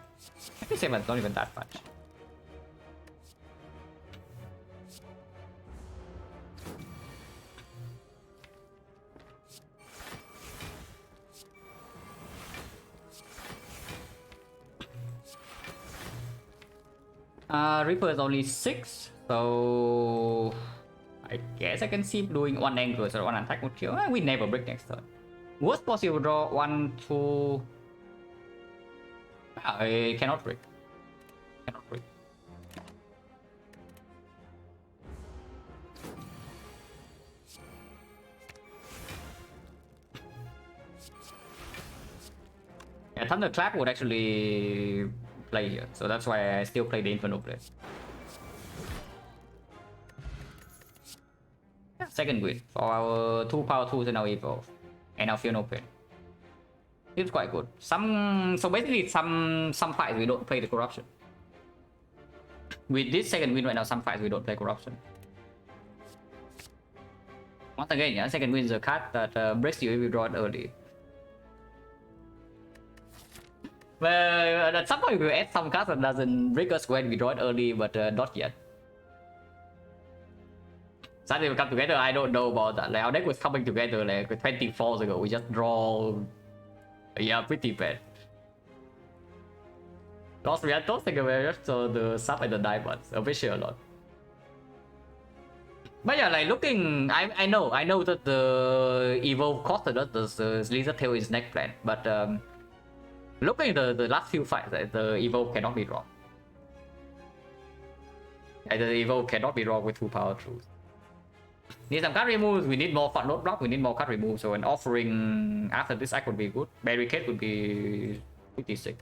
Speaker 1: 27 is not even that much. Reaper is only 6, so I guess I can see doing one angle or one attack would kill. We never break next turn. Worst possible draw 1, 2. I cannot break. Cannot break. Yeah, Thunderclap would actually play here, so that's why I still play the Inferno Blade. Yeah, second win for our 2 power 2s and now evolve, and now feel no pain. It's quite good. So basically some fights we don't play the corruption. With this second win right now, some fights we don't play corruption. Once again, yeah, second win is a card that breaks you if you draw it early. Well, at some point we will add some cards that doesn't break us when we draw it early, but not yet. Something will come together, I don't know about that. Like our deck was coming together like 24 ago, we just draw... Yeah, pretty bad. Lost Riantos, thank you very much for the sub and the diamonds, appreciate a lot. But yeah, like looking, I know that the Evo costed us the Lizard Tail is neck plan, but looking at the last few fights, the Evo cannot be wrong. The Evo cannot be wrong with 2 power truths. Need some card removes, we need more front load block, we need more card removes, so an offering after this act would be good. Barricade would be pretty sick.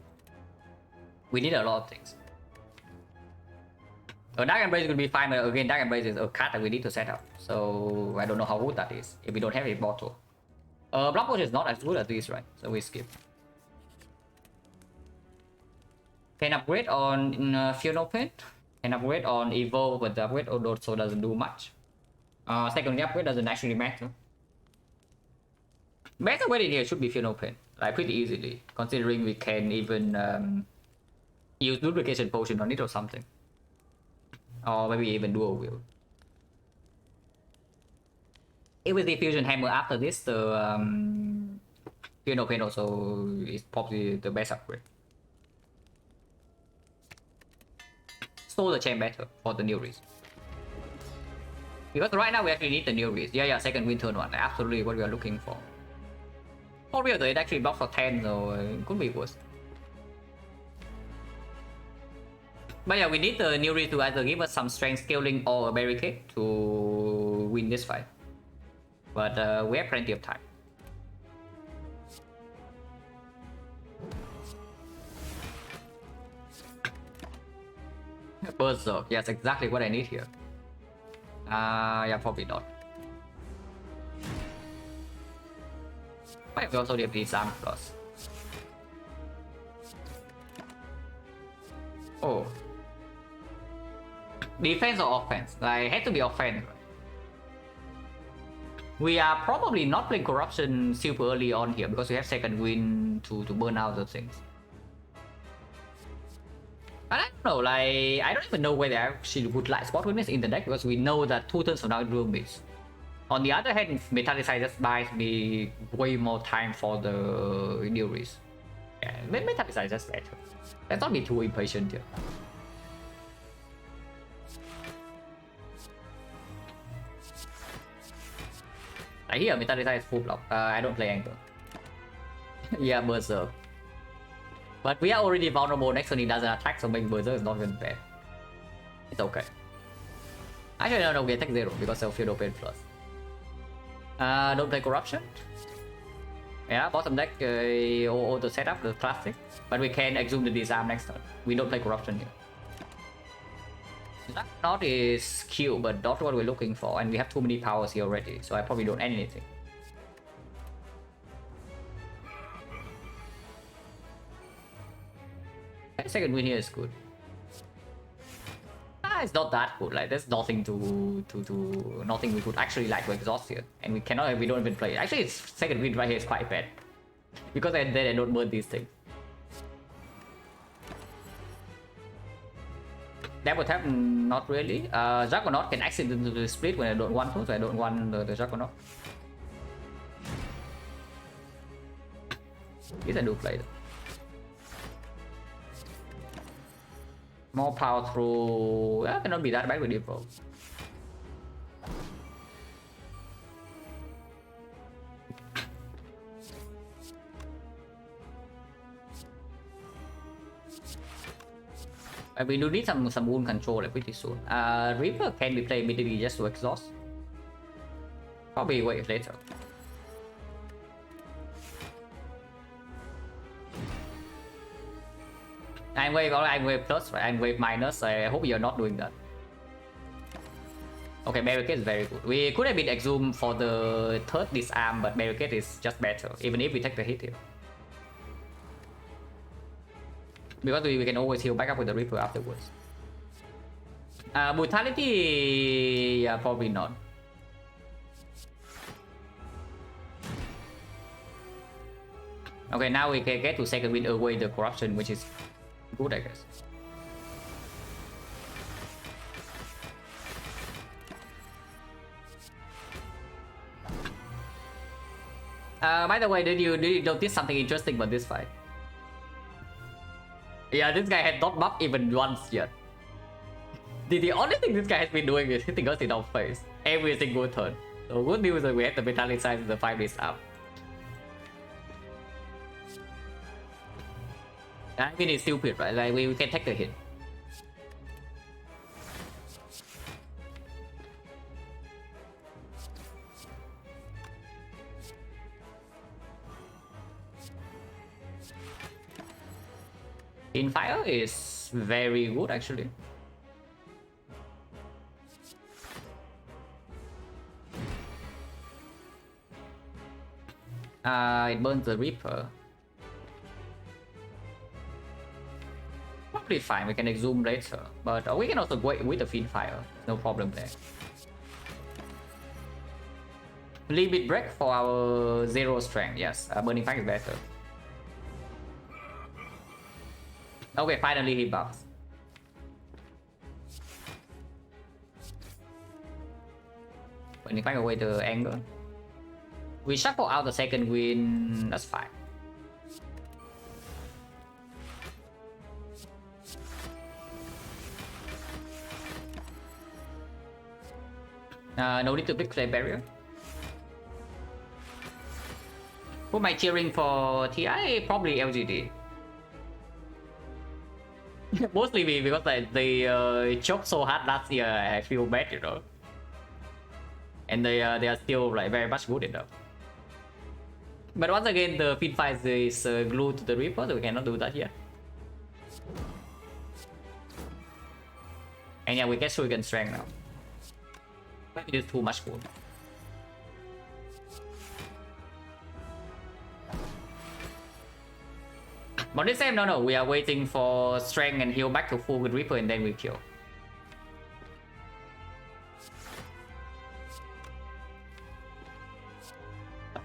Speaker 1: We need a lot of things. Dark Embrace could be fine, but again, Dark Embrace is a card that we need to set up. So I don't know how good that is if we don't have a bottle. Block Push is not as good as this, right? So we skip. Can upgrade on Funeral Pain. Can upgrade on Evo, but the upgrade also doesn't do much. Second upgrade doesn't actually matter. Best upgrade in here should be Funeral Pain, like pretty easily, considering we can even use duplication potion on it or something. Or maybe even dual wield. If with the fusion hammer after this, the Funeral Pain also is probably the best upgrade. Stole the chain better for the new reason. Because right now we actually need the new reason. Yeah, second win turn 1, absolutely what we are looking for. For real though, it actually blocks for 10, so it could be worse. But yeah, we need the new reason to either give us some strength scaling or a barricade to win this fight. But we have plenty of time. Berserk, yes, exactly what I need here. Yeah, probably not. But we also need disarm plus. Oh. Defense or offense? Like, it has to be offense. We are probably not playing corruption super early on here because we have second win to burn out the things. But I don't know, like, I don't even know whether I actually would like spot witness in the deck because we know that 2 turns from now it will miss. On the other hand, Metallicize just buys me way more time for the deal risk. Yeah, Metallicize just better. Let's not be too impatient here. Like here, Metallicize is full block. I don't play Anchor. Yeah, Berserk. But we are already vulnerable next turn he doesn't attack, so making Berserk is not even bad. It's okay. Actually, no, we attack 0 because of Field Open Plus. Don't play Corruption. Yeah, bottom deck auto setup, the classic. But we can exhume the disarm next turn. We don't play Corruption here. Not is Q, but not what we're looking for, and we have too many powers here already, so I probably don't end anything. Second win here is good. It's not that good. Like there's nothing nothing we could actually like to exhaust here, and we don't even play it. Actually, it's second win right here is quite bad because then I don't burn these things. That would happen, not really. Juggernaut can accidentally split when I don't want to, so I don't want the Juggernaut. Yes, I do play it. More power through... That cannot be that bad with default. We do need some wound control like pretty soon. Reaper can be played immediately just to exhaust. Probably wait later. I'm wave plus, right? I'm wave minus. I hope you're not doing that. Okay, barricade is very good. We could have been exhumed for the third disarm, but barricade is just better, even if we take the hit here. Because we can always heal back up with the Reaper afterwards. Brutality, yeah, probably not. Okay, now we can get to second win away the corruption, which is good, I guess. By the way, did you notice something interesting about this fight? Yeah, this guy had not buffed even once yet. The only thing this guy has been doing is hitting us in our face every single turn. So good news is that we have the metallic size in the 5 days up. I mean, it's stupid, right? Like we can take the hit. In fire is very good actually. It burns the Reaper. Probably fine, we can exhume later, but we can also wait with the Fiend Fire, no problem there. Limit break for our 0 strength, yes, burning fire is better. Okay, finally he buffs. Burning fire away the anger. We shuffle out the second win, that's fine. No need to pick play barrier. Who am I cheering for? TI? Probably LGD. Mostly me, because they choked so hard last year, I feel bad, you know. And they are still like very much good enough. But once again, the Fiend Fire is glued to the Reaper, so we cannot do that yet. And yeah, we get Shuriken Strength now. It is too much gold. But this time, no, we are waiting for strength and heal back to full with Reaper and then we kill.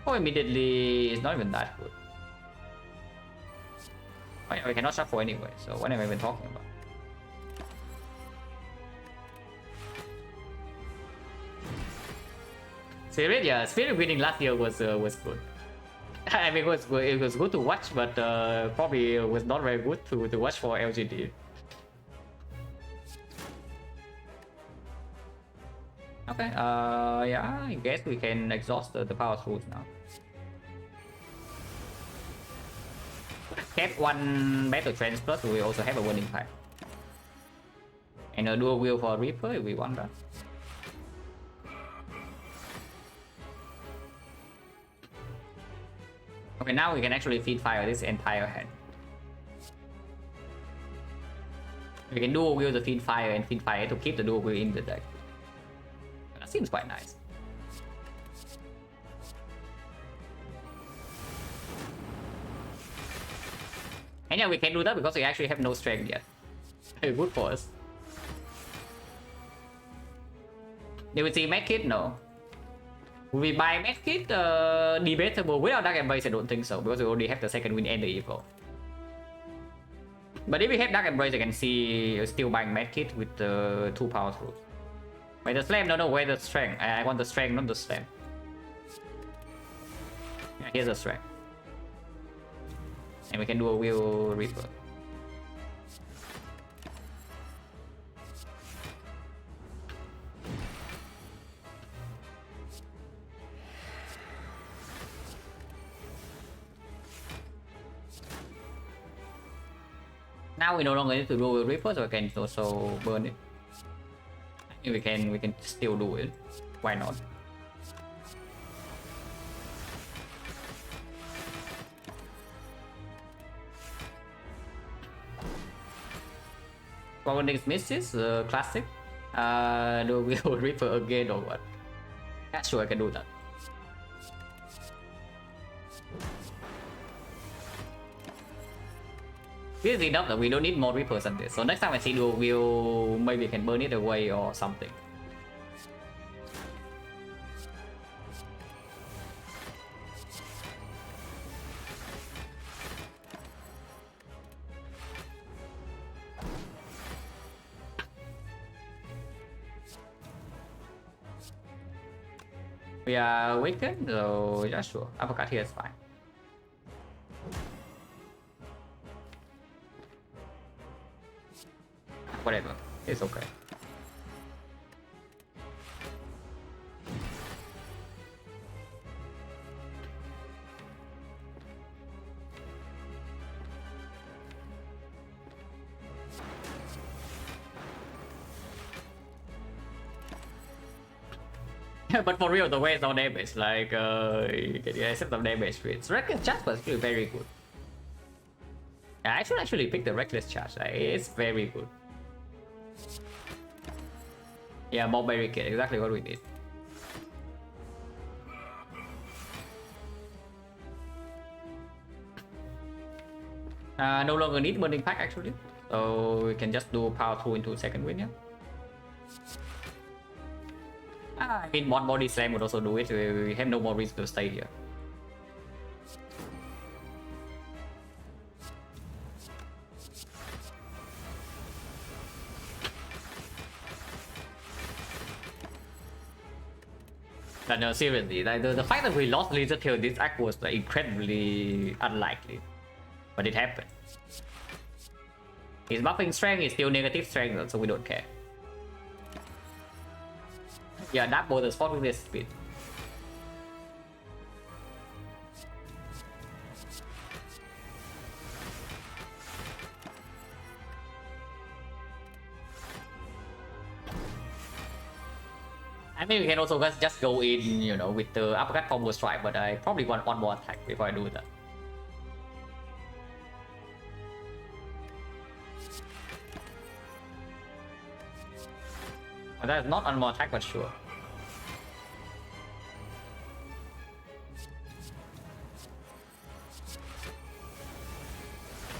Speaker 1: Oh, immediately is not even that good. Oh, yeah, we cannot shuffle anyway, so what am I even talking about? Spirit, yeah, Spirit winning last year was good. I mean, it was good to watch, but probably was not very good to watch for LGD. Okay, yeah, I guess we can exhaust the power tools now. Kept one battle trance plus we also have a winning pack. And a dual wheel for Reaper if we want that. Okay, now we can actually feed fire this entire hand. We can dual wheel the feed fire and feed fire to keep the dual wheel in the deck. That seems quite nice. And yeah, we can do that because we actually have no strength yet. Good for us. Did we see medkit? No. Will we buy medkit? Debatable. Without Dark Embrace, I don't think so, because we already have the second win and the evil. But if we have Dark Embrace, I can see still buying medkit with the 2 power through. Wait, the slam? No, wait, the strength. I want the strength, not the slam. Yeah, here's the strength. And we can do a wheel Reaper. Now we no longer need to do a Reaper, so we can also burn it. We can still do it. Why not? Powerlink misses, classic. Do we Reaper again or what? Yeah, sure, I can do that. This is enough that we don't need more Reapers than this. So next time I see dual wheel, maybe I can burn it away or something. We are weakened, so yeah, sure. Uppercut here is fine. Whatever, it's okay. But for real, the way it's no damage, like you can accept some damage with it. Reckless charge was actually very good. I should actually pick the reckless charge. It's very good. Yeah, more barricade, exactly what we need. No longer need burning pack actually, so we can just do power 2 into second win. Yeah. I mean, one body slam would also do it. We have no more reason to stay here. But no, seriously, like the fact that we lost Lizard Tail this act was like, incredibly unlikely. But it happened. He's buffing strength, he's still negative strength, so we don't care. Yeah, that was the spot with this speed. I mean, we can also just go in, you know, with the uppercut combo strike, but I probably want one more attack before I do that. But that is not one more attack, but sure.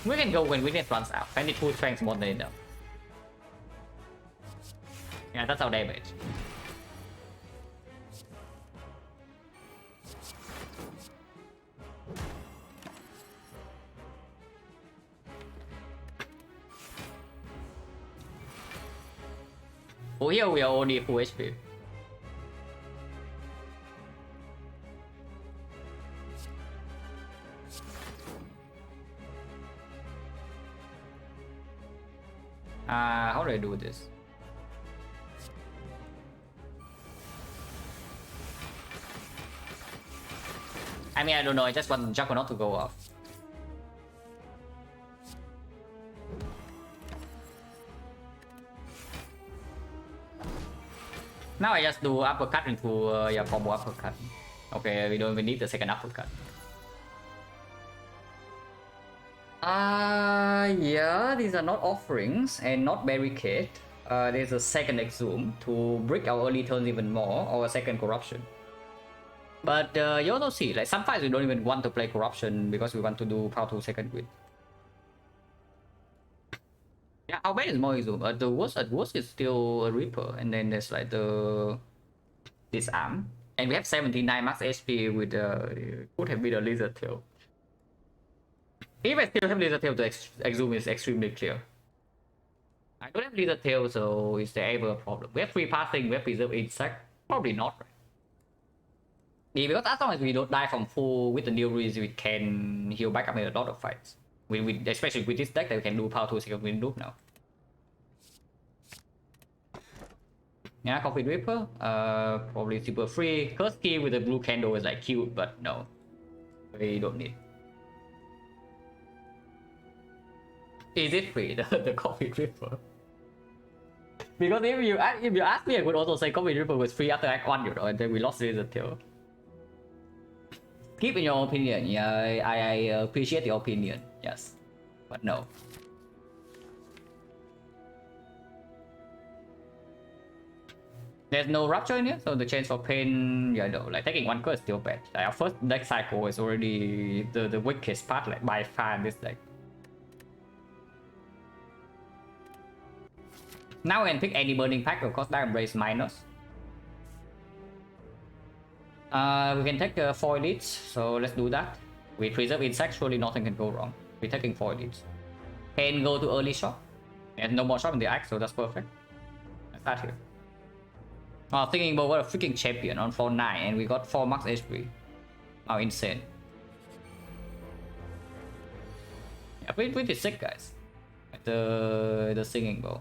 Speaker 1: We can go when weakness runs out. 22 strength more than enough. Yeah, that's our damage. Oh, here we are only full HP. How do I do this? I mean, I don't know. I just want Juggernaut to go off. Now I just do uppercut into yeah, combo uppercut. Okay, we don't even need the second uppercut. Yeah, these are not offerings and not barricade. There's a second exhume to break our early turns even more, or a second corruption. But you also see, like some fights we don't even want to play corruption because we want to do power 2 second grid. Yeah, how bad is more exhume? The worst at worst is still a Reaper, and then there's like the disarm, and we have 79 max HP with could have been a lizard tail. If I still have lizard tail, the exhume is extremely clear. I don't have lizard tail, so is there ever a problem? We have free passing, we have preserve insect, probably not, right? Yeah, because as long as we don't die from full with the new release, we can heal back up in a lot of fights. Especially with this deck that we can do power 2 second wind loop now. Yeah, Coffee Reaper, probably super free. Curse key with the blue candle is like cute, but no, we don't need. Is it free, the Coffee Reaper? Because if you ask me, I would also say Coffee Reaper was free after Act 1, you know, and then we lost Lizard Tail. Keep in your opinion, yeah, I appreciate your opinion, yes, but no. There's no Rupture in here, so the chance for pain, yeah, no, like taking one curse is still bad. Like our first deck cycle is already the weakest part, like by far in this deck. Now we can pick any Burning Pack, of course, that embrace minus. We can take 4 elites, so let's do that. We preserve insect, surely nothing can go wrong. We're taking 4 elites. Can go to early shot. There's no more shot in the axe, so that's perfect. Let's start here. Oh, thinking about what a freaking champion on 4-9, and we got 4 max HP. Oh, insane. Yeah, pretty sick, guys. The singing bow.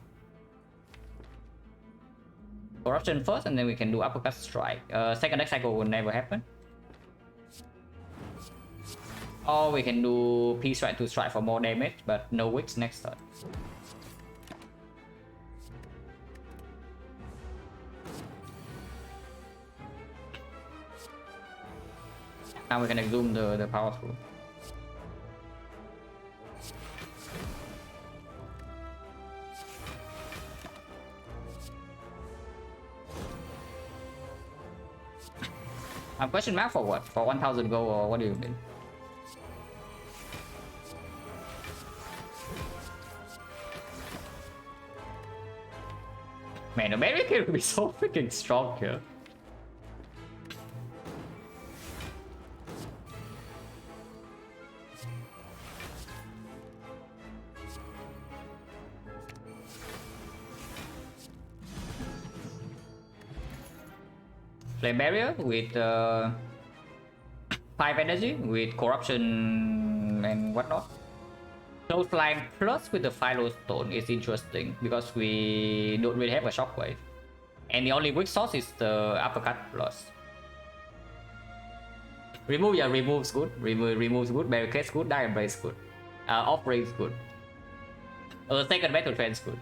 Speaker 1: Corruption first, and then we can do uppercut strike. Second deck cycle will never happen. Or we can do P strike to strike for more damage, but no wicks next turn. Now we can exhume the power through. Question mark for what? For 1000 gold, or what do you mean? Man, the barricade will be so freaking strong here. Flame barrier with 5 energy with corruption and whatnot. Close line plus with the Philo Stone is interesting because we don't really have a shockwave, and the only weak source is the uppercut plus. Remove, yeah, removes good. Removes good. Barricade's good. Die embrace good. Offering's good. Second battle trend's good.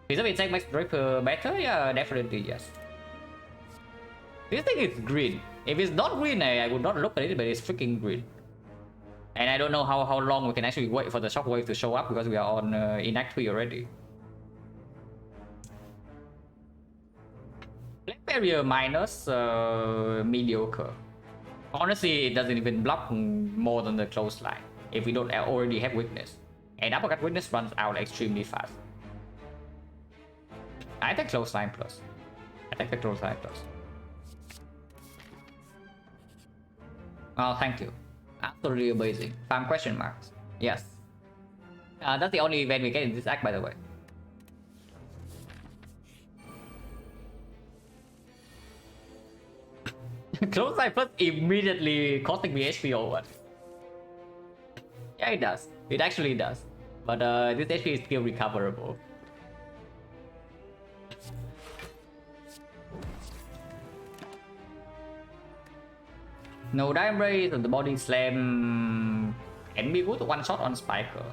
Speaker 1: Preserve insect makes Draper better? Yeah, definitely yes. This thing is green. If it's not green, I would not look at it, but it's freaking green. And I don't know how long we can actually wait for the shockwave to show up because we are on in Act 3 already. Black Barrier minus mediocre. Honestly, it doesn't even block more than the close line if we don't already have weakness. And uppercut weakness runs out extremely fast. I take close line plus. I take the close line plus. Oh, thank you. Absolutely amazing. Farm question marks. Yes. That's the only event we get in this act, by the way. Close line plus immediately costing me HP or what? Yeah, it does. It actually does. But this HP is still recoverable. No Dive Race and the Body Slam can be good one shot on Spiker.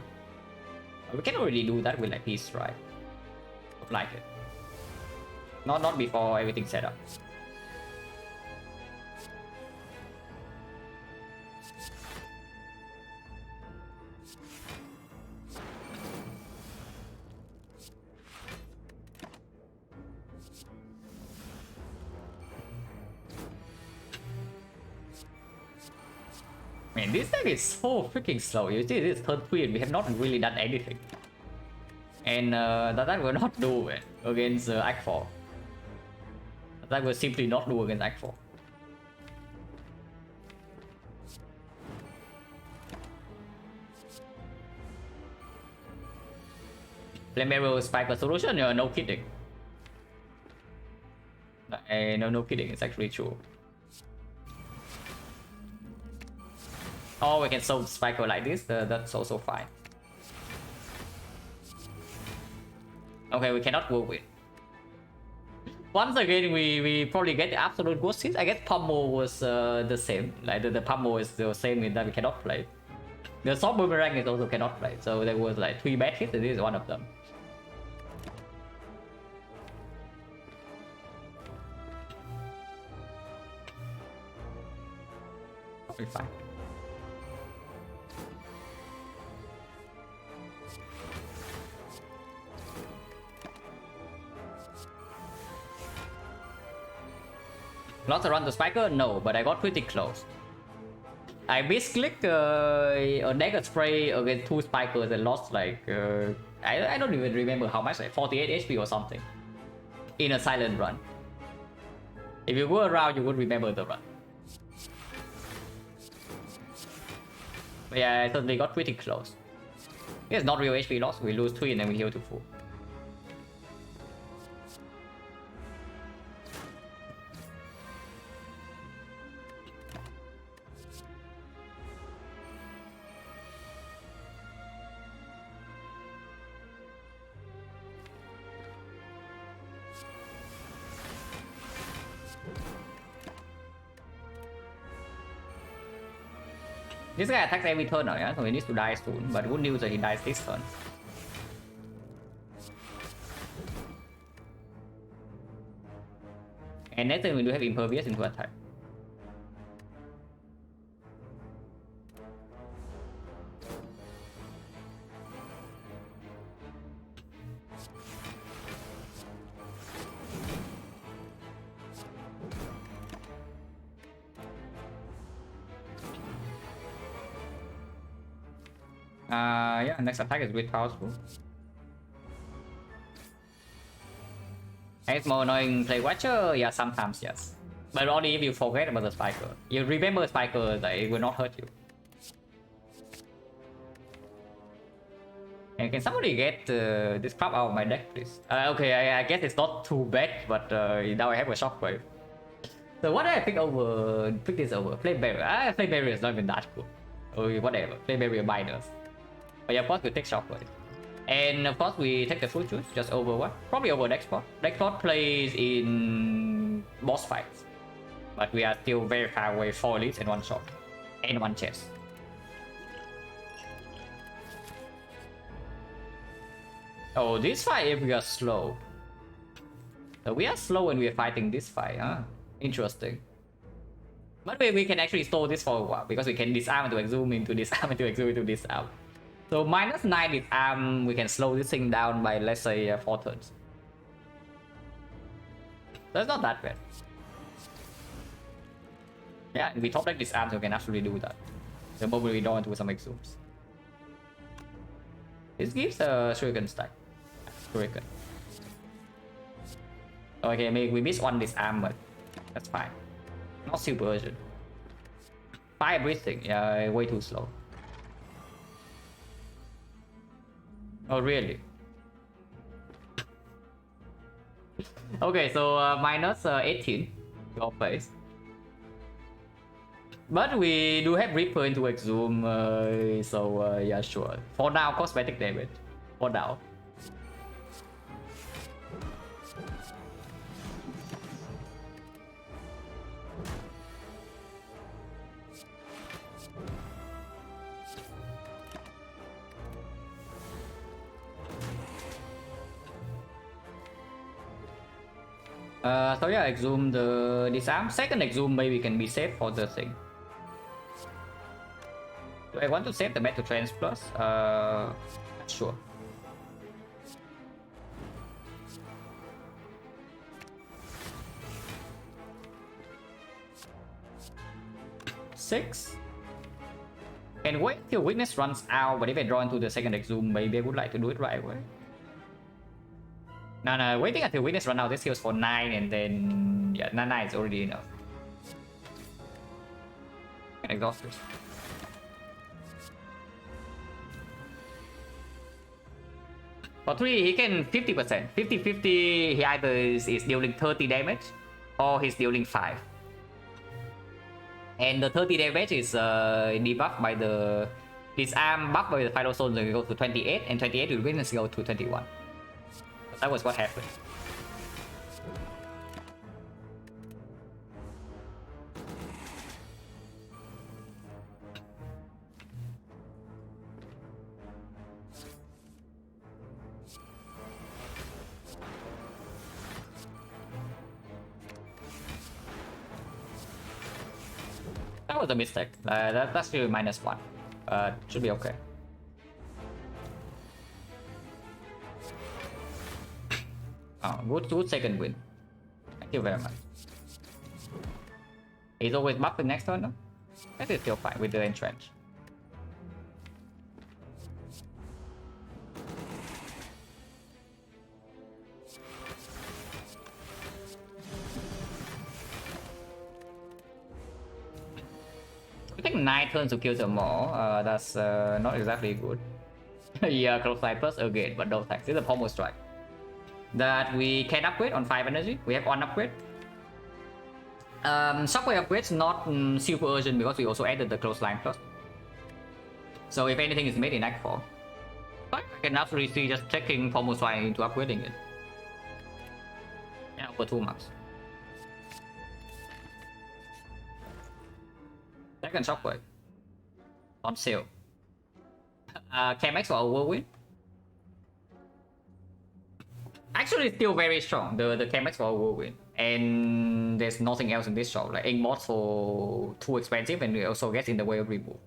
Speaker 1: We cannot really do that with like his strike. Like it. Not before everything's set up. Man, this deck is so freaking slow. You see, this turn 3 and we have not really done anything. And that will not do it against Act 4. That will simply not do against Act 4. Flamero Spiker solution? No kidding. No kidding, it's actually true. Oh, we can solve Spiker like this, that's also fine. Okay, we cannot work with. Once again, we probably get the absolute worst hits. I guess Pummel was the same. Like the Pummel is the same in that we cannot play. The Soft Boomerang is also cannot play. So there was like 3 bad hits and this is one of them. Probably fine. Lost around the Spiker? No, but I got pretty close. I misclicked a Dagger Spray against 2 Spikers and lost like... I don't even remember how much, like 48 HP or something. In a silent run. If you go around, you would remember the run. But yeah, I certainly got pretty close. It's not real HP loss, we lose 3 and then we heal to full. This guy attacks every turn now, yeah? So he needs to die soon, but good news that he dies this turn. And next turn we do have Impervious into attack. Yeah, next attack is really powerful. It's more annoying play Watcher? Yeah, sometimes yes. But only if you forget about the Spiker. You remember Spiker, that it will not hurt you. And can somebody get this crap out of my deck, please? Okay, I guess it's not too bad, but now I have a Shockwave. So what do I pick this over? Flame Barrier. Flame Barrier is not even that good. Okay, whatever. Flame Barrier minus. But yeah, of course we take Shockwave. And of course we take the Fruit Juice, just over what? Probably over next spot. Next spot plays in boss fights. But we are still very far away, 4 elites and 1 shot. And 1 chest. Oh, this fight if we are slow. So we are slow when we are fighting this fight, huh? Interesting. But we can actually store this for a while, because we can disarm to exhume into disarm into exhume into disarm. So -9 disarm, we can slow this thing down by let's say 4 turns. That's not that bad. Yeah, if we top deck disarm, so we can actually do that. The moment we don't want to do some exhumes. This gives a Shuriken stack. Shuriken. Okay, maybe we miss 1 disarm, but that's fine. Not super urgent. Fire breathing, yeah, way too slow. Oh, really? Okay, so -18 your face. But we do have Reaper into Exhume, so yeah, sure. For now, cosmetic damage. For now. So yeah, Exhume the disarm. Second Exhume maybe can be saved for the thing. Do I want to save the Metal Trans Plus? Sure. Six. And wait till weakness runs out, but if I draw into the second Exhume, maybe I would like to do it right away. No, waiting until weakness run out, this heals for 9 and then... yeah, 9 is already enough. Exhausted. For 3, he can 50%. 50-50, he either is dealing 30 damage or he's dealing 5. And the 30 damage is debuffed by the disarm, buffed by the final soul, then it goes to 28, and 28 will witness go to 21. That was what happened. That was a mistake. That's still -1. Should be okay. Oh, good second win. Thank you very much. He's always buffing next turn, no? That is still fine with the entrench. We take 9 turns to kill them all. That's not exactly good. Yeah, close line plus again, but no thanks. This is a pommel strike that we can upgrade on 5 energy. We have 1 upgrade. Shockwave upgrades not super urgent because we also added the close line plus. So if anything is made in Act 4, I can absolutely see just taking pommel strike into upgrading it. Yeah, for 2 months. Second shockwave on sale. KMX for a whirlwind. Actually, still very strong. The KMX for a whirlwind, and there's nothing else in this shop. Like Inkmoth for too expensive, and it also gets in the way of remove.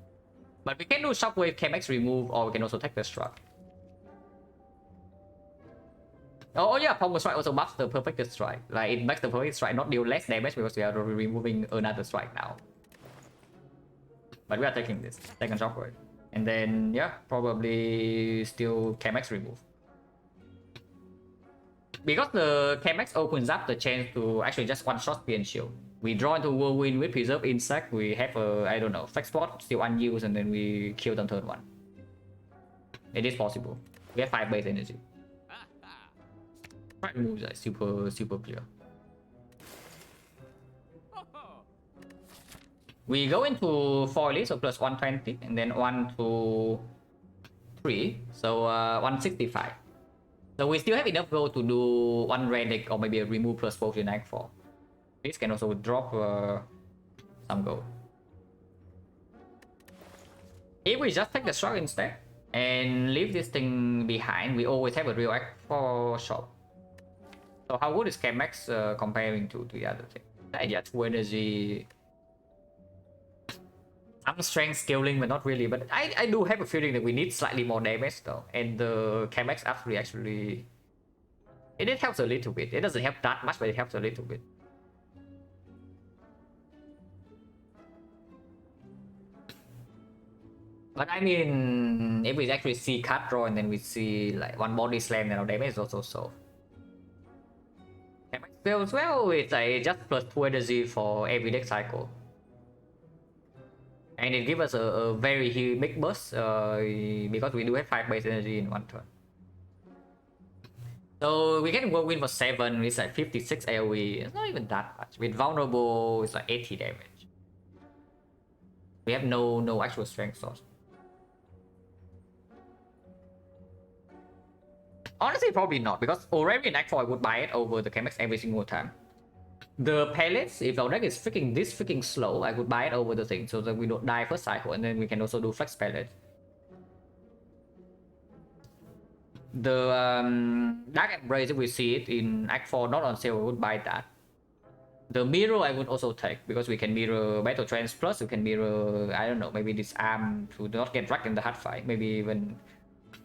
Speaker 1: But we can do shockwave KMX remove, or we can also take the struck. Oh yeah, pommel strike also buffs the perfect strike. Like it makes the perfect strike not deal less damage because we are removing another strike now. But we are taking this second shockwave, and then yeah, probably still KMX remove. Because the KMX opens up the chance to actually just one-shot Spear and Shield. We draw into Whirlwind with Preserve Insect, we have a, I don't know, Flex Spot still unused, and then we kill on turn 1. It is possible. We have 5 base energy. Right moves are super clear. We go into 4 elite, so plus 120, and then 1 to 3, so 165. So we still have enough gold to do 1 Relic or maybe a remove plus potion in Act 4. This can also drop some gold. If we just take the shot instead and leave this thing behind, we always have a real Act 4 shop. So how good is KMX comparing to the other thing? Yeah, 2 energy. Some strength scaling, but not really. But I do have a feeling that we need slightly more damage though. And the KMX actually... It helps a little bit. It doesn't help that much, but it helps a little bit. But I mean, if we actually see card draw and then we see like 1 body slam, then our damage is also solved. KMX feels well, it's like just plus 2 energy for every deck cycle. And it gives us a very big burst because we do have 5 base energy in 1 turn. So we can Whirlwind for 7, it's like 56 AoE, it's not even that much. With Vulnerable, it's like 80 damage. We have no actual strength source. Honestly, probably not, because already in Act 4 I would buy it over the Chemex every single time. The pellets, if our deck is this freaking slow, I would buy it over the thing so that we don't die first cycle, and then we can also do flex pellets. The Dark Embrace, if we see it in Act 4 not on sale, I would buy that. The mirror I would also take, because we can mirror Battle Trance, plus we can mirror, I don't know, maybe this arm to not get wrecked in the hard fight. Maybe even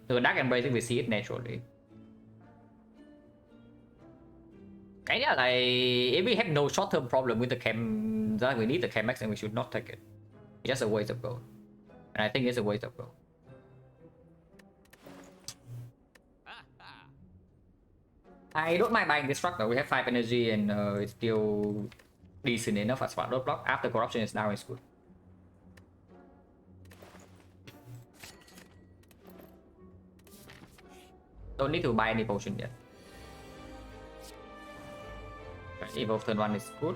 Speaker 1: the Dark Embrace, if we see it naturally. And yeah, like, if we have no short-term problem with the chem, that we need the Chemex, and we should not take it. It's just a waste of gold. And I think it's a waste of gold. I don't mind buying this truck though. We have 5 energy and it's still decent enough as smart roadblock. After corruption is down, it's good. Don't need to buy any potion yet. Evolve turn 1 is good.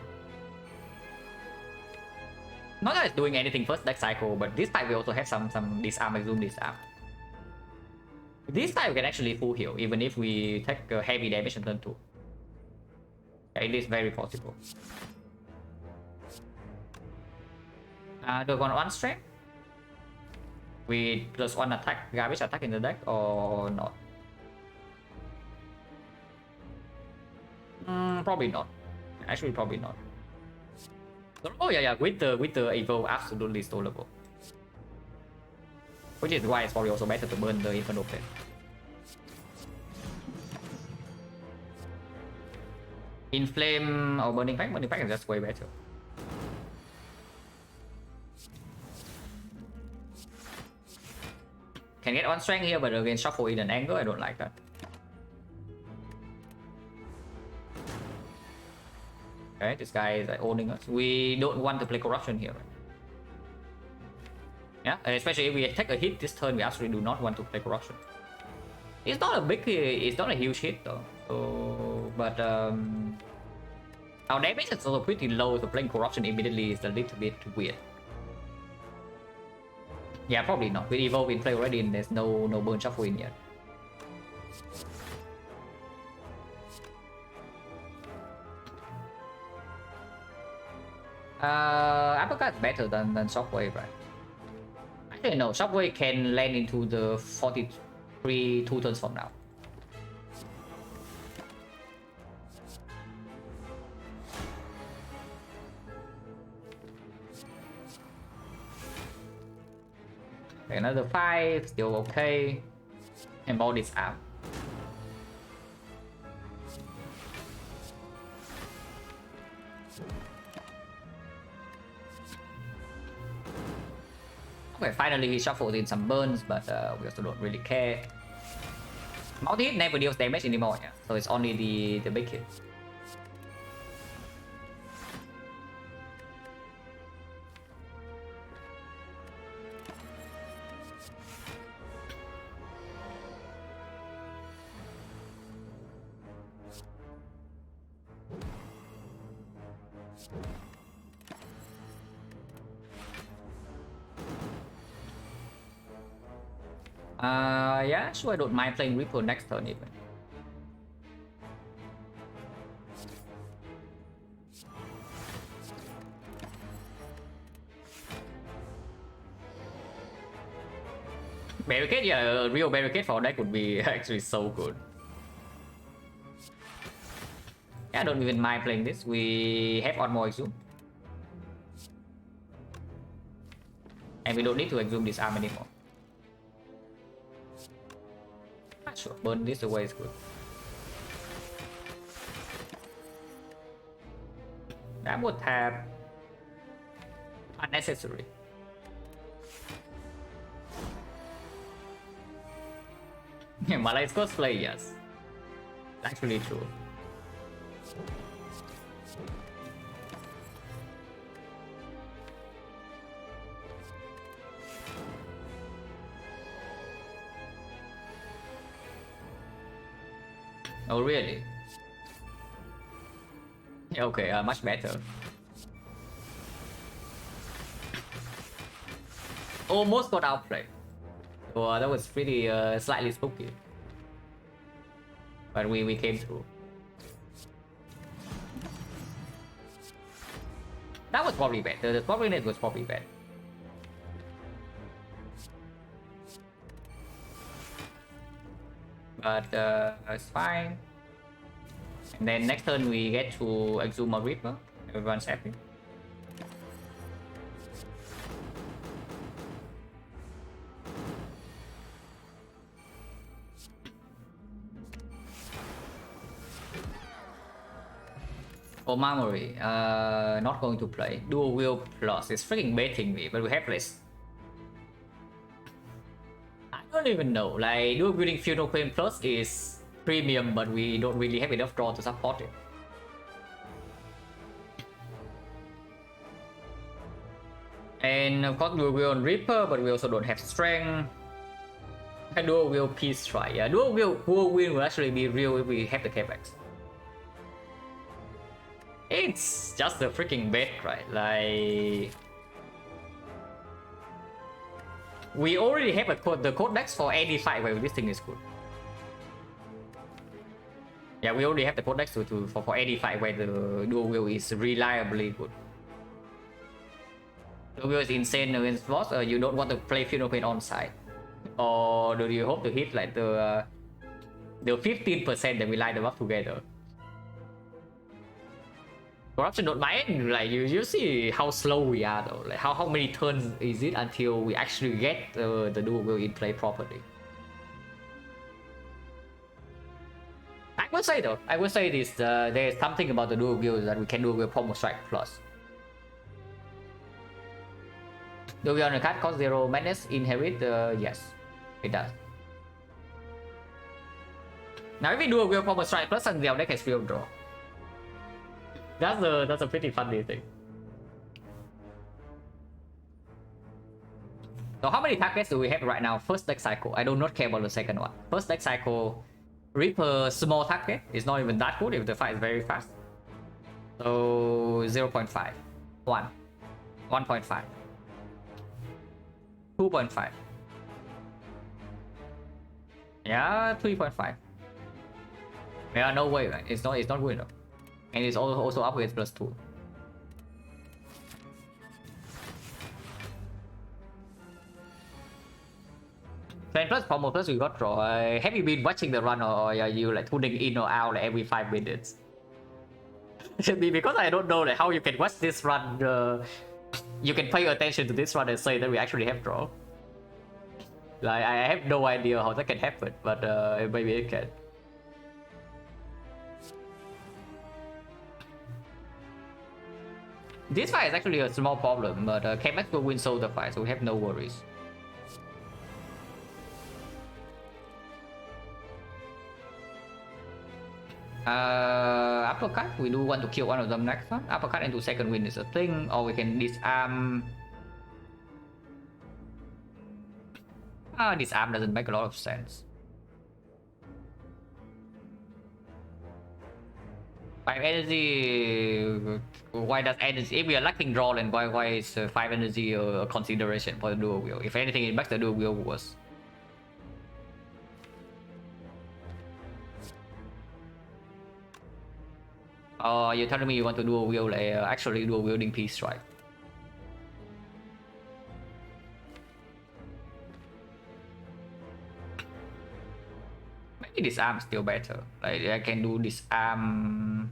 Speaker 1: Not that it's doing anything first deck cycle, but this time we also have some disarm, exhume, disarm. This time we can actually full heal, even if we take heavy damage in turn 2. It is very possible. Do I want 1 strength? With plus 1 attack, garbage attack in the deck, or not? Probably not. Actually, probably not. Oh yeah, with the evo, absolutely stoleable. Which is why it's probably also better to burn the Inferno Plate. Inflame or Burning Pack? Burning Pack is just way better. Can get 1 strength here, but again, shuffle in an angle, I don't like that. Okay, this guy is like owning us. We don't want to play corruption here, right? Yeah, especially if we take a hit this turn, we actually do not want to play corruption. It's not a huge hit though. So, but our damage is also pretty low, so playing corruption immediately is a little bit weird. Yeah, probably not. With evolve in play already, and there's no burn shuffle in yet. Uppercut is better than Shockwave, right? Actually, no. Shockwave can land into the 43 2 turns from now. Okay, another 5, still okay. And ball this out. Okay, finally he shuffled in some burns, but we also don't really care. Multi-hit never deals damage anymore, yeah. So it's only the big hit. Yeah, sure, I don't mind playing Ripple next turn even. Barricade, yeah, a real barricade for deck would be actually so good. Yeah, I don't even mind playing this. We have on more exhume. And we don't need to exhume this arm anymore. Sure, burn this away is good. That would have unnecessary. Yeah, Malay's cosplay, yes. Actually true. Oh really? Okay, much better. Almost got outplayed. So that was pretty slightly spooky. But we came through. That was probably bad. The probably was probably bad. But it's fine. And then next turn we get to exhume a Reaper. Everyone's happy. Oh, Mamory, not going to play. Dual Wheel Plus is freaking baiting me, but we have less. I don't even know. Like, Dual Wielding Funeral Queen Plus is premium, but we don't really have enough draw to support it. And of course, Dual Wheel on Reaper, but we also don't have Strength. And Dual Wheel Peace Strike. Yeah, Dual Wheel will actually be real if we have the Capex. It's just a freaking bet, right? Like, we already have the codex for any fight where this thing is good. Yeah, we already have the codex for any fight where the dual wheel is reliably good. Dual wheel is insane against boss. You don't want to play Funeral Pain on side, or do you hope to hit like the 15% that we line them up together? Corruption don't mind, like you see how slow we are though. Like how many turns is it until we actually get the dual wheel in play properly? I will say though, I will say this: there's something about the dual wheel that we can dual wheel Pommel Strike Plus. Dual wheel on the card cost 0 madness. Inherit, yes, it does. Now if we dual wheel Pommel Strike Plus, and the deck has real draw. That's a pretty funny thing. So how many targets do we have right now? First deck cycle. I do not care about the second one. First deck cycle, Reaper small target is not even that good if the fight is very fast. So 0.5, 1, 1.5, 2.5. Yeah, 3.5. Yeah, no way, man. It's not good enough. And it's also upgrades +2. Plan plus Pommel plus we got draw. Have you been watching the run, or are you like tuning in or out like every 5 minutes? Because I don't know like how you can watch this run. You can pay attention to this run and say that we actually have draw. Like I have no idea how that can happen, but maybe it can. This fight is actually a small problem, but Capex will win solo fight, so we have no worries. Uppercut, we do want to kill one of them next one. Uppercut into second wind is a thing, or we can disarm. Disarm doesn't make a lot of sense. 5 energy. Why does energy? If we are lacking draw, then why is 5 energy a consideration for the dual wheel? If anything, it makes the dual wheel worse. Oh, you're telling me you want to dual wheel like actually dual wielding Peace Strike? Maybe disarm still better. Like I can do disarm.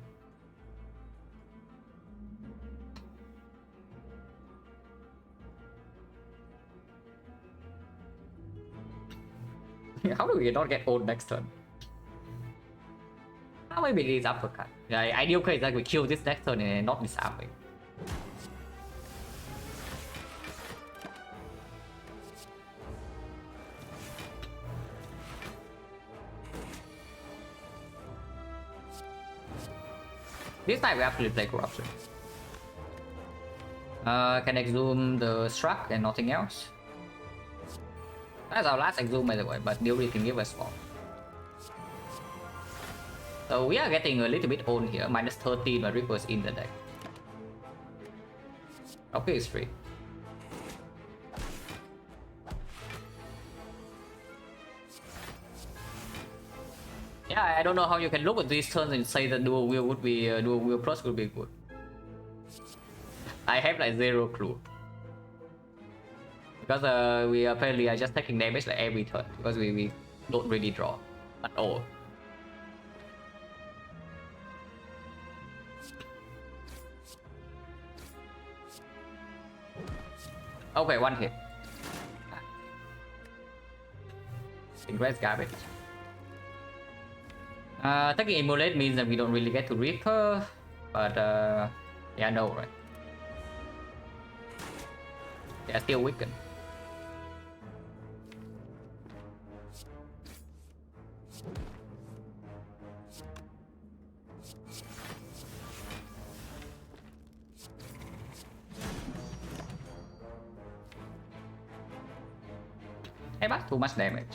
Speaker 1: How do we not get old next turn? Maybe it is uppercut. Yeah, ideal case is like we kill this next turn and not disarming. This time we actually play corruption. Can exhume the struck and nothing else. That's our last exhume by the way, but nobody can give us more. So we are getting a little bit old here, minus 13 but Reaper's in the deck. Okay, it's free. Yeah, I don't know how you can look at these turns and say that dual wheel would be dual wheel plus would be good. I have like zero clue. Because we apparently are just taking damage like every turn because we don't really draw at all. Okay, one hit. Ingress garbage. Taking Immolate means that we don't really get to Reaper, but yeah, no, right? They are still weakened. Hey, but too much damage.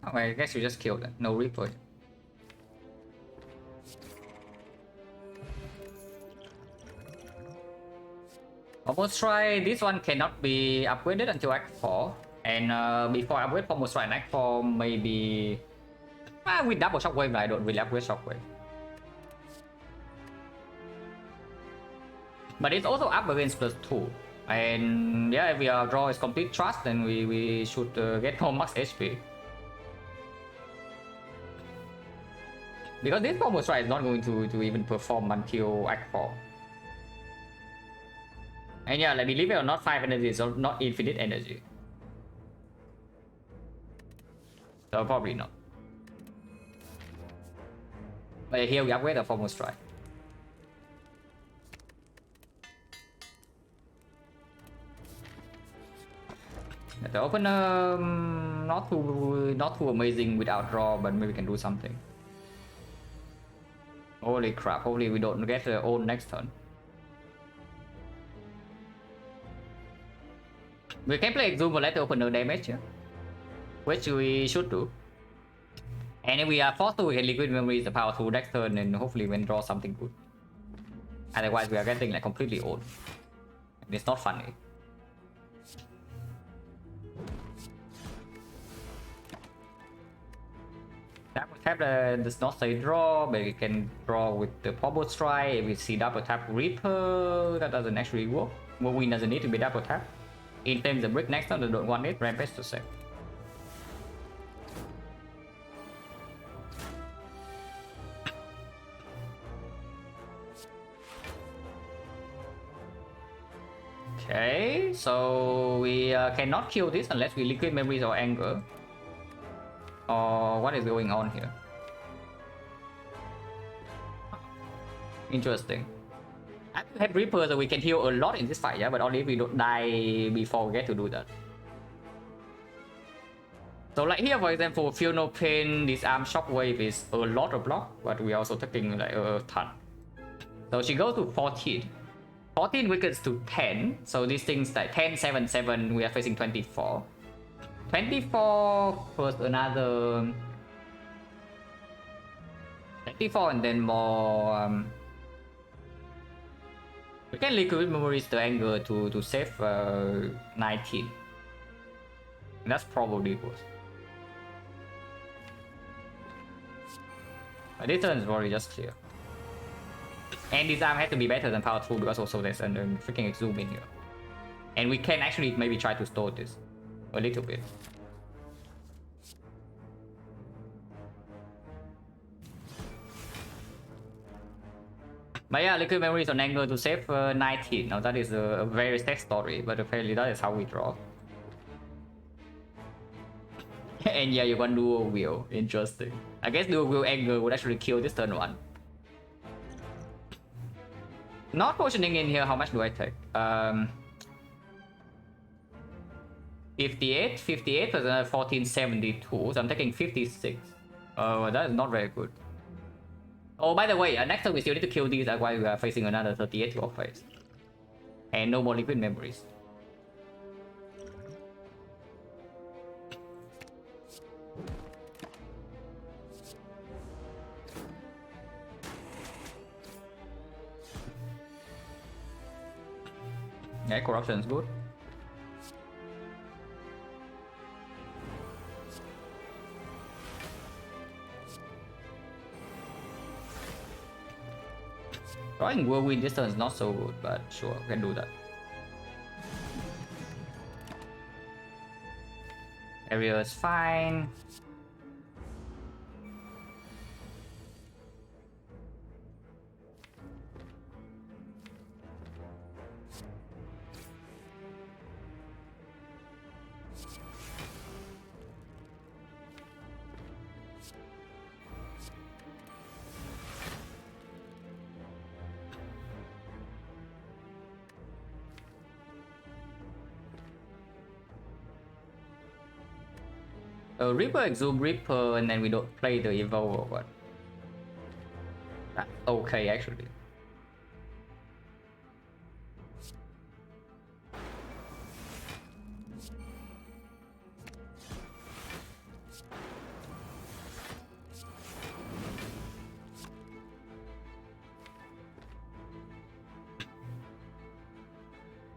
Speaker 1: Oh, I guess you just killed it. No Reaper. Almost try. This one cannot be upgraded until Act 4. And before I upgrade almost try in Act 4, maybe with double shockwave, I don't really upgrade shockwave. But it's also up against +2. And yeah, if our draw is complete trust, then we should get more max HP. Because this combo strike is not going to even perform until Act 4. And yeah, like believe it or not, 5 energy is not infinite energy. So probably not. But here we upgrade the formal strike. The opener not too amazing without draw, but maybe we can do something. Holy crap! Hopefully we don't get the old next turn. We can play Exhume and let the opener damage here, which we should do. And if we are forced to, we can liquid memories the power 2 next turn and hopefully we can draw something good. Otherwise we are getting like completely old. And it's not funny. Tap does not say draw, but we can draw with the Pommel Strike. If we see double tap Reaper, that doesn't actually work. Win doesn't need to be double tap. In terms of brick next turn, they don't want it. Rampage to save. Okay, so we cannot kill this unless we liquid memories or anger. Or what is going on here? Interesting. I have Reaper so we can heal a lot in this fight, yeah, but only if we don't die before we get to do that. So like here, for example, Feel No Pain, Disarm, Shockwave is a lot of block, but we are also taking like a ton. So she goes to 14. 14 weakens to 10, so these things like 10, 7, 7, we are facing 24. 24 plus another 24 and then more we can liquid memories the anger to save 19. That's probably good. But this turn is probably just clear. And Disarm has to be better than Power 2 because also there's a freaking Exhume in here. And we can actually maybe try to store this a little bit. But yeah, liquid memories on anger to save 19. Now that is a very sad story, but apparently that is how we draw. And yeah, you can dual wheel. Interesting. I guess dual wheel anger would actually kill this turn 1. Not positioning in here, how much do I take? 58 plus another 1472, so I'm taking 56. Oh, that is not very good. Oh, by the way, next time we still need to kill these, that's why we are facing another 38 to our face. And no more liquid memories. Yeah, corruption is good. Drawing whirlwind this turn is not so good, but sure, we can do that. Area is fine. Reaper, Exhume Reaper, and then we don't play the Evolve or what? That's okay, actually.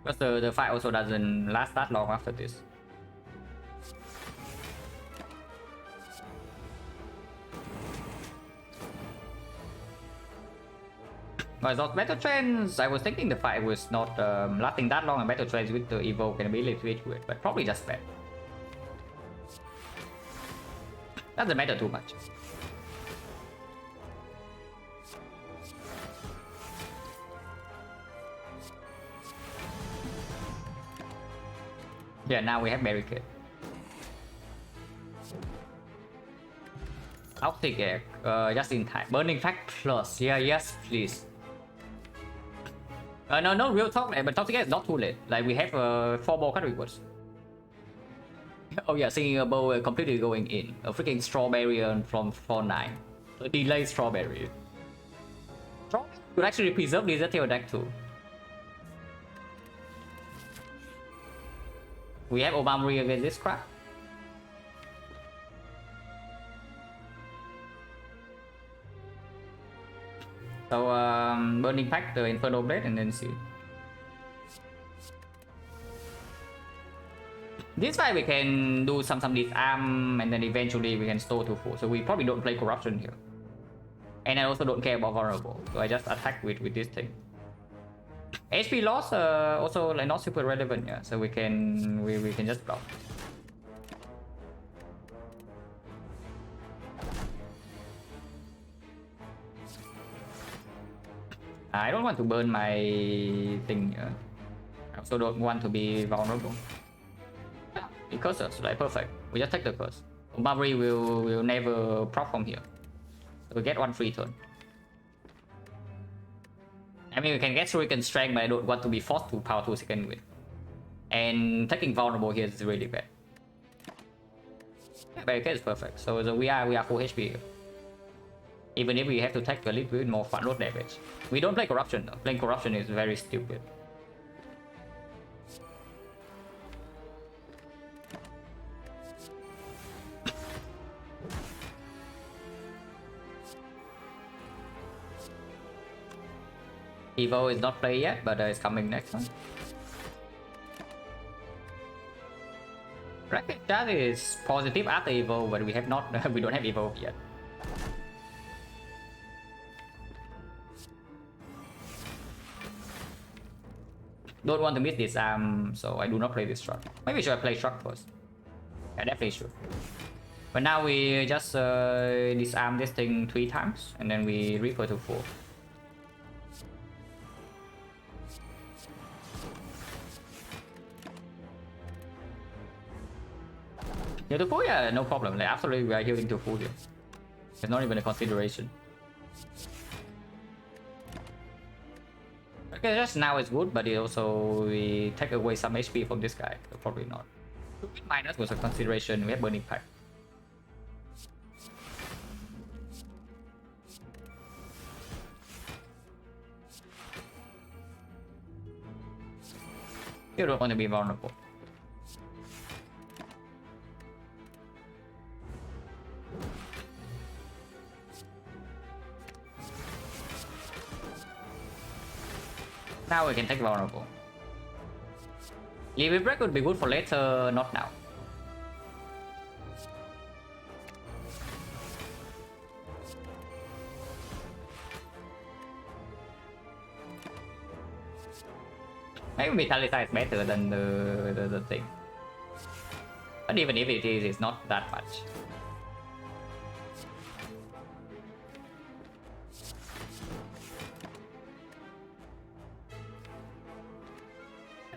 Speaker 1: Because the fight also doesn't last that long after this. But those battle trends, I was thinking the fight was not lasting that long, and battle trends with the Evo can be a little bit weird, but probably just bad. Doesn't matter too much. Yeah, now we have barricade. Toxic Egg, just in time. Burning Fact Plus, yeah, yes, please. No, real talk, but Toxic Egg is not too late. Like, we have 4 more card rewards. Oh yeah, singing a bow completely going in. A freaking strawberry from 4-9. A delayed strawberry. Strawberry could actually preserve this tail deck too. We have Obamari against this crap. So Burning Pact, the Inferno Blade, and then see. This fight we can do some disarm, and then eventually we can store to 4. So we probably don't play corruption here. And I also don't care about vulnerable, so I just attack with this thing. HP loss also like not super relevant, yeah. So we can just block. I don't want to burn my thing. I also don't want to be vulnerable. Yeah, because it's like perfect. We just take the curse. Barbary will never proc from here. So we get 1 free turn. I mean, we can get Shuriken Strength, but I don't want to be forced to power 2 second with. And taking vulnerable here is really bad. Yeah, barricade is perfect. So we are full HP here. Even if we have to take a little bit more front load damage. We don't play corruption though. Playing corruption is very stupid. Evo is not played yet, but it's coming next one. Racket Chat is positive after Evo, but we have not. We don't have Evo yet. Don't want to miss this so I do not play this truck. Maybe should I play truck first? Yeah, definitely should. But now we just disarm this thing 3 times, and then we Reaper to 4. Yeah, to 4, yeah, no problem. Like, absolutely, we are healing to 4 here. It's not even a consideration. Okay, just now it's good, but it also we take away some HP from this guy. So probably not. Minus was a consideration. We have Burning Pact. You don't want to be vulnerable. Now we can take vulnerable. Limit break would be good for later, not now. Maybe Metallica is better than the thing. But even if it is, it's not that much.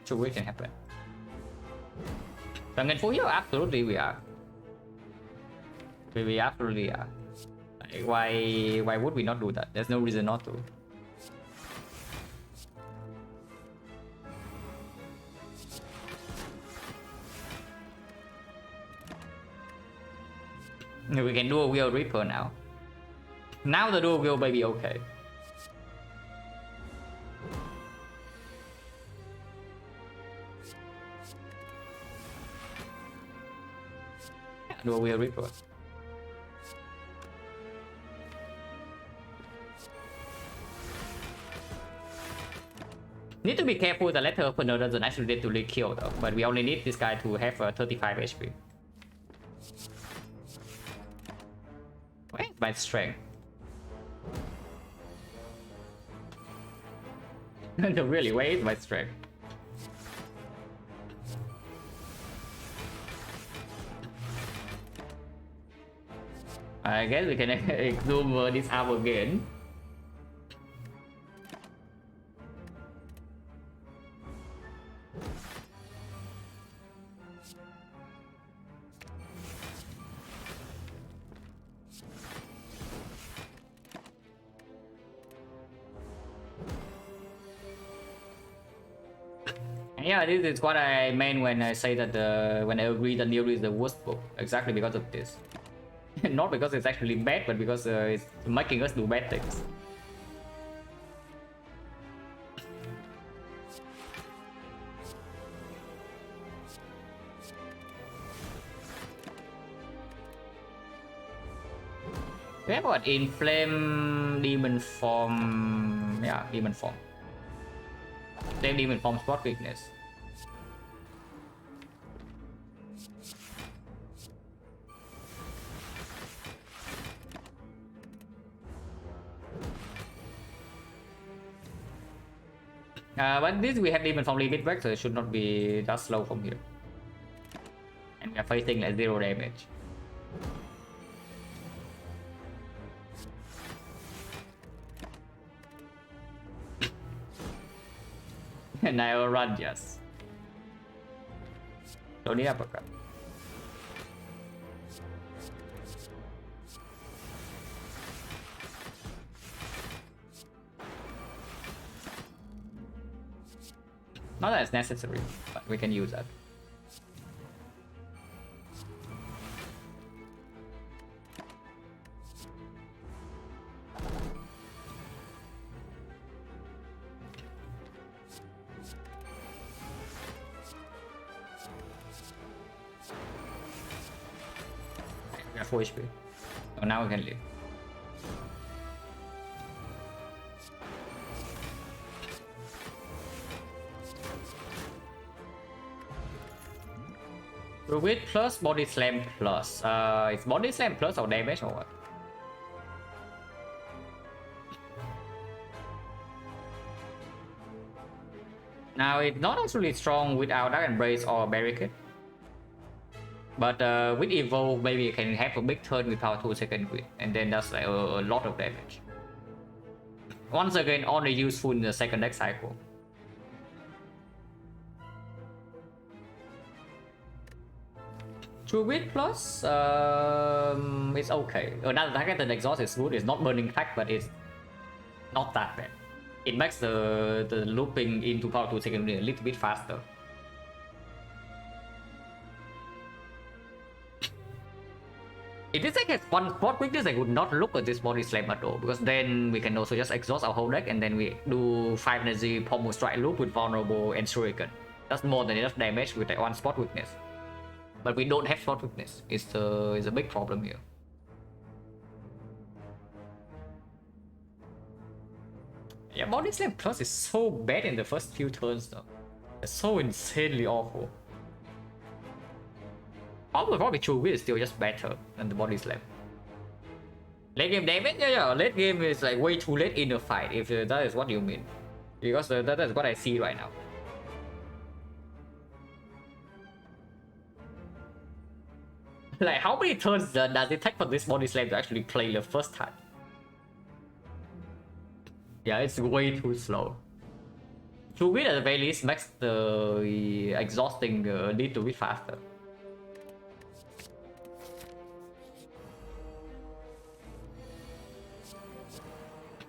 Speaker 1: True, it can happen. So again, for you, absolutely we are. We absolutely are. Like, why would we not do that? There's no reason not to. We can do a Wheel Reaper now. Now the dual wheel may be okay. Yeah, dual wheel Reaper. Need to be careful the letter opener doesn't actually need to re-kill though, but we only need this guy to have 35 HP. Where's my strength? No, really, where is my strength? I guess we can exhume this arm again. Yeah, this is what I meant when I say that when I agree that Nero is the worst book, exactly because of this. Not because it's actually bad, but because it's making us do bad things. We have what? Inflame Demon Form. Yeah, Demon Form. Same Demon Form spot weakness. But this we have Demon Form limit break, so it should not be that slow from here. And we are fighting at 0 damage. And I will run, yes. Don't need uppercut. Not that it's necessary, but we can use that. We have 4 HP. So now we can leave. With plus body slam plus. It's body slam plus or damage or what? Now it's not actually strong without Dark Embrace or Barricade. But with Evolve, maybe you can have a big turn with power 2 second quit, and then that's like a lot of damage. Once again, only useful in the second deck cycle. True Wit plus, it's okay. Another target that exhaust is good. It's not burning attack, but it's not that bad. It makes the looping into power 2 second a little bit faster. If this deck has one spot weakness, I would not look at this body slam at all, because then we can also just exhaust our whole deck and then we do 5 energy pommel strike loop with vulnerable and shuriken. That's more than enough damage with that one spot weakness. But we don't have spot weakness. It's a big problem here. Yeah, body slam plus is so bad in the first few turns though. It's so insanely awful. Probably True Wit is still just better than the body slam. Late game damage, yeah. Late game is like way too late in the fight, if that is what you mean. Because that is what I see right now. Like, how many turns does it take for this body slam to actually play the first time? Yeah, it's way too slow. True Wit at the very least makes the exhausting need to be faster.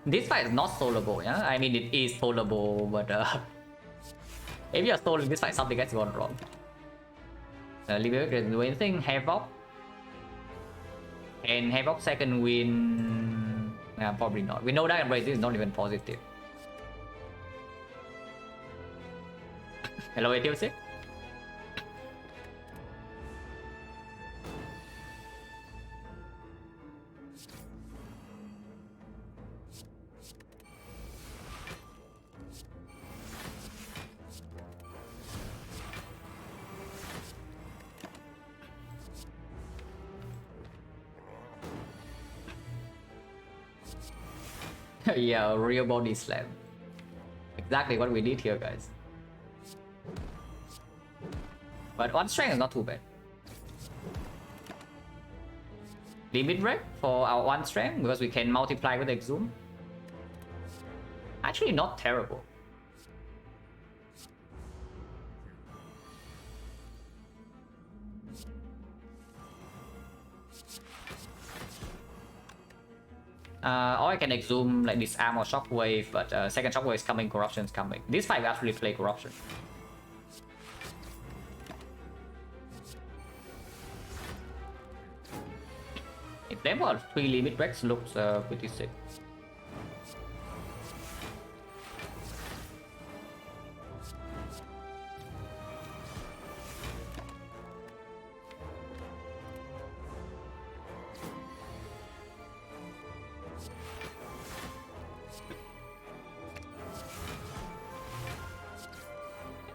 Speaker 1: This fight is not soloable, yeah? I mean, it is soloable, but if you're soloing this fight, something has gone wrong. Libya can do anything, Havoc. And Havoc second win... Nah, probably not. We know that Embrace is not even positive. Hello, ATOC? Yeah, real body slam. Exactly what we need here, guys. But one strength is not too bad. Limit break for our one strength because we can multiply with Exhume. Actually, not terrible. Or I can Exhume like Disarm or Shockwave, but second Shockwave is coming, Corruption is coming. This fight will actually play Corruption. If them are 3 limit breaks, looks pretty sick.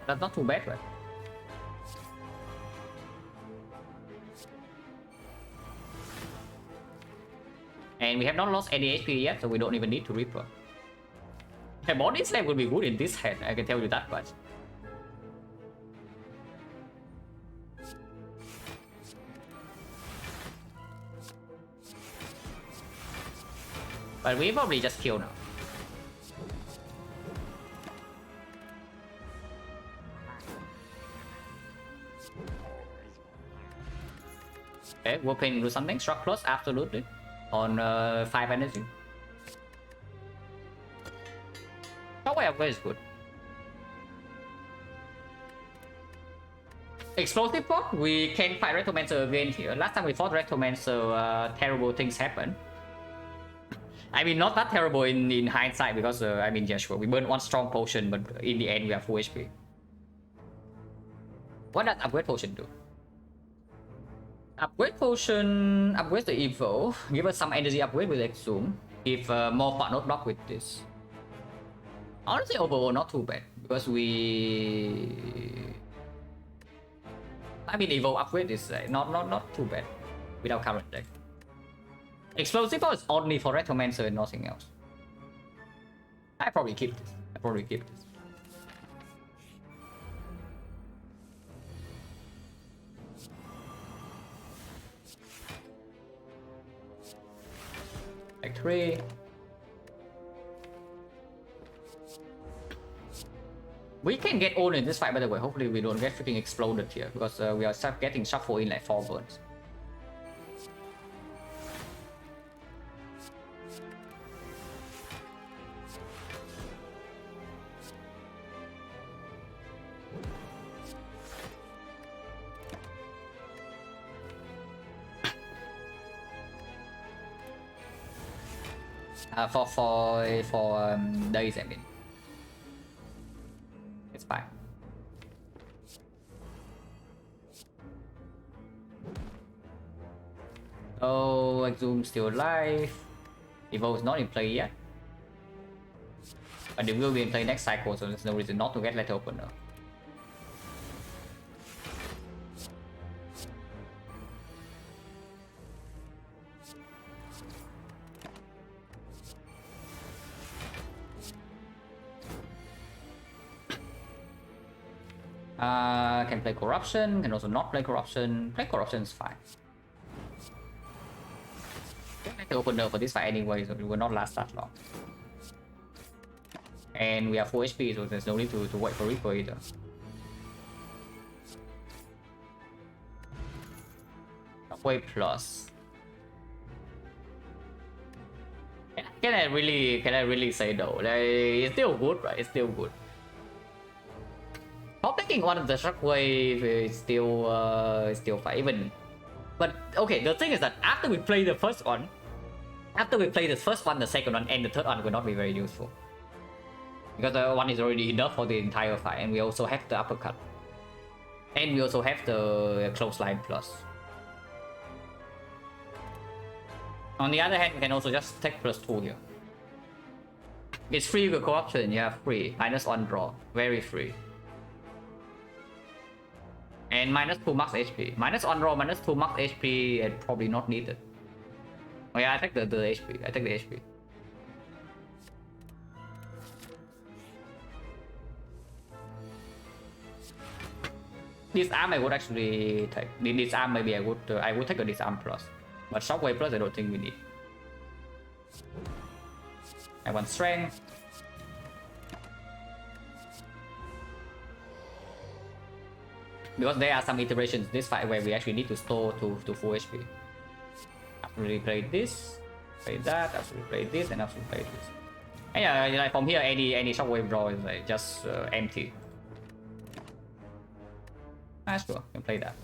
Speaker 1: That's not too bad, right? And we have not lost any HP yet, so we don't even need to Reaper. The body slam will be good in this hand, I can tell you that much. But we probably just kill now. Okay, Warpaint do something. Struck close, absolutely. On 5 energy. Shockwave upgrade is good. Explosive Pot, we can fight Retromancer again here. Last time we fought Retromancer, terrible things happened. I mean, not that terrible in hindsight because, I mean, yeah, sure, we burned one strong potion, but in the end we have full HP. What does Upgrade Potion do? Upgrade Potion upgrades the Evo, give us some energy upgrade with Exhume, if more part not block with this. Honestly, overall not too bad, because we... I mean, Evo upgrade is not too bad with our current deck. Explosive is only for Retromancer and nothing else. I probably keep this. Like 3. We can get owned in this fight, by the way. Hopefully we don't get freaking exploded here, because we are getting shuffled in like 4 burns. For days, I mean. It's fine. Oh, Exhume still alive. Evo is not in play yet. But it will be in play next cycle, so there's no reason not to get Letter Opener. Can play corruption, can also not play corruption. Play corruption is fine. Don't like the opener for this fight anyway, so it will not last that long. And we have 4 HP, so there's no need to wait for Reaper either. Wait plus. Can I really say no? Like, it's still good, right? It's still good. Top taking one of the shockwave is still fine. Even, but okay. The thing is that after we play the first one, the second one, and the third one will not be very useful because the one is already enough for the entire fight, and we also have the uppercut, and we also have the clothesline plus. On the other hand, we can also just take +2 here. It's free with corruption, yeah, free. -1 draw, very free. And -2 max HP. -1 draw, -2 max HP, and probably not needed. Oh yeah, I take the HP. I take the HP. This arm I would actually take. This arm maybe I would take a disarm plus. But shockwave plus I don't think we need. I want strength. Because there are some iterations this fight where we actually need to store to full HP. Absolutely play this, play that, absolutely play this, and absolutely play this. And yeah, like from here any shockwave draw is like just empty. Sure, you can play that.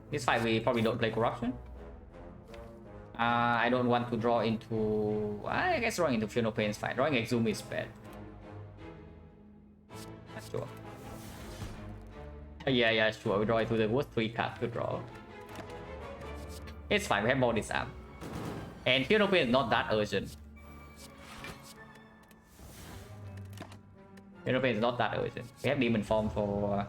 Speaker 1: This fight we probably don't play corruption. I don't want to draw into. I guess drawing into Funeral Pain's fight. Drawing Exhume is bad. That's sure. Yeah, sure. We draw into the worst 3 cards to draw. It's fine. We have more disarm. And Funeral Pain is not that urgent. Funeral Pain is not that urgent. We have Demon Form for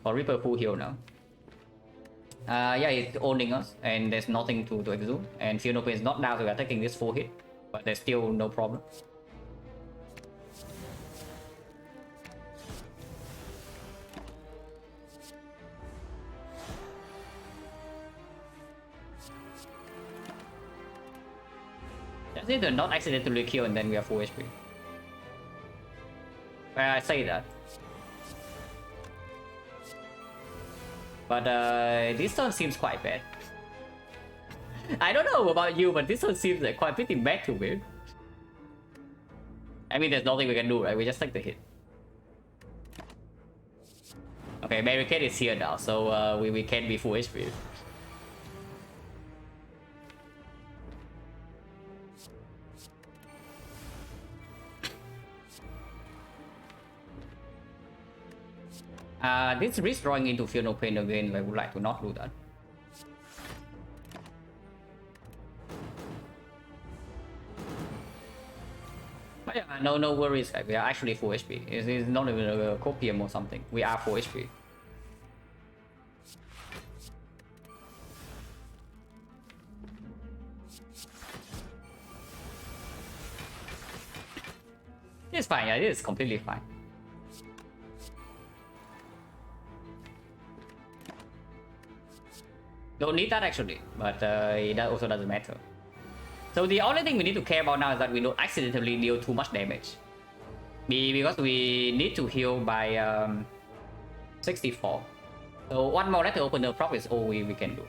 Speaker 1: Reaper full heal now. Yeah, it's owning us, and there's nothing to exhume. And Funeral Pain is not down, so we are taking this full hit, but there's still no problem. Just need to not accidentally kill, and then we have full HP. I say that. But this turn seems quite bad. I don't know about you, but this one seems like quite pretty bad to me. I mean, there's nothing we can do, right? We just take the hit. Okay, barricade is here now, so we can be full HP. This risk drawing into Funeral Pain again, I would like to not do that. But yeah, no worries, like, we are actually full HP. It's not even a copium or something. We are full HP. It's fine, yeah, it is completely fine. Don't need that actually, but that also doesn't matter. So the only thing we need to care about now is that we don't accidentally deal too much damage. Because we need to heal by 64. So one more letter opener prop is all we can do.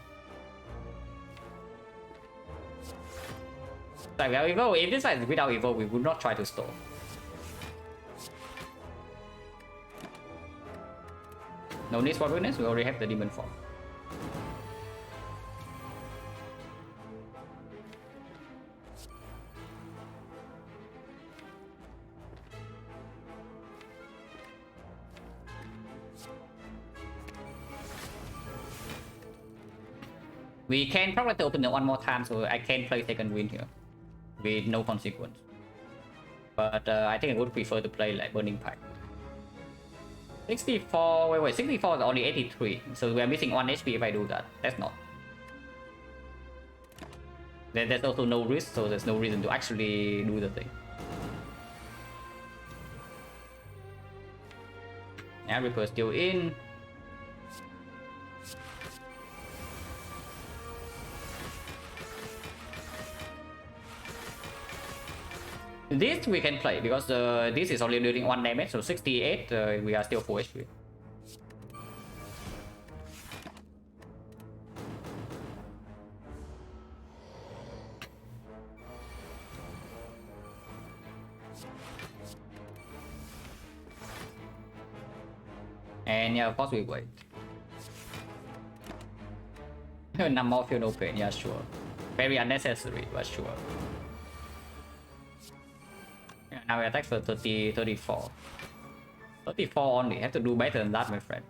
Speaker 1: Like without evo, if this fight is without evo, we would not try to stall. No need for witness, we already have the demon form. We can probably open it one more time, so I can play second win here with no consequence. But I think I would prefer to play like Burning Pact. 64, wait, 64 is only 83, so we are missing 1 HP if I do that. That's not. There's also no risk, so there's no reason to actually do the thing. Yeah, Reaper still in. This we can play because this is only dealing 1 damage, so 68 we are still full HP. And yeah, of course we wait. None more feel no pain, yeah, sure. Very unnecessary, but sure. Yeah, now we attack for 30, 34. 34 only, have to do better than that, my friend.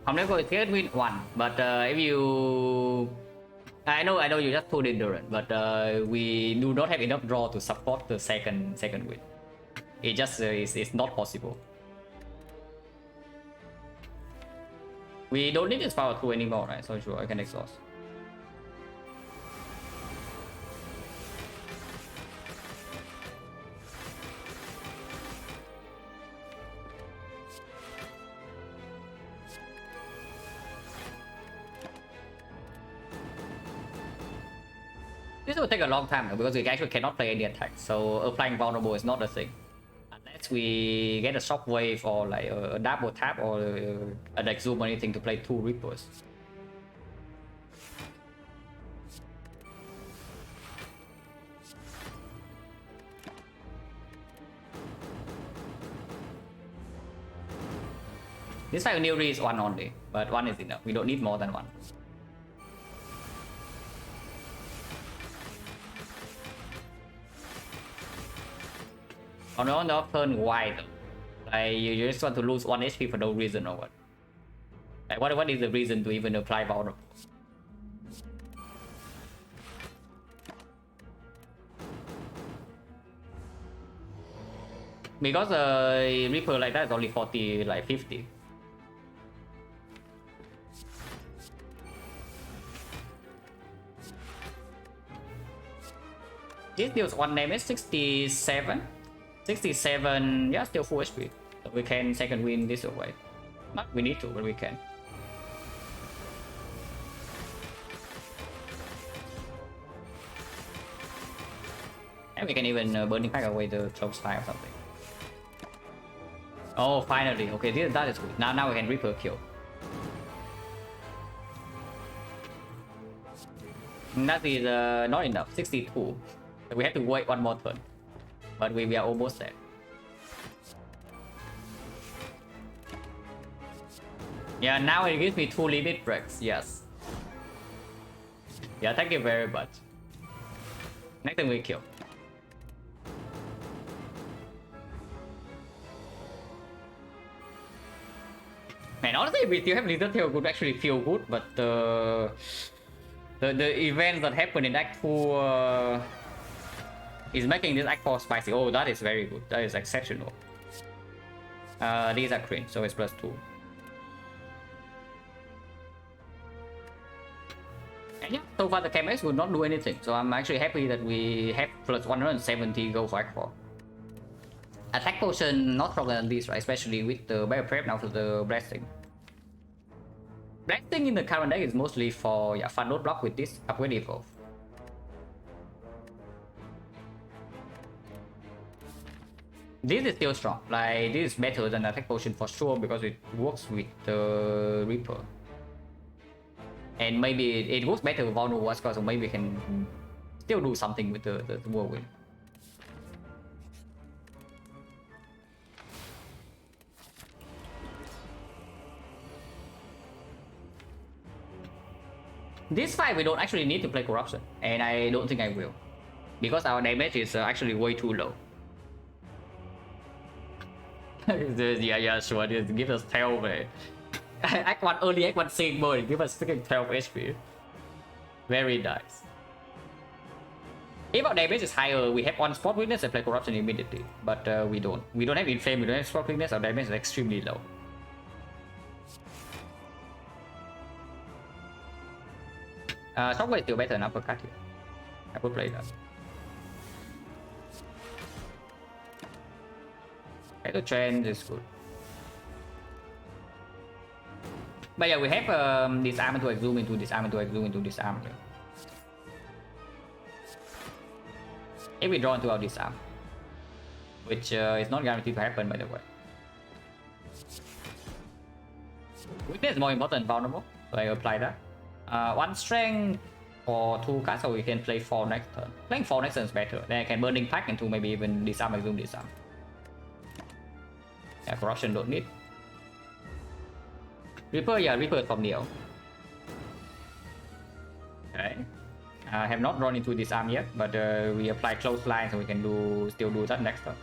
Speaker 1: I'm not going to win 1, but if you... I know you just pulled endurance, but we do not have enough draw to support the second win. It just is not possible. We don't need this power 2 anymore, right? So sure, I can exhaust. This will take a long time because we actually cannot play any attacks, so applying vulnerable is not a thing. Unless we get a shockwave or like a double tap or a deck zoom or anything to play 2 Reapers. This fight new is 1 only, but 1 is enough. We don't need more than 1. On the off turn, why though? Like you just want to lose 1 HP for no reason or what? Like what is the reason to even apply vulnerable? Because Reaper like that is only 40, like 50. This deals 1 damage, 67. 67, yeah, still full HP. So we can second win this away. Not we need to, but we can. And we can even burning pack away the close fire or something. Oh, finally. Okay, that is good. Now we can Reaper kill. That is not enough. 62. So we have to wait 1 more turn. But we are almost there. Yeah, now it gives me 2 limit breaks. Yes. Yeah, thank you very much. Next time we kill. Man, honestly, if we still have Little Tail would actually feel good, but the events that happen in Act 2 is making this Act 4 spicy. Oh, that is very good. That is exceptional. These are cringe, so it's +2. And yeah, so far the chemist would not do anything, so I'm actually happy that we have +170 go for Act 4. Attack potion not stronger than this, right? Especially with the Battle Prep now for the Blasting. Blasting in the current deck is mostly for fun load block with this upgrade evolve. This is still strong. Like this is better than attack potion for sure because it works with the Reaper. And maybe it works better with vulnerable as well, so maybe we can still do something with the whirlwind. This fight we don't actually need to play corruption, and I don't think I will, because our damage is actually way too low. Yeah, sure. Just give us 12, man. Act 1 early, Act 1 same mode, give us freaking 12 HP. Very nice. If our damage is higher, we have 1 spot weakness and play corruption immediately, but we don't. We don't have inflame, we don't have spot weakness. Our damage is extremely low. Shockwave is still better than uppercut here. I would play that. Okay, the trend is good. But yeah, we have disarm to zoom into disarm to zoom into disarm here. If we draw into our disarm, which is not guaranteed to happen by the way. Weakness is more important than vulnerable, so I apply that. 1 strength for 2 cards, so we can play 4 next turn. Playing 4 next turn is better. Then I can burning pack into maybe even disarm and zoom disarm. Yeah, corruption don't need. Reaper, yeah, Reaper from Neo. Okay. I have not drawn into disarm yet, but we apply close line, so we can still do that next turn.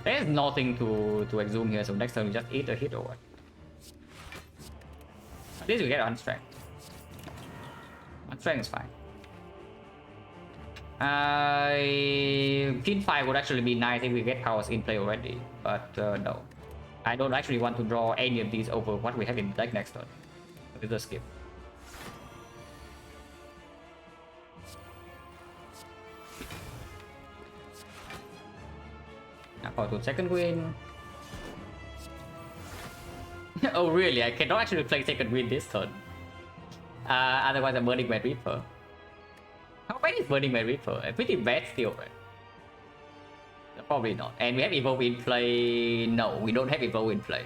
Speaker 1: There's nothing to exhume here, so next turn we just eat a hit or what. At least we get on strength. On strength is fine. Pin 5 would actually be nice if we get powers in play already, but no. I don't actually want to draw any of these over what we have in deck next turn. It's a skip. Now for to second win. Oh really? I cannot actually play second win this turn. Otherwise I'm burning my Reaper. How bad is burning my Reaper? Pretty bad still, right? Probably not. And we have Evolve in play. No, we don't have Evolve in play.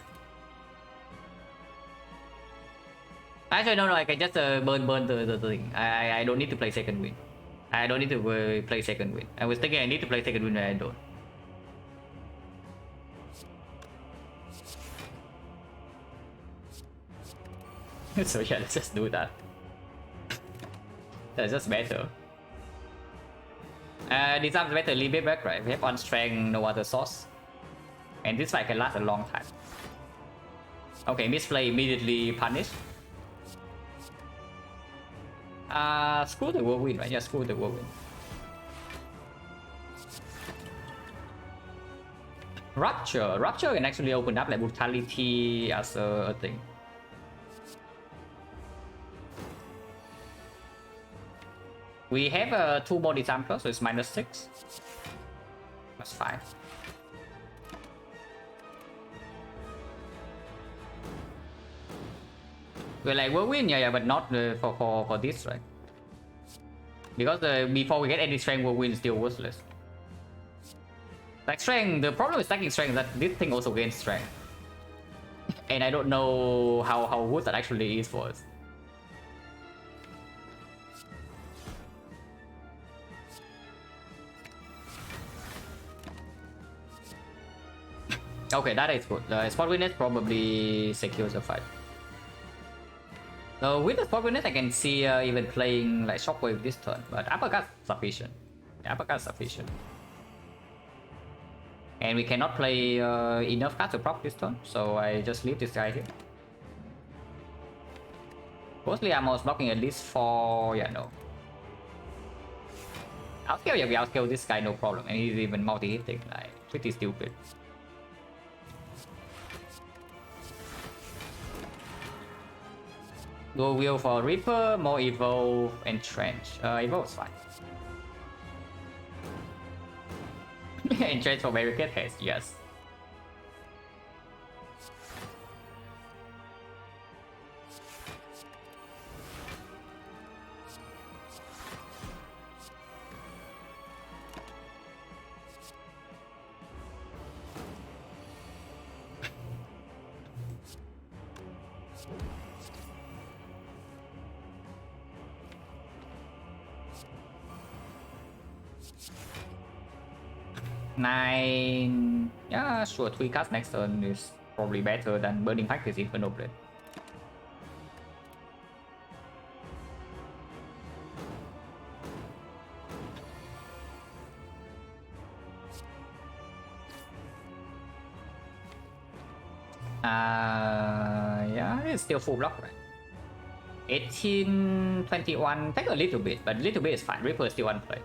Speaker 1: Actually, no, I can just burn the thing. I don't need to play second win. I don't need to play second win. I was thinking I need to play second win, but I don't. So yeah, let's just do that. That's just better. Disarm is better, leave it back, right? We have on strength, no other source. And this fight can last a long time. Okay, misplay immediately punished. Screw the whirlwind, right? Yeah, screw the whirlwind. Rupture can actually open up like brutality as a thing. We have 2 more disarm plus, so it's -6. That's fine. We're like, we'll win, yeah, but not for this, right? Because before we get any strength, we'll win still worthless. Like strength, the problem with stacking strength is that this thing also gains strength. And I don't know how good that actually is for us. Okay, that is good. The spot witness probably secures the fight. So with the spot witness, I can see even playing like shockwave this turn, but uppercut sufficient. Yeah, uppercut sufficient. And we cannot play enough cards to prop this turn, so I just leave this guy here. Mostly I'm almost blocking at least 4. Yeah, no. Outscale, yeah, we outscale this guy, no problem. And he's even multi-hitting, like pretty stupid. Go wheel for Reaper, more Evolve, and Trench. Evolve is fine. And Trench for Barricade Haste, yes. Nine. Yeah, sure. 3 cards next turn is probably better than Burning Practice Inferno Blade. Yeah, it's still full block, right? 18, 21. Take a little bit, but a little bit is fine. Reaper is still one play.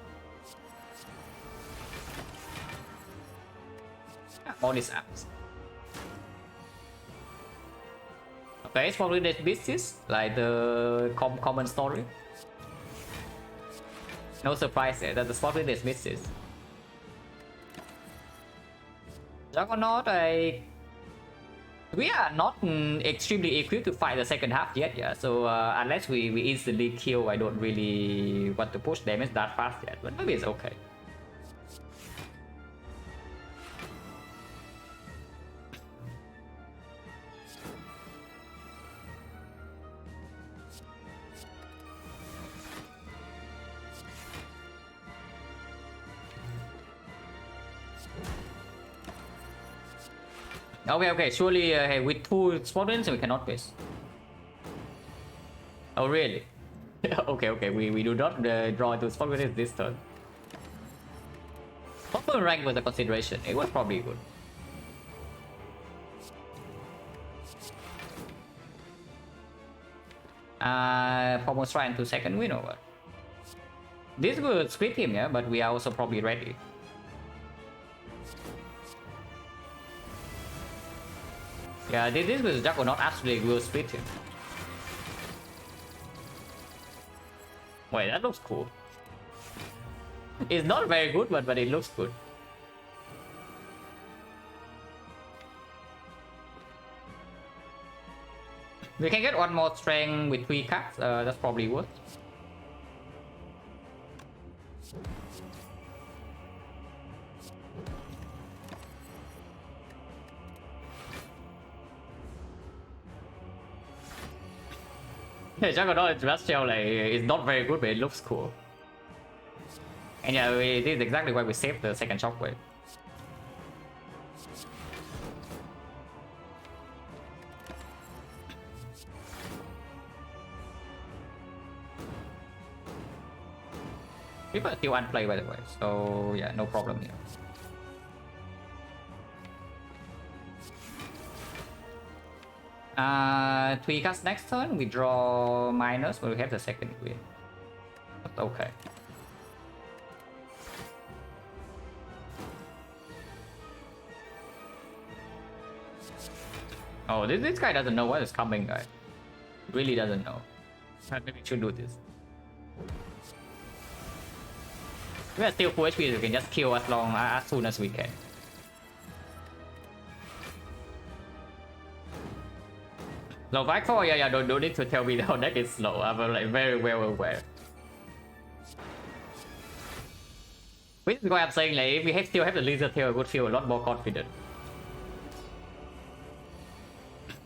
Speaker 1: All these apps. Okay, it's probably the business, like the common story. No surprise there that the spot with business. Juggernaut, we are not extremely equipped to fight the second half yet, yeah. So unless we instantly kill, I don't really want to push damage that fast yet. But maybe it's okay. Okay. Surely hey, with 2 Spartans we cannot miss. Oh really? okay. We do not draw into Spartans this turn. Proper rank was a consideration. It was probably good. Almost trying to second win over. This will split him, yeah, but we are also probably ready. Yeah, this was Juggernaut actually will split him. Wait, that looks cool. It's not very good, but it looks good. We can get one more strength with 3 cards. That's probably worth. Yeah, Juggernaut Celestial is not very good, but it looks cool. And yeah, this is exactly why we saved the second shockwave. People are still unplayed by the way, so yeah, no problem here. Three cards next turn, we draw minus, but we have the second win. That's okay. Oh, this guy doesn't know what is coming, guy. Really doesn't know. Maybe we should do this. We are still full HP, so we can just kill as soon as we can. So Vac 4, yeah, don't need to tell me how deck is slow. I'm like very well aware. Which is why I'm saying like if we still have the Lizard Tail, I would feel a lot more confident.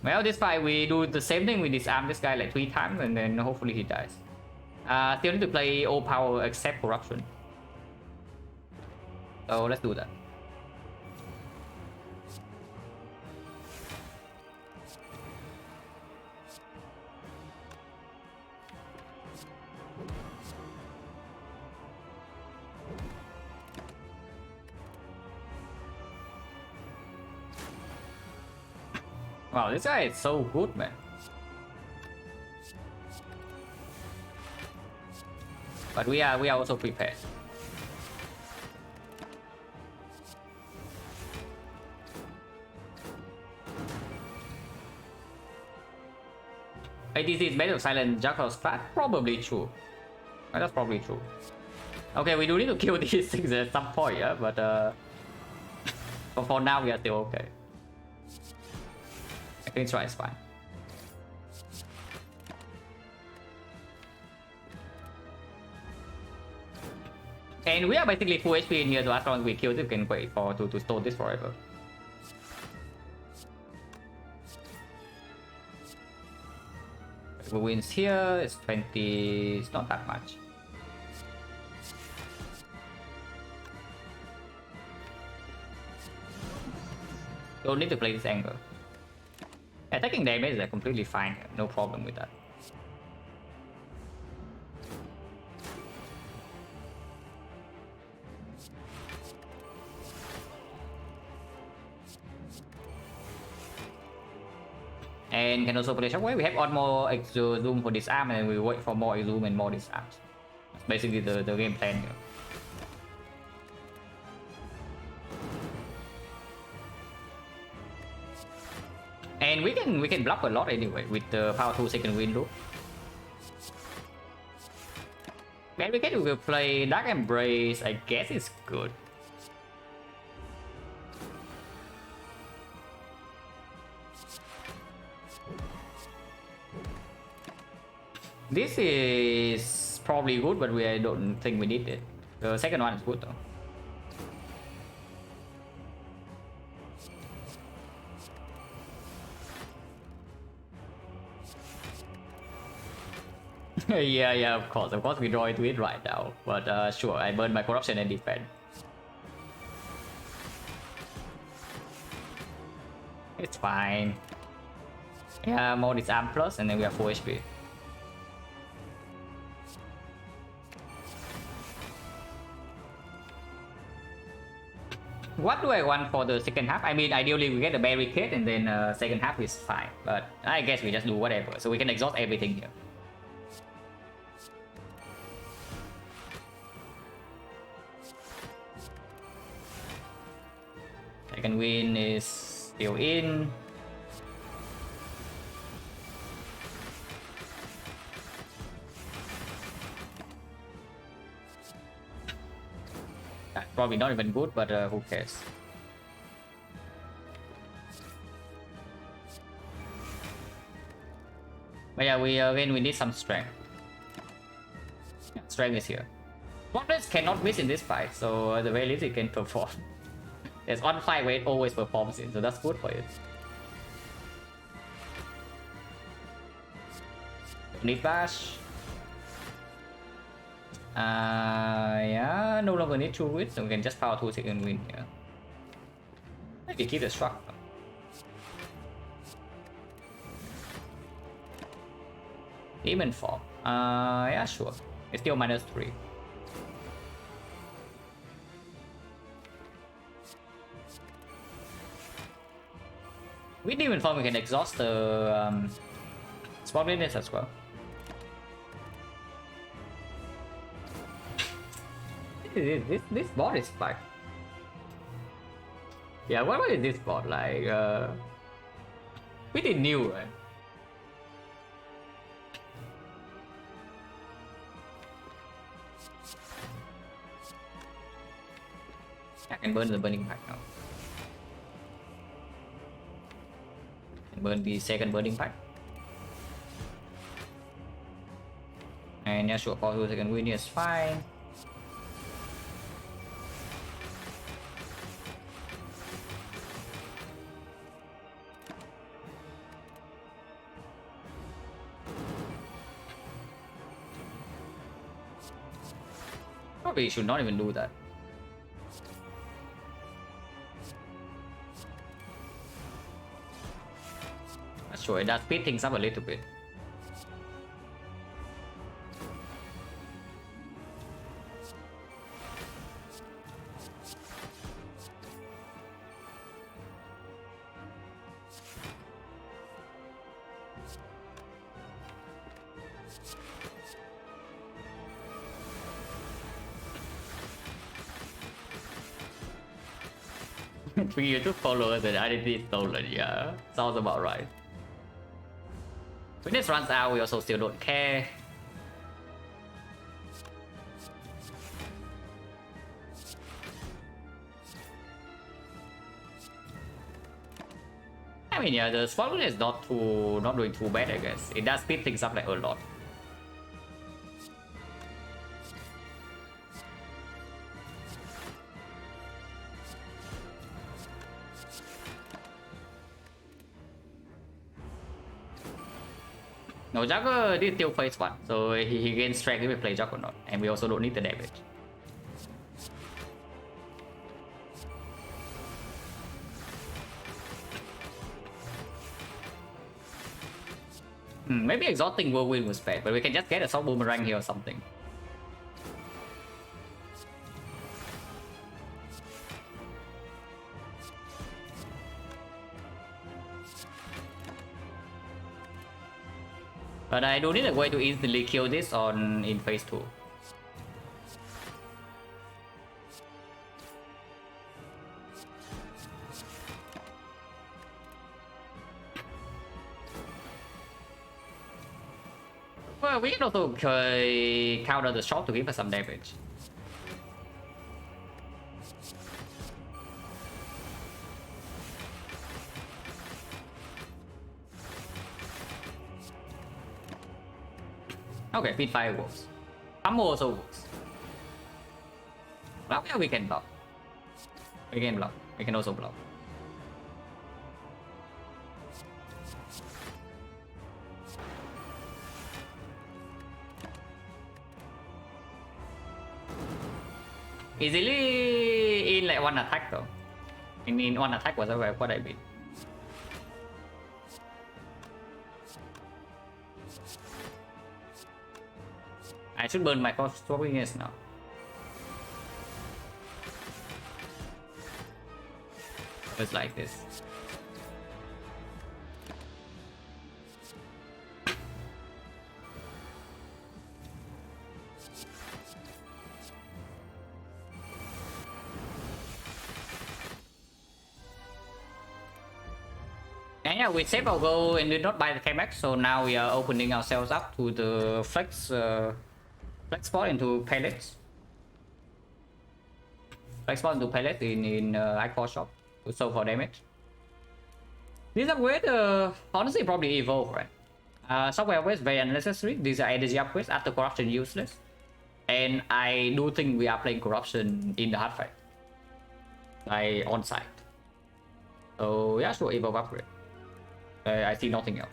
Speaker 1: Well, this fight we do the same thing. We disarm this guy like 3 times and then hopefully he dies. Still need to play all power except corruption. So let's do that. Wow, this guy is so good, man. But we are also prepared. ADC is better to silent Jackal's flat? Probably true. That's probably true. Okay, we do need to kill these things at some point, yeah, but for now we are still okay. I think try is fine. And we are basically full HP in here, so as long as we kill this, we can wait to store this forever. We wins here, it's 20, it's not that much. Don't need to play this angle. Attacking damage is completely fine, no problem with that. And can also play shockwave. We have one more zoom for disarm and then we wait for more zoom and more disarms. That's basically the game plan here. And we can block a lot anyway with the power 2 second wind loop. And we can play Dark Embrace, I guess it's good. This is probably good, but I don't think we need it. The second one is good though. yeah, of course we draw into it right now. But sure, I burn my corruption and defend. It's fine. Yeah, more disarm plus, and then we have 4 HP. What do I want for the second half? I mean, ideally we get a barricade and then second half is fine. But I guess we just do whatever. So we can exhaust everything here. Second win is still in. Probably not even good, but who cares? But yeah, we need some strength. Yeah, strength is here. Spotless cannot miss in this fight, so at the very least it can perform. There's one fight where it always performs in, so that's good for it. Need bash. Yeah, no longer need to win, so we can just power 2 second win here. Maybe keep the struck. Demon form. Yeah, sure. It's still -3. With demon form, we can exhaust the spot witness as well. This bot is like, yeah, what is this bot like? Pretty new, right? I can burn the burning pack now. And burn the second burning pack. And yeah, sure, power 2 second win is fine. Probably should not even do that. Sure, it does speed things up a little bit. For you to follow the identity stolen, yeah, sounds about right. When this runs out, we also still don't care. I mean, yeah, the spot is not doing too bad, I guess. It does speed things up like a lot. No, Jugger did still phase 1, so he gains strength if we play Juggernaut, and we also don't need the damage. Maybe exhausting Whirlwind was bad, but we can just get a Soul Boomerang here or something. But I do need a way to instantly kill this in phase 2. we can also counter the shot to give us some damage. Okay, feed fire works. Ammo also works. Well, yeah, we can block. We can block. We can also block. Easily in like one attack though. In one attack was what I mean. I should burn my swordiness now. Just like this. And yeah, we save our gold and did not buy the KMX, so now we are opening ourselves up to the flex spot into pellets. Flex spot into pellets in Icon shop to sell for damage. This upgrade, honestly, probably evolve, right? Software upgrades very unnecessary. These are energy upgrades. After corruption, useless. And I do think we are playing corruption in the hard fight, like on site. So yeah, sure, evolve upgrade. I see nothing else.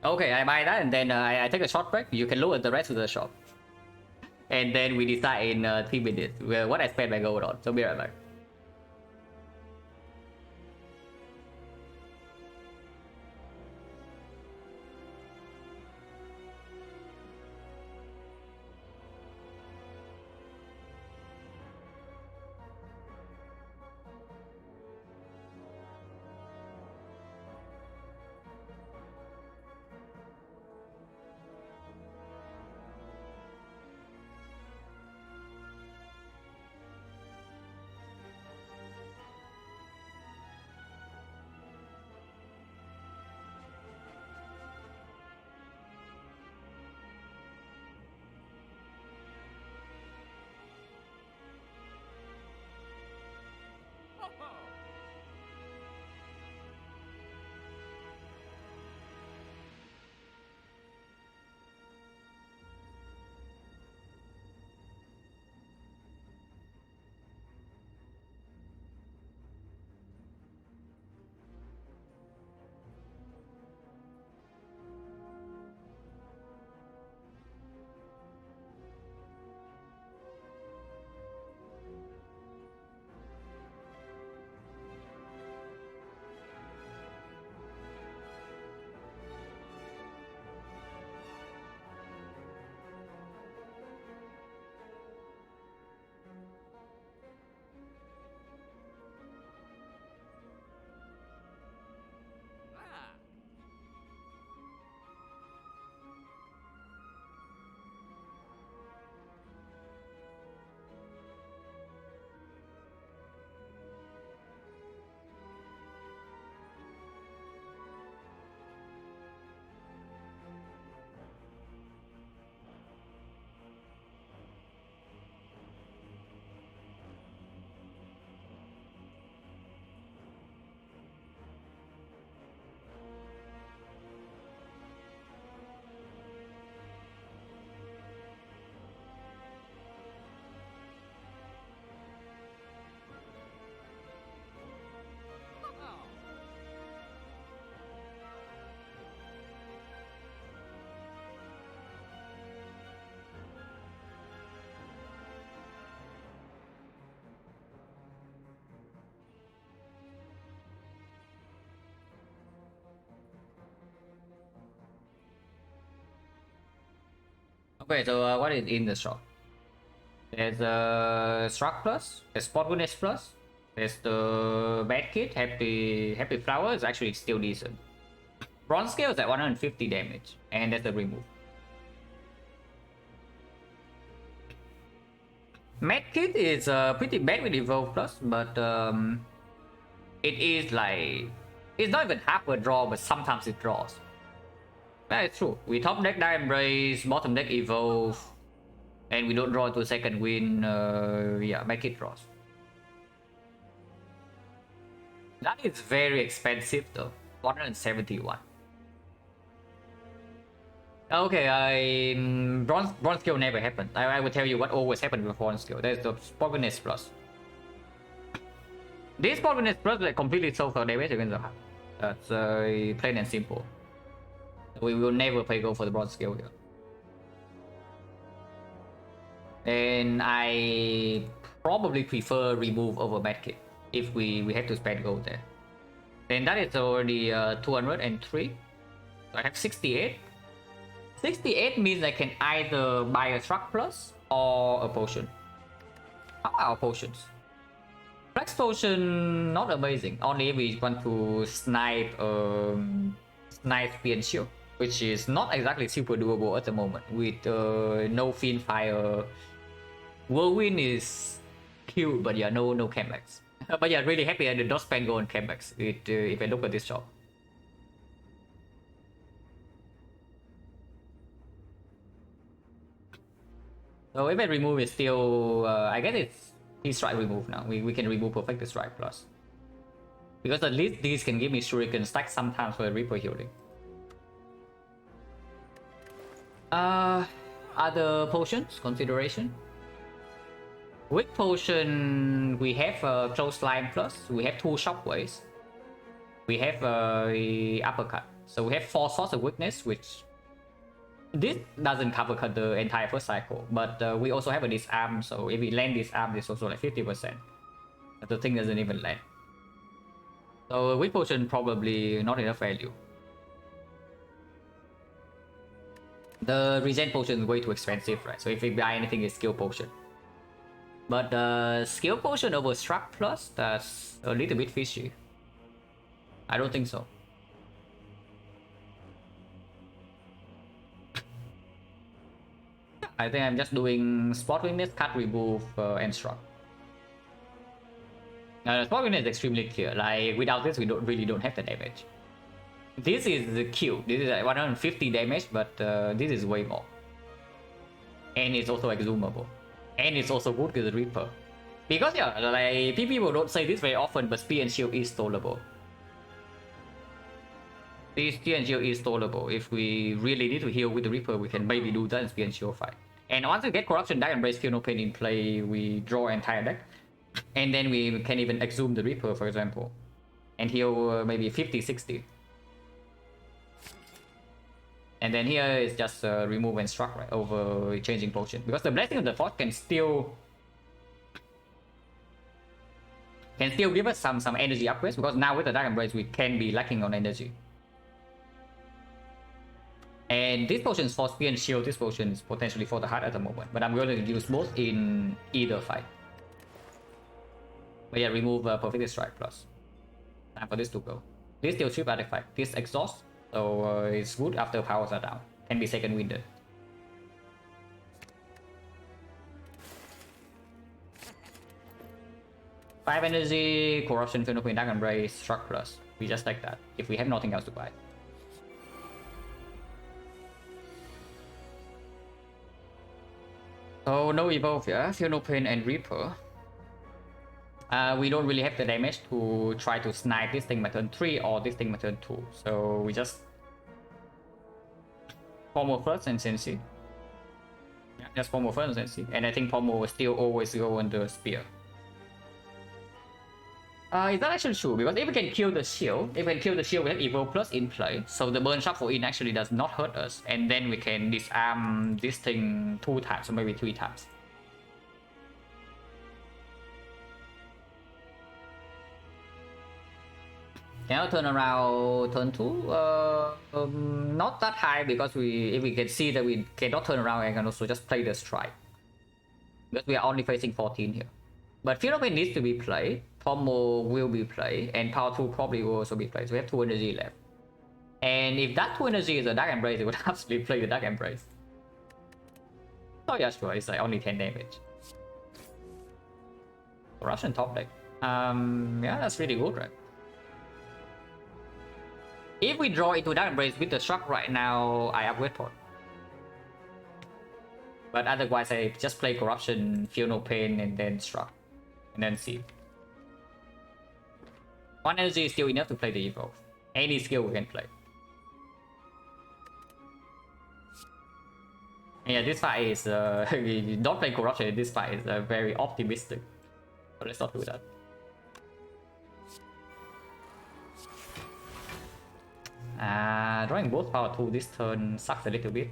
Speaker 1: Okay, I buy that and then I take a short break. You can look at the rest of the shop. And then we decide in 3 minutes what I spend my gold on. So be right back. Okay, so what is in the shop? There's a Struck Plus, there's Spot Goodness Plus, there's the Bad Kit, Happy Flower is actually still decent. Bronze Scale is at 150 damage, and that's the remove. Medkit is pretty bad with Evolve Plus, but it is like, it's not even half a draw, but sometimes it draws. That is true. We top deck Dark Embrace, bottom deck Evolve, and we don't draw to a second win. Yeah, Medkit draws. That is very expensive though. 171. Okay, bronze skill never happened. I will tell you what always happened with bronze skill. There's the Spotterness Plus. This Spotterness Plus like completely solves our damage against the heart. That's plain and simple. We will never play go for the bronze skill here. And I probably prefer remove over medkit if we have to spend gold there. Then that is already 203. So I have 68. 68 means I can either buy a Struck Plus or a potion. How about potions? Flex potion, not amazing. Only if we want to snipe Spear and Shield, which is not exactly super doable at the moment. With no Fiend Fire, Whirlwind is cute, but yeah, no comebacks. But yeah, really happy I did not spend gold on comebacks. If I look at this shop. So if I remove it still, I guess it's his strike remove now. We can remove Perfected Strike Plus. Because at least these can give me Shuriken stack sometimes for Reaper healing. Other potions, consideration. With potion, we have Close Line Plus, we have 2 Shockwaves, we have Uppercut. So we have 4 Source of Weakness, which this doesn't cover the entire first cycle, but we also have a Disarm, so if we land Disarm, it's also like 50%. But the thing doesn't even land. So with potion, probably not enough value. The regen potion is way too expensive, right? So if we buy anything, it's skill potion. But skill potion over Struck Plus, that's a little bit fishy. I don't think so. I think I'm just doing Spot Weakness, Cut, Remove, and Struck. Spot Weakness is extremely clear. Like without this, we really don't have the damage. This is the Q. This is like 150 damage, but this is way more. And it's also exhumable. And it's also good with the Reaper. Because yeah, like people don't say this very often, but Spear and Shield is stallable. This Spear and Shield is stallable. If we really need to heal with the Reaper, we can maybe do that in Spear and Shield fight. And once we get Corruption, Dark Embrace, Feel No Pain in play, we draw entire deck. And then we can even exhume the Reaper, for example. And heal maybe 50, 60. And then here is just remove and struck, right, over changing potion. Because the Blessing of the Forge can still give us some energy upgrades, because now with the Dark Embrace we can be lacking on energy. And this potion is for Spear and Shield, this potion is potentially for the heart at the moment. But I'm going to use both in either fight. But yeah, remove Perfect Strike Plus. Time for this to go. This still chip artifact, this exhaust. So it's good after powers are down. Can be second winded. Five energy, corruption, Feel No Pain, Dark Embrace, Struck Plus. We just like that if we have nothing else to buy. So no evolve, yeah. Feel No Pain and Reaper. We don't really have the damage to try to snipe this thing by turn 3 or this thing by turn 2. So we just Pommel first and Sensi. Yeah, just Pommel first and Sensi. And I think Pommel will still always go on the Spear. It's not actually true, because if we can kill the shield, we have Evo Plus in play, so the burn shuffle in actually does not hurt us, and then we can disarm this thing 2 times, or maybe 3 times. Can I turn around turn 2? Not that high, because if we can see that we cannot turn around, I can also just play the strike. Because we are only facing 14 here. But Feel No Pain needs to be played, Pommel will be played, and Power 2 probably will also be played, so we have 2 energy left. And if that 2 energy is a Dark Embrace, it would absolutely play the Dark Embrace. Oh yeah, sure, it's like only 10 damage. Corruption top deck. Yeah, that's really good, right? If we draw into Dark Embrace with the Struck right now, I upgrade pot. But otherwise, I just play Corruption, Feel No Pain, and then Struck. And then see. One energy is still enough to play the Evolve. Any skill we can play. Yeah, this fight is don't play Corruption. This fight is very optimistic. So let's not do that. Drawing both power 2 this turn sucks a little bit.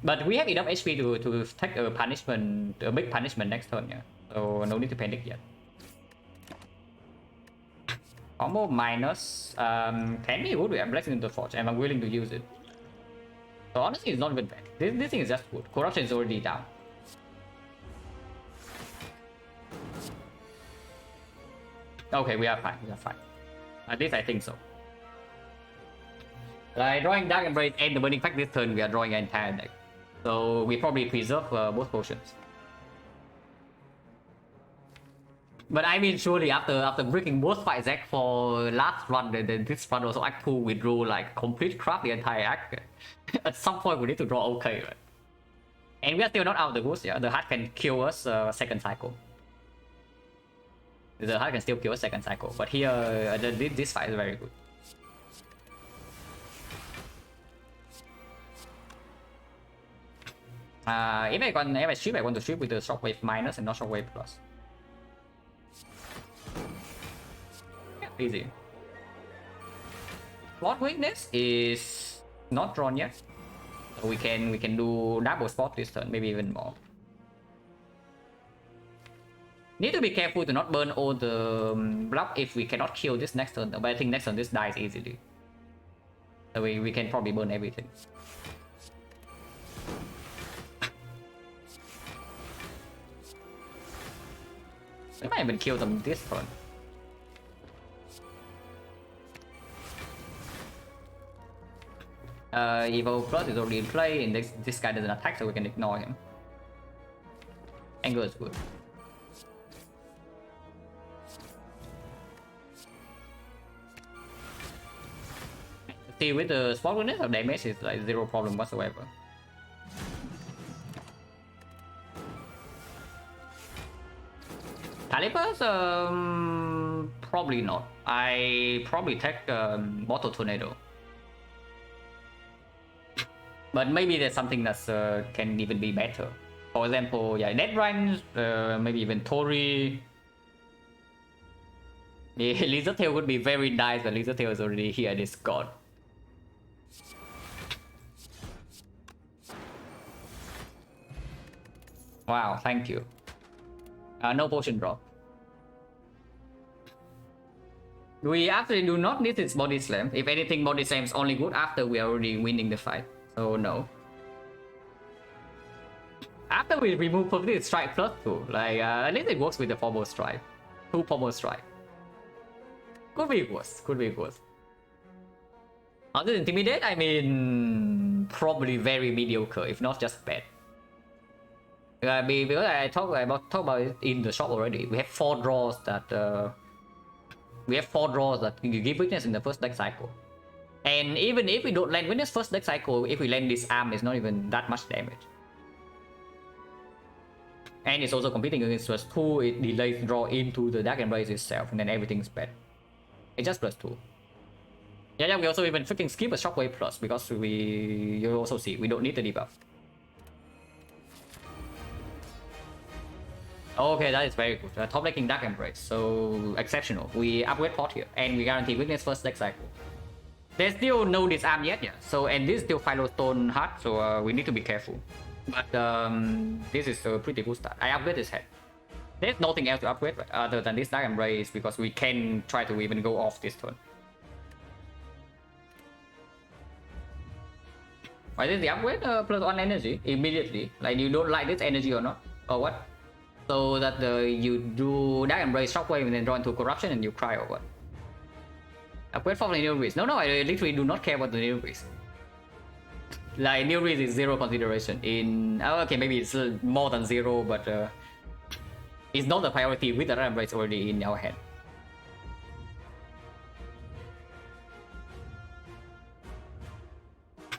Speaker 1: But we have enough HP to take a punishment, a big punishment next turn, yeah. So no need to panic yet. Combo minus can be good. I'm blessing the forge and I'm willing to use it. So honestly, it's not even bad. This thing is just good. Corruption is already down. Okay, we are fine. We are fine. At least I think so. Like drawing Dark Embrace and the Burning Pact this turn, we are drawing an entire deck. So we probably preserve both potions. But I mean, surely after breaking both fight Zek for last run, then this run also Act 2 we drew like complete crap the entire act. At some point we need to draw okay, right? And we are still not out of the woods, yeah. The heart can kill us second cycle. The heart can still kill us second cycle, but here this fight is very good. If I strip, I want to strip with the Shockwave minus and not Shockwave plus. Yeah, easy. Spot weakness is not drawn yet, so we can do double spot this turn, maybe even more. Need to be careful to not burn all the block if we cannot kill this next turn, but I think next turn this dies easily. So we can probably burn everything. We might even kill them this turn. Evo Plus is already in play, and this guy doesn't attack, so we can ignore him. Anger is good. See, with the spot weakness of damage is like zero problem whatsoever. Calipers, probably not. I probably take Bottle Tornado. But maybe there's something that can even be better. For example, yeah, Dead Range, maybe even Tori. Yeah, Lizard Tail would be very nice, but Lizard Tail is already here and it's gone. Wow, thank you. No potion drop. We actually do not need its body slam. If anything, body slam is only good after we are already winning the fight. So no. After we remove Perfect Strike plus 2, like at least it works with the Pommel Strike. 2 Pommel Strike. Could be worse. Could be worse. Other than Intimidate, I mean, probably very mediocre, if not just bad. Because I talk about it in the shop already. We have 4 draws that you give weakness in the first deck cycle. And even if we don't land weakness first deck cycle, if we land this arm, it's not even that much damage. And it's also competing against +2, it delays draw into the Dark Embrace itself, and then everything's bad. It's just +2. Yeah, we also even freaking skip a Shockwave plus because you also see, we don't need the debuff. Okay, that is very good. Top decking Dark Embrace, so exceptional. We upgrade pot here, and we guarantee weakness first deck cycle. There's still no disarm yet, yeah. So, and this is still Philostone Heart, so we need to be careful. But this is a pretty good start. I upgrade this head. There's nothing else to upgrade right, other than this Dark Embrace because we can try to even go off this turn. Why did the upgrade? +1 energy immediately. Like you don't like this energy or not, or what? So that you do Dark Embrace, Shockwave, and then draw into Corruption, and you cry or what? Upgrade for the New Breeze. No, I literally do not care about the New Breeze. Like New Breeze is zero consideration in. Oh, okay, maybe it's more than zero, but It's not the priority with the Dragon Blade already in our hand.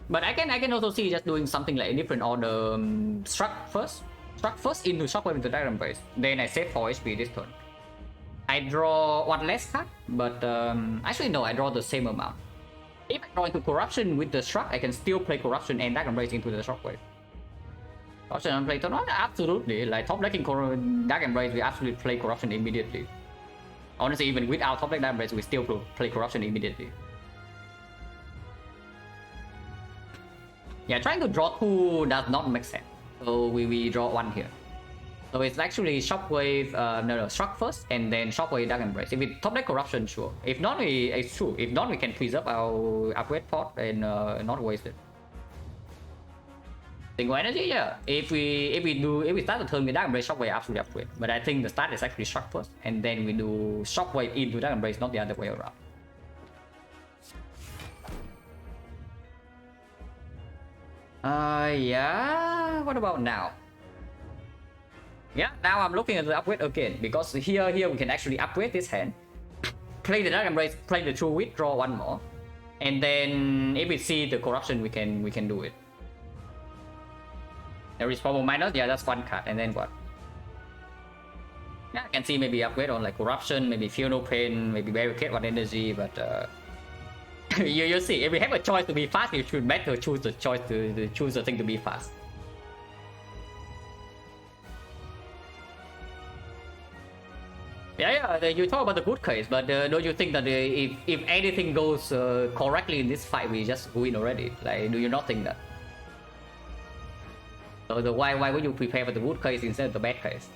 Speaker 1: But I can also see just doing something like different order. Struck first into Shockwave into Dragon Blade. Then I save 4 HP this turn. I draw one less card, but actually no, I draw the same amount. If I draw into Corruption with the Struck, I can still play Corruption and Dragon Blade into the Shockwave. Corruption and play turn on? Absolutely. Like top decking Dragon Blade, we absolutely play Corruption immediately. Honestly, even without top deck Dragon Blade, we still play Corruption immediately. Yeah, trying to draw 2 does not make sense. So we draw 1 here. So it's actually Shockwave, no, Struck first, and then Shockwave Dragon Blade. If we top deck Corruption, sure. If not, it's true. If not, we can preserve our upgrade pot and not waste it. Single energy, yeah. If we start the turn with Dragon Blade, Shockwave absolutely upgrade. But I think the start is actually Struck first, and then we do Shockwave into Dragon Blade, not the other way around. Yeah. What about now? Yeah, now I'm looking at the upgrade again because here we can actually upgrade this hand, play the Dragon Blade, play the True Wit, draw 1 more, and then if we see the Corruption, we can do it. There is probably minus, yeah, that's 1 card, and then what? Yeah, I can see maybe upgrade on like Corruption, maybe Feel No Pain, maybe Barricade 1 energy, but you see, if we have a choice to be fast, you should better choose the choice to choose the thing to be fast. Yeah, you talk about the good case, but don't you think that if anything goes correctly in this fight, we just win already? Like, do you not think that? So why would you prepare for the good case instead of the bad case?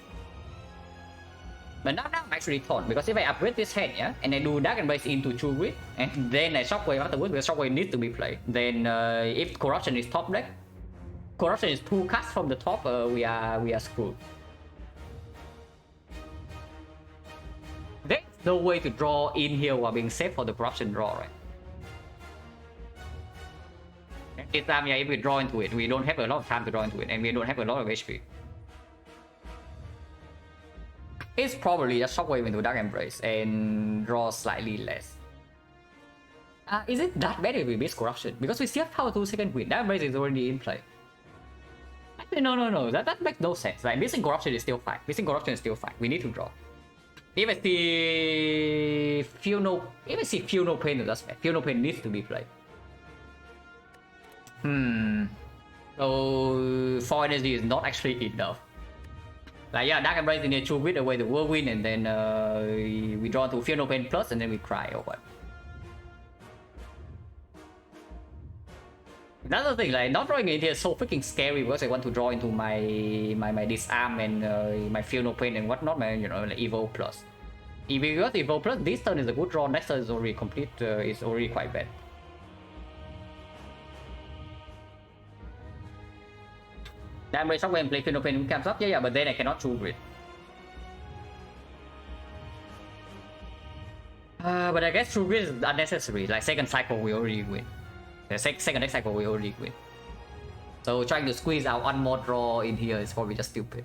Speaker 1: But now I'm actually torn, because if I upgrade this hand, yeah, and I do Dragon Blade into True Wit, and then I Shockwave afterwards, because Shockwave needs to be played, then if Corruption is top deck, Corruption is 2 cards from the top, we are screwed. There's no way to draw in here while being safe for the Corruption draw, right? And this time, yeah, if we draw into it, we don't have a lot of time to draw into it, and we don't have a lot of HP. It's probably just Shockwave into Dark Embrace and draw slightly less. Is it that bad if we miss Corruption? Because we still have power 2 second win. Dark Embrace is already in play. Actually, no. That makes no sense. Like, missing Corruption is still fine. Missing Corruption is still fine. We need to draw. If I see Feel No Pain, it doesn't matter. Feel No Pain needs to be played. So 4 energy is not actually enough. Like, yeah, Dark Embrace in the True Wit away the Whirlwind, and then we draw to Feel No Pain plus, and then we cry or what. That's the thing, like, not drawing into is so freaking scary because I want to draw into my Disarm and my Feel No Pain and whatnot, man, you know, like Evo plus. If we got Evo plus, this turn is a good draw, next turn is already complete, it's already quite bad. Damn, Shockwave when play Feel No Pain comes up, yeah, but then I cannot choose it. But I guess True Grit is unnecessary, like second cycle we already win. The second next cycle we already win. So trying to squeeze out 1 more draw in here is probably just stupid.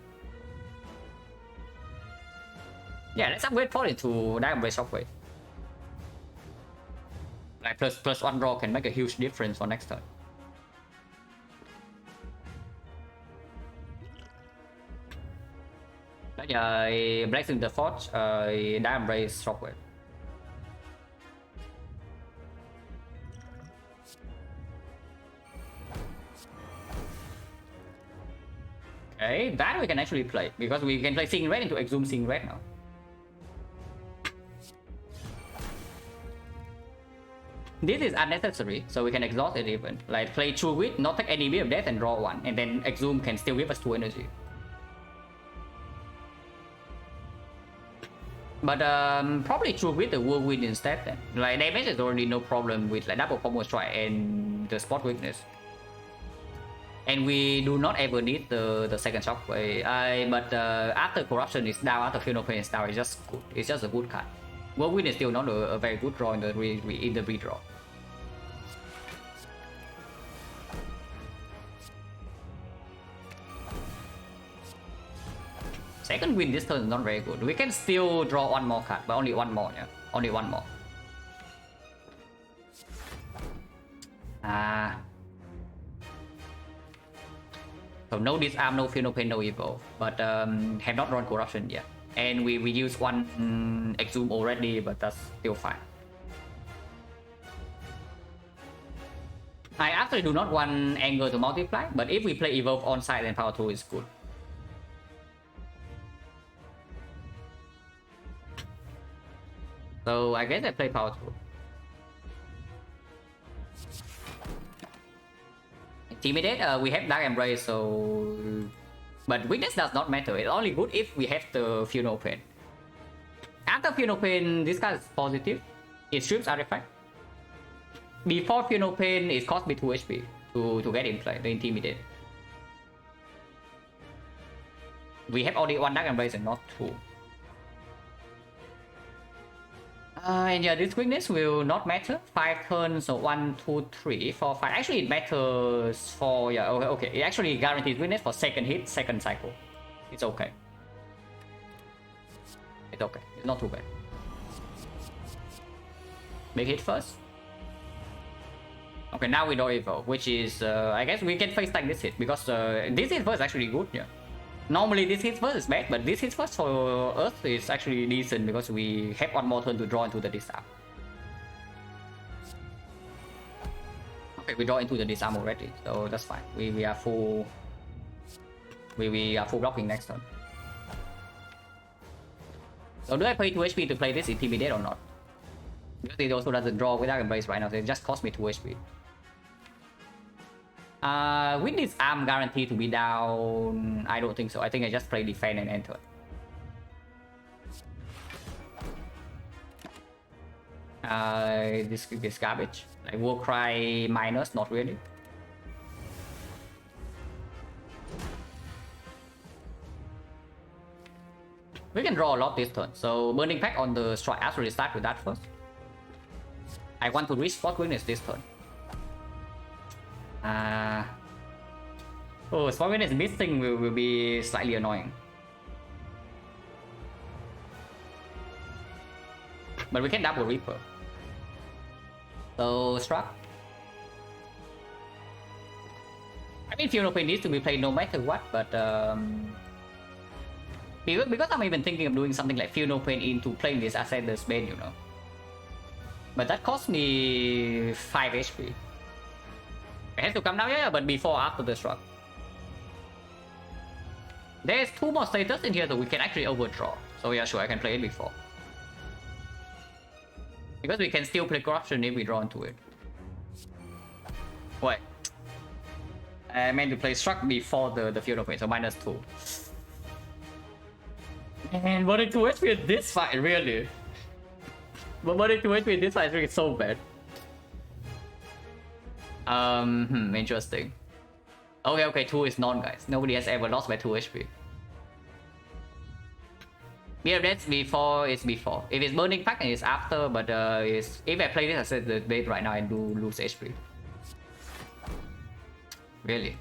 Speaker 1: Yeah, let's upgrade for it to Dark Embrace Shockwave. Like plus 1 draw can make a huge difference for next turn. Black in the Forge, Dark Embrace Shockwave. Okay, that we can actually play, because we can play Sing Red into Exhume Sing Red now. This is unnecessary, so we can exhaust it even. Like, play True Wit, not take any Wheel of Death and draw 1, and then Exhume can still give us 2 energy. But probably True Wit the Whirlwind instead then. Like, damage is already no problem with like double combo strike and the spot weakness. And we do not ever need the second Shockwave. But after Corruption is down, after Feel No Pain is down, it's just good. It's just a good card. Whirlwind is still not a very good draw in the redraw. Second win this turn is not very good. We can still draw one more card, but only one more, yeah. Only one more. So no disarm, no fear, no pain, no evil. But have not drawn corruption yet. And we use one exhume already, but that's still fine. I actually do not want anger to multiply, but if we play evolve on side, then power 2 is good. So I guess I play power 2. Intimidate, we have Dark Embrace, so... But weakness does not matter, it's only good if we have the Feel No Pain. After Feel No Pain, this card is positive. It strips artifact. Before Feel No Pain, it cost me 2 HP to get in play, the Intimidate. We have only one Dark Embrace and not 2. And yeah, this weakness will not matter. 5 turns, so 1, 2, 3, 4, 5. Actually, it matters for... Yeah, okay. It actually guarantees weakness for second hit, second cycle. It's okay. It's okay. It's not too bad. Big hit first. Okay, now we do evil, which is... I guess we can face tank this hit, because this hit first is actually good, yeah. Normally this hit first is bad, but this hit first for us is actually decent because we have one more turn to draw into the disarm. Okay, we draw into the disarm already, so that's fine. We are full. We are full blocking next turn. So do I pay 2 HP to play this Intimidate or not? Because it also doesn't draw with Dark Embrace right now, so it just cost me 2 HP. With this arm guaranteed to be down, I don't think so. I think I just play defend and enter. This garbage. Like Warcry minus, not really. We can draw a lot this turn. So Burning Pact on the strike. Actually start with that first. I want to reach spot weakness this turn. Oh, spot weakness missing will be slightly annoying. But we can double Reaper. So struck. I mean, Feel No Pain needs to be played no matter what, but because I'm even thinking of doing something like Feel No Pain into playing this Ascender's Bane, you know. But that cost me 5 HP. It has to come down, yeah, but before or after the struck. There's 2 more status in here that we can actually overdraw. So yeah, sure, I can play it before. Because we can still play Corruption if we draw into it. Wait. I meant to play Struck before the Feel No Pain, so -2. And running 2 HP in this fight, really? But running 2 HP in this fight is really so bad. Interesting. Okay, 2 is none, guys. Nobody has ever lost by 2 HP. Yeah, that's before, it's before. If it's Burning Pact, it's after, but if I play this, I said the bait right now, I do lose HP. Really?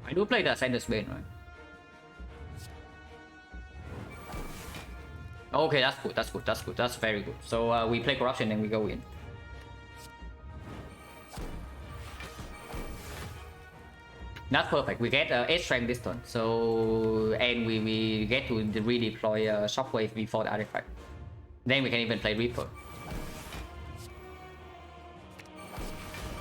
Speaker 1: I do play the Ascender's Bane, right? Okay, that's good, that's very good. So we play Corruption and we go in. That's perfect. We get 8 strength this turn. So and we get to redeploy Shockwave before the artifact. Then we can even play Reaper.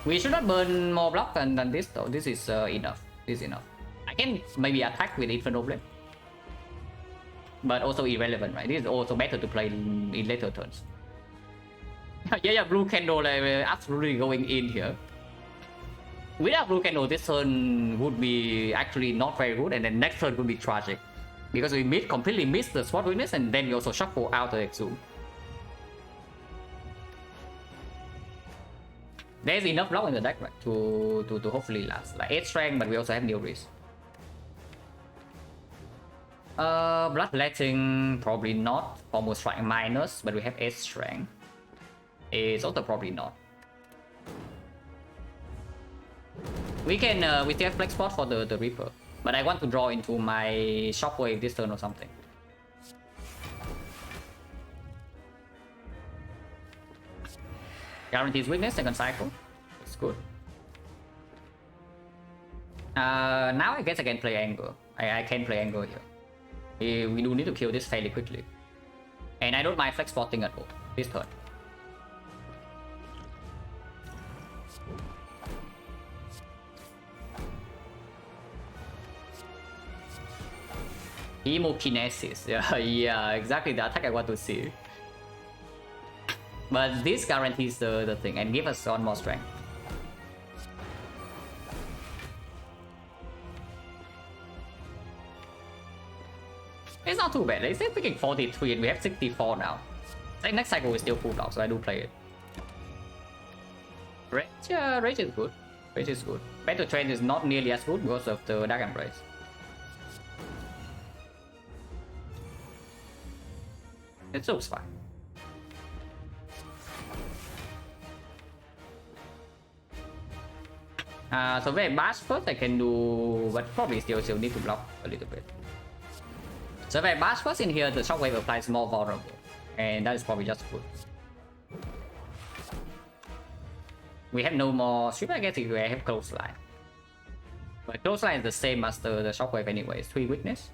Speaker 1: We should not burn more block than this though. This is enough. This is enough. I can maybe attack with Inferno Blade, but also irrelevant, right? This is also better to play in later turns. yeah, Blue Candle absolutely going in here. Without Blue Candle, this turn would be actually not very good, and then next turn would be tragic. Because we completely missed the Spot Weakness, and then we also shuffle out the Exhume. There's enough block in the deck, right? To hopefully last. Like 8 strength, but we also have New Risk. Bloodletting, probably not. Almost strike minus, but we have 8 strength. It's also probably not. We can we still have flex spot for the Reaper, but I want to draw into my Shockwave this turn or something. Guarantees weakness, second cycle. It's good. Now I guess I can play Anger. I can play Anger here. We do need to kill this fairly quickly. And I don't mind flex spotting at all this turn. Hemokinesis. Yeah, exactly the attack I want to see. But this guarantees the thing and give us one more strength. It's not too bad. It's still picking 43 and we have 64 now. Like next cycle we still full block, so I do play it. Rage, yeah, Rage is good. Rage is good. Battle Train is not nearly as good because of the Dark Embrace. It looks fine. So very bash first I can do, but probably still need to block a little bit. So very bash first in here, the Shockwave applies more vulnerable, and that is probably just good. We have no more sweep, I guess if we have close line. But close line is the same as the Shockwave anyways, 3 weakness.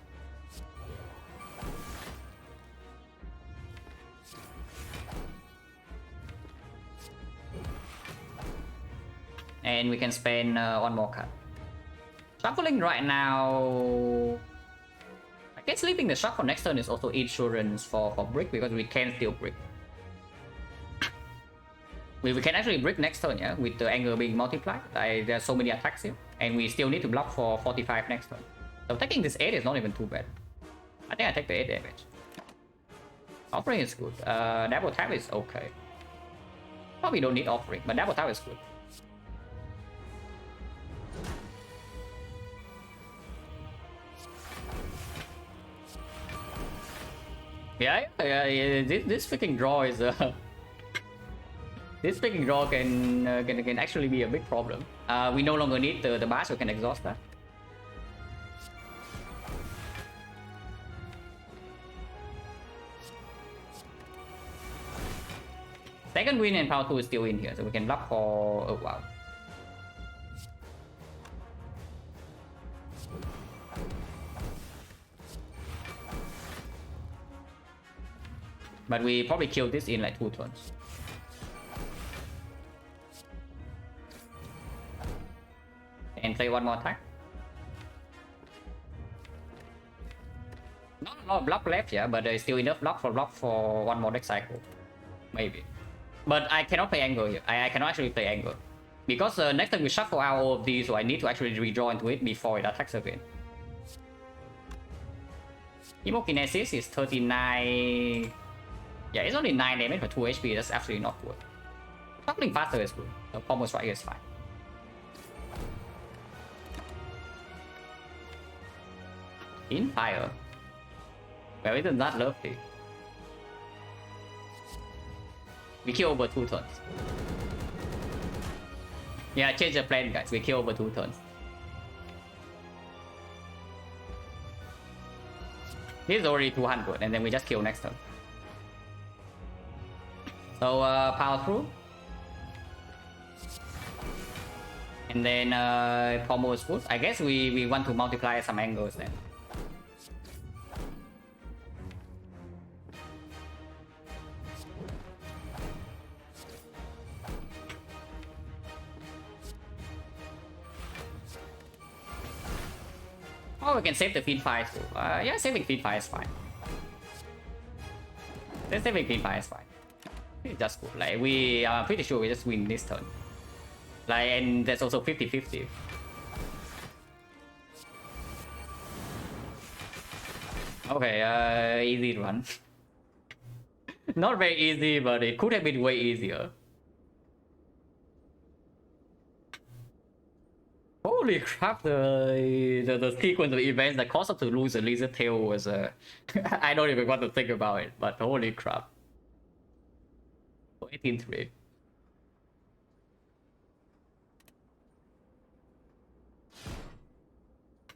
Speaker 1: And we can spend one more card. Shuffling right now. I guess leaving the shuffle next turn is also insurance for brick because we can still brick. We can actually brick next turn, yeah, with the anger being multiplied. There are so many attacks here, and we still need to block for 45 next turn. So taking this 8 is not even too bad. I think I take the 8 damage. Offering is good. Double tap is okay. Probably don't need offering, but double tap is good. Yeah, this freaking draw is this freaking draw can actually be a big problem. We no longer need the bash, we can exhaust that. Second win and power 2 is still in here, so we can block for a while. But we probably kill this in like 2 turns. And play one more attack. Not a lot of block left, yeah, but there's still enough block for one more next cycle. Maybe. But I cannot play Anger here. I cannot actually play Anger. Because next time we shuffle out all of these, so I need to actually redraw into it before it attacks again. Hemokinesis is 39... Yeah, it's only 9 damage for 2 HP, that's absolutely not good. Shuffling faster is good, so almost right here is fine. In fire? Well, isn't that lovely? We kill over 2 turns. Yeah, change the plan, guys. We kill over 2 turns. This is already 200, and then we just kill next turn. So power through, and then pommel is good. I guess we want to multiply some angles then. Oh, we can save the feed fire too. Yeah, saving feed fire is fine. Saving feed fire is fine. It's just good. Like we are pretty sure we just win this turn. Like, and there's also 50-50. Okay, easy run. Not very easy, but it could have been way easier. Holy crap, the sequence of events that caused us to lose a lizard tail was I don't even want to think about it, but holy crap. 18-3.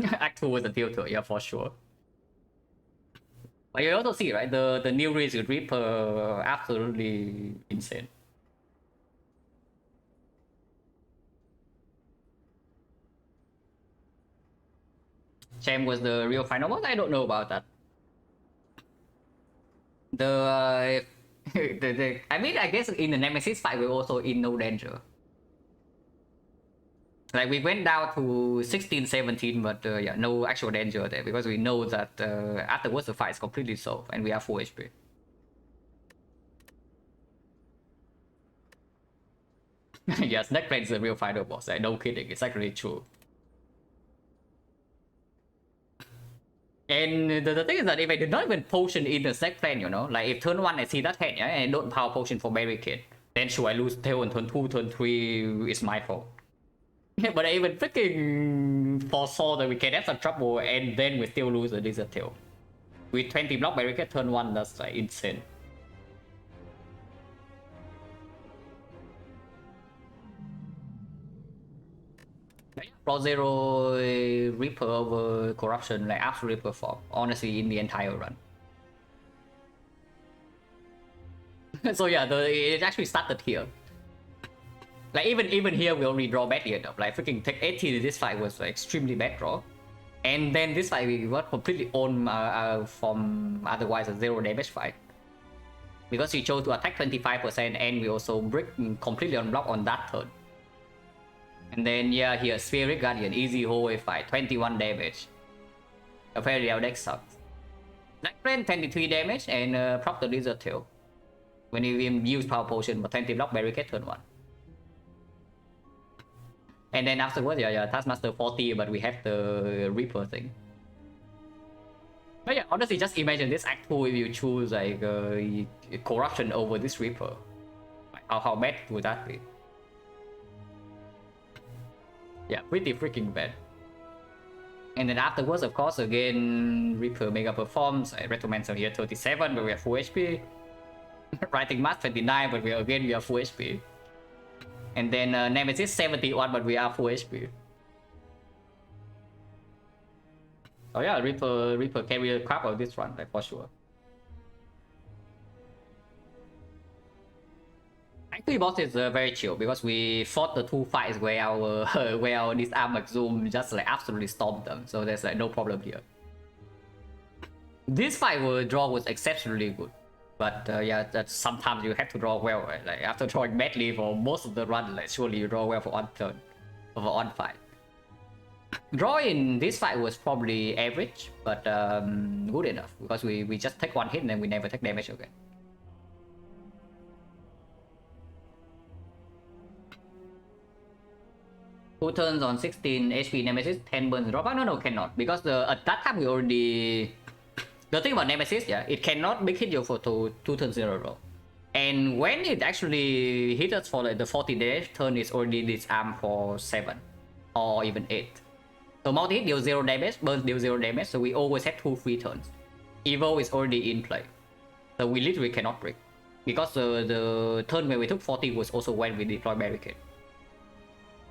Speaker 1: Act 2 was a tilter, yeah, for sure. But you also see, right, the new release with Reaper absolutely insane. Shame was the real final boss. I don't know about that. I mean, I guess in the Nemesis fight we're also in no danger. Like we went down to 16, 17, but yeah, no actual danger there because we know that afterwards the fight is completely solved and we have full HP. Yes, Neckplane is the real final boss. Like, no kidding, it's actually true. And the thing is that if I did not even potion in the snack plan, you know, like if turn 1 I see that head, yeah, and I don't power potion for barricade, then should I lose tail on turn 2, turn 3, it's my fault. Yeah, but I even freaking foresaw that we can have some trouble and then we still lose a desert tail. With 20 block barricade turn 1, that's like insane. Pro Zero Reaper over Corruption, like absolute perform, honestly, in the entire run. So yeah, it actually started here. Like even here we already draw badly enough. Like freaking take 80 this fight was like, extremely bad draw. And then this fight we got completely on from otherwise a 0 damage fight. Because we chose to attack 25% and we also break completely unblock on that turn. And then yeah, here Spheric Guardian, easy hallway fight, 21 damage. Apparently our deck sucks. Next friend 23 damage and prop the Lizard Tail. When you use power potion but 20 block barricade turn 1. And then afterwards, yeah, Taskmaster 40, but we have the Reaper thing. But yeah, honestly, just imagine this Act 2 if you choose like Corruption over this Reaper. Like, how bad would that be? Yeah, pretty freaking bad. And then afterwards, of course, again, Reaper Mega performs. Retromancer here 37, but we have full HP. Writing Mask 29, but we are full HP. And then Nemesis 71, but we are full HP. Oh yeah, Reaper carry a crap of this run, like for sure. Actually, boss is very chill because we fought the 2 fights where our disarm zoom just like absolutely stomped them, so there's like no problem here. This fight draw was exceptionally good. But yeah, that sometimes you have to draw well, right? Like after drawing badly for most of the run, like surely you draw well for one turn, for one fight. Draw in this fight was probably average, but good enough because we just take 1 hit and then we never take damage again. Two turns on 16 HP Nemesis, 10 burns drop. Oh, no, cannot because at that time we already. The thing about Nemesis, yeah, it cannot big hit you for two turns in a row. And when it actually hits us for like the 40 dash turn, it's already disarmed for 7 or even 8. So multi hit deals 0 damage, burns deals 0 damage, so we always have 2 free turns. Evo is already in play. So we literally cannot break. Because the turn where we took 40 was also when we deployed barricade.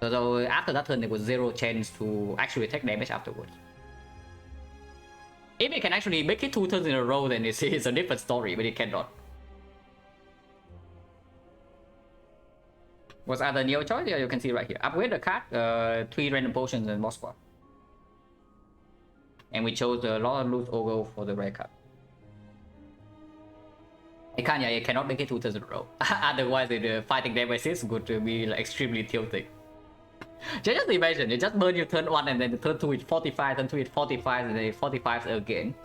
Speaker 1: So after that turn, there was 0 chance to actually take damage afterwards. If it can actually make it 2 turns in a row, then it's a different story, but it cannot. What's other Neo choice? Yeah, you can see right here. Upgrade the card, 3 random potions and boss squad. And we chose the Lord of Loot Ogo for the rare card. It cannot make it 2 turns in a row. Otherwise, the fighting damage is going to be like, extremely tilting. Just imagine, it just burn you turn 1 and then the turn 2 is 45, turn 3 is 45, and then 45 again.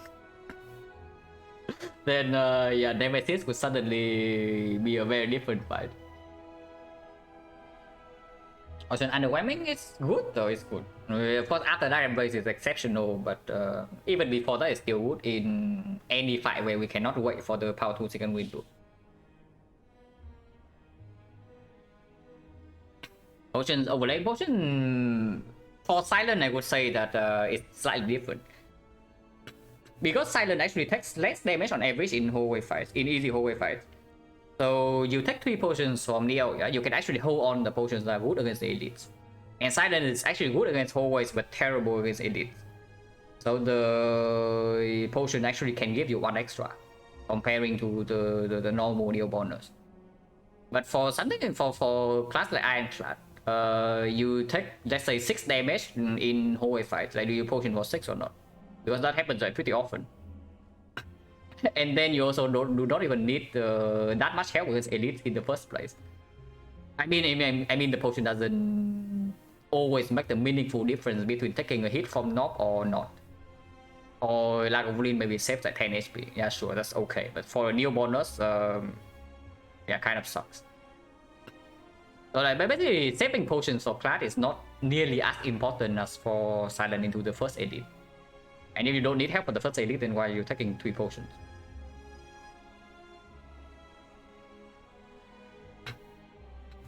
Speaker 1: Then yeah, Nemesis would suddenly be a very different fight. Also, underwhelming is good though, it's good. Of course, after that embrace is exceptional, but even before that it's still good in any fight where we cannot wait for the power 2 second window. Potions overlay potion for Silent, I would say that it's slightly different because Silent actually takes less damage on average in hallway fights, in easy hallway fights. So you take 3 potions from Neo, yeah, you can actually hold on the potions that are good against the elites. And Silent is actually good against hallways but terrible against elites. So the potion actually can give you 1 extra, comparing to the normal Neo bonus. But for something for class like Ironclad, you take, let's say, 6 damage in hallway fights. Like, do you potion for 6 or not? Because that happens like pretty often. And then you also do not even need that much help against elites in the first place. I mean the potion doesn't always make the meaningful difference between taking a hit from knock or not. Or Lagavulin maybe saves like 10 HP. Yeah, sure, that's okay. But for a new bonus, yeah, kind of sucks. So like basically, saving potions for class is not nearly as important as for silent into the first elite. And if you don't need help for the first elite, then why are you taking 3 potions?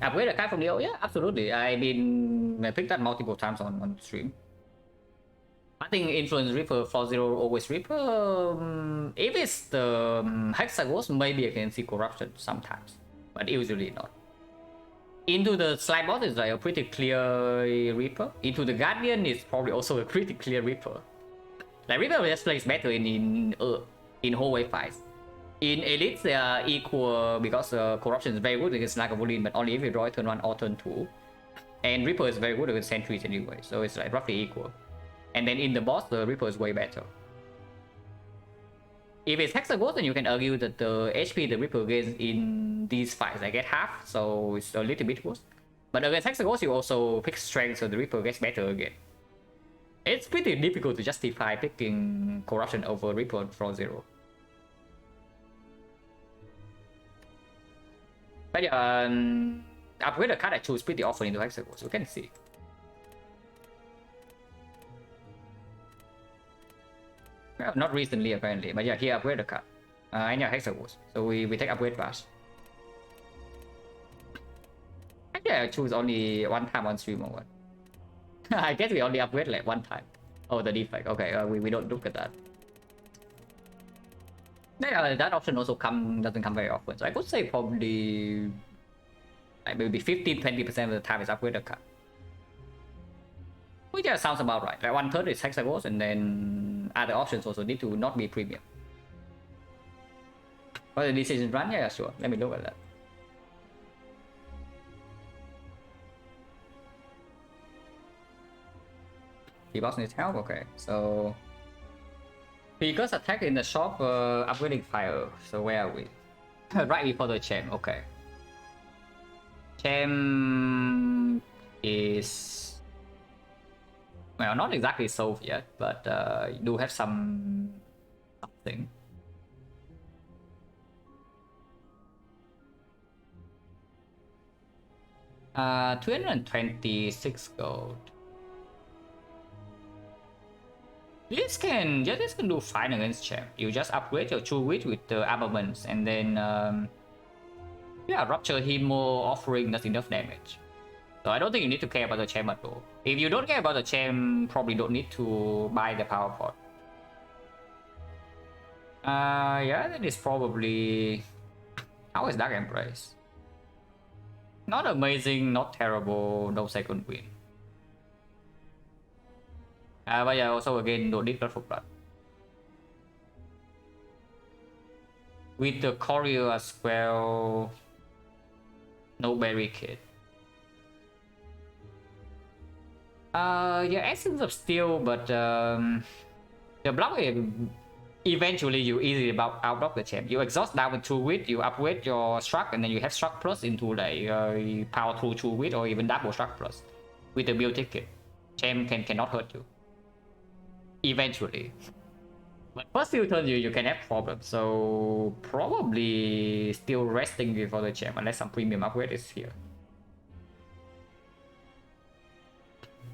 Speaker 1: Upgrade a card from Neo? Yeah, absolutely. I picked that multiple times on stream. I think Influence Reaper 4-0 always Reaper. If it's the Hexagons, maybe I can see corruption sometimes, but usually not. Into the slime boss is like a pretty clear Reaper. Into the Guardian is probably also a pretty clear Reaper. Like Reaper just plays better in hallway fights. In elites they are equal because corruption is very good against Lagavulin, but only if you draw it turn 1 or turn 2. And Reaper is very good against sentries anyway, so it's like roughly equal. And then in the boss, the Reaper is way better. If it's Hexagons, then you can argue that the HP the Reaper gains in these fights, I get half, so it's a little bit worse. But against Hexagons, you also pick strength, so the Reaper gets better again. It's pretty difficult to justify picking corruption over Reaper for 0. But yeah, upgrade the card I choose pretty often into Hexagons, you can see. Well, not recently apparently, but yeah, here upgrade the card. I know Hexagons, so we take upgrade fast. Actually, I choose only 1 time on stream or what? I guess we only upgrade like 1 time. Oh, the defect. Okay, we don't look at that. Yeah, that option also doesn't come very often. So I could say probably like maybe 15-20% of the time is upgrade the card. Which yeah, sounds about right. Like 1/3 is Hexagons, and then other options also need to not be premium. But the decision run, yeah, sure. Let me look at that. The boss needs help. Okay, so because attack in the shop, upgrading fire. So where are we? Right before the Chem. Okay. Chem is, well, not exactly solved yet, but you do have something. 226 gold. This can do fine against champ. You just upgrade your true wit with the armaments, and then yeah, rupture him more offering does enough damage. So I don't think you need to care about the champ at all. If you don't care about the champ, probably don't need to buy the power pot. Yeah, that is probably, how is Dark Embrace? Not amazing, not terrible, no second win. But yeah, also again, don't need blood for blood. With the courier as well, no barricade. Yeah, Essence of Steel, but the block eventually you easily outblock the champ. You exhaust down with True Wit, you upgrade your Struck, and then you have Struck Plus into like Power through True Wit or even double Struck Plus with the build ticket. Champ cannot hurt you. Eventually. But first few turns you can have problems, so probably still resting before the champ unless some premium upgrade is here.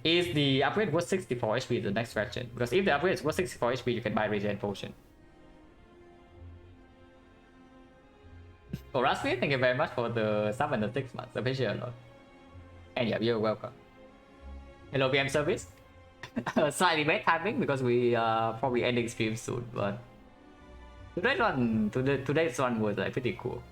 Speaker 1: Is the upgrade worth 64 HP the next question? Because if the upgrade is worth 64 HP, you can buy regen potion. Oh, Raspi, thank you very much for the sub and the 6 months. Appreciate it a lot. And yeah, you're welcome. Hello, VM service. Slightly bad timing because we are probably ending stream soon, but today's one was like pretty cool.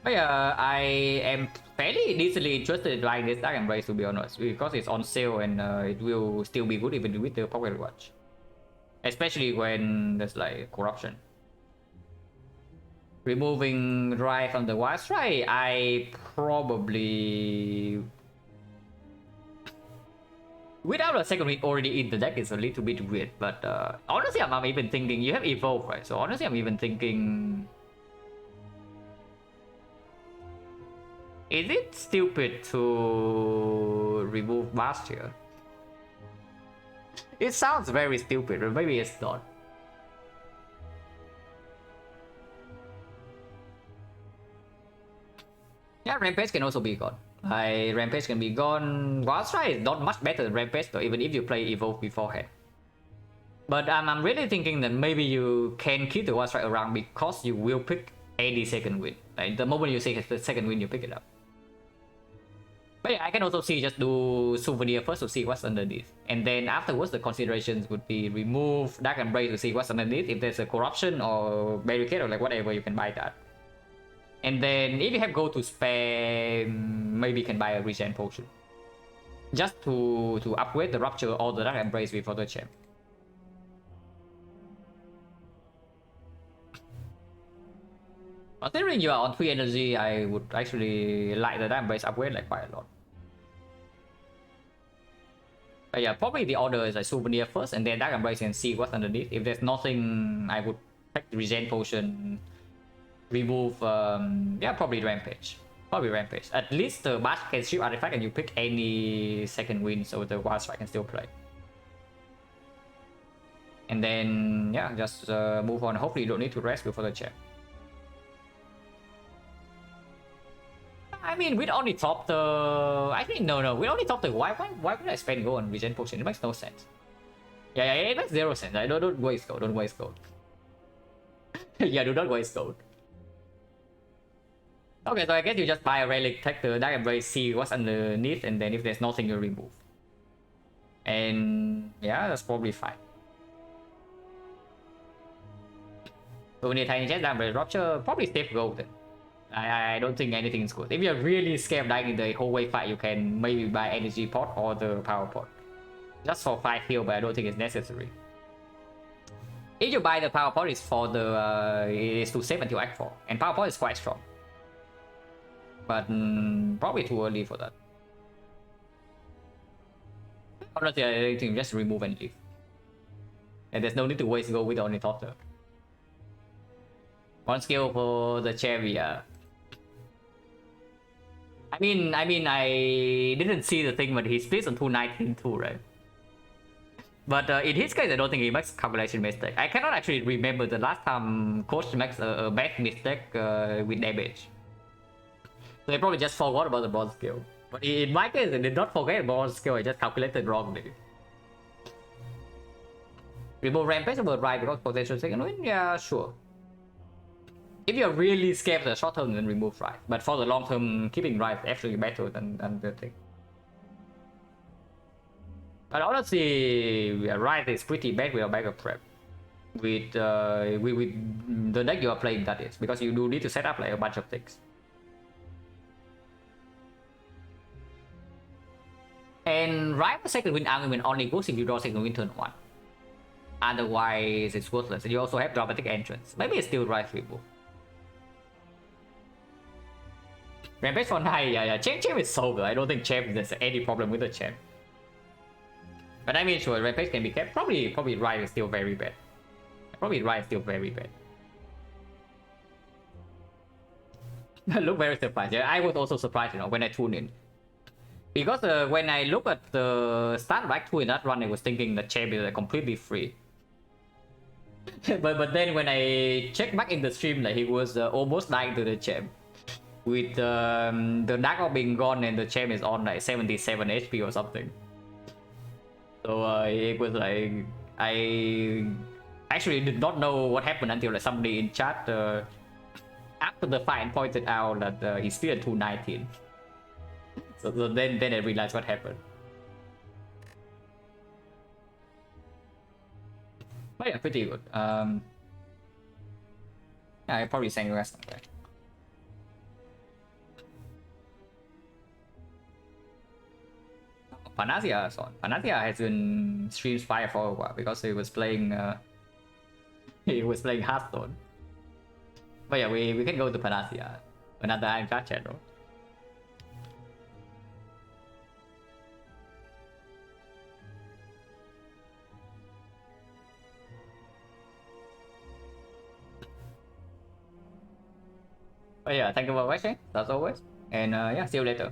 Speaker 1: But yeah, I am fairly decently interested in buying this Dark Embrace, to be honest, because it's on sale and it will still be good even with the pocket watch, especially when there's like corruption. Removing Drive from the Wild Strike, I probably, without a second wind already in the deck, is a little bit weird. But honestly, I'm even thinking you have Evolve, right? So honestly, I'm even thinking, is it stupid to remove Blast here? It sounds very stupid, or maybe it's not. Yeah, Rampage can also be gone. Rampage can be gone. Wild Strike is not much better than Rampage though, even if you play Evolve beforehand. But I'm really thinking that maybe you can keep the Wild Strike around because you will pick any second win. Like the moment you see the second win, you pick it up. But yeah, I can also see just do Souvenir first to see what's underneath. And then afterwards, the considerations would be remove Dark Embrace to see what's underneath. If there's a corruption or barricade or like whatever, you can buy that. And then if you have gold to spare, maybe you can buy a regen potion. Just to upgrade the Rupture or the Dark Embrace before the champ. Considering you are on 3 energy, I would actually like the Dark Embrace upgrade like quite a lot. But yeah, probably the order is like Souvenir first and then Dark Embrace and see what's underneath. If there's nothing, I would take the regen potion, remove, yeah, probably Rampage. Probably Rampage. At least the Bash can shield artifact and you pick any second win so the Wild Strike can still play. And then, yeah, just move on. Hopefully you don't need to rest before the champ. I mean, we'd only top the... I think, no, we only top the... Why would I spend gold on regen potion? It makes no sense. Yeah, it makes 0 sense. Don't waste gold, don't waste gold. Yeah, do not waste gold. Okay, so I guess you just buy a relic, take the Dark Embrace, see what's underneath, and then if there's nothing, you remove. And yeah, that's probably fine. So we need tiny chest, Dark Embrace, Rupture, probably safe gold then. I don't think anything is good. If you're really scared of dying in the whole wave fight, you can maybe buy energy pot or the power pot. Just for 5 heal, but I don't think it's necessary. If you buy the power pot, it's for the it is to save until Act 4, and power pot is quite strong. But probably too early for that. Honestly, I think just remove and leave. And there's no need to waste gold with the Ornithopter. One skill for the Chevia. I mean, I didn't see the thing, but he splits on 219 too, right? But in his case, I don't think he makes calculation mistake. I cannot actually remember the last time Coach makes a bad mistake with damage. So he probably just forgot about the bronze skill. But in my case, I did not forget about bronze skill, I just calculated wrongly. Remove Rampage about right because potential second win? Yeah, sure. If you're really scared for the short term, then remove right. But for the long term, keeping right is actually better than the thing. But honestly, right is pretty bad with a backup prep. With the deck you are playing, that is. Because you do need to set up like a bunch of things. And right for second win argument only goes if you draw second win turn 1. Otherwise, it's worthless. And you also have dramatic entrance. Maybe it's still right remove. Rampage for 9, yeah. Champ is so good. I don't think Champ there's any problem with the Champ. But I mean, sure, Rampage can be kept. Probably right is still very bad. Probably right is still very bad. Look very surprised. Yeah, I was also surprised, when I tuned in. Because when I look at the start back 2 in that run, I was thinking that Champ is completely free. but then when I checked back in the stream, like he was almost dying to the Champ. With the Dark Orb being gone and the Champ is on like 77 HP or something. So it was like, I actually did not know what happened until like somebody in chat after the fight pointed out that he's still at 219. So then I realized what happened. But yeah, pretty good. Yeah, I probably sang the rest of that. Panacea is on. Panacea has been streams fire for a while because he was playing he was playing Hearthstone. But yeah, we can go to Panacea another time chat channel. But yeah, thank you for watching as always, and yeah, see you later.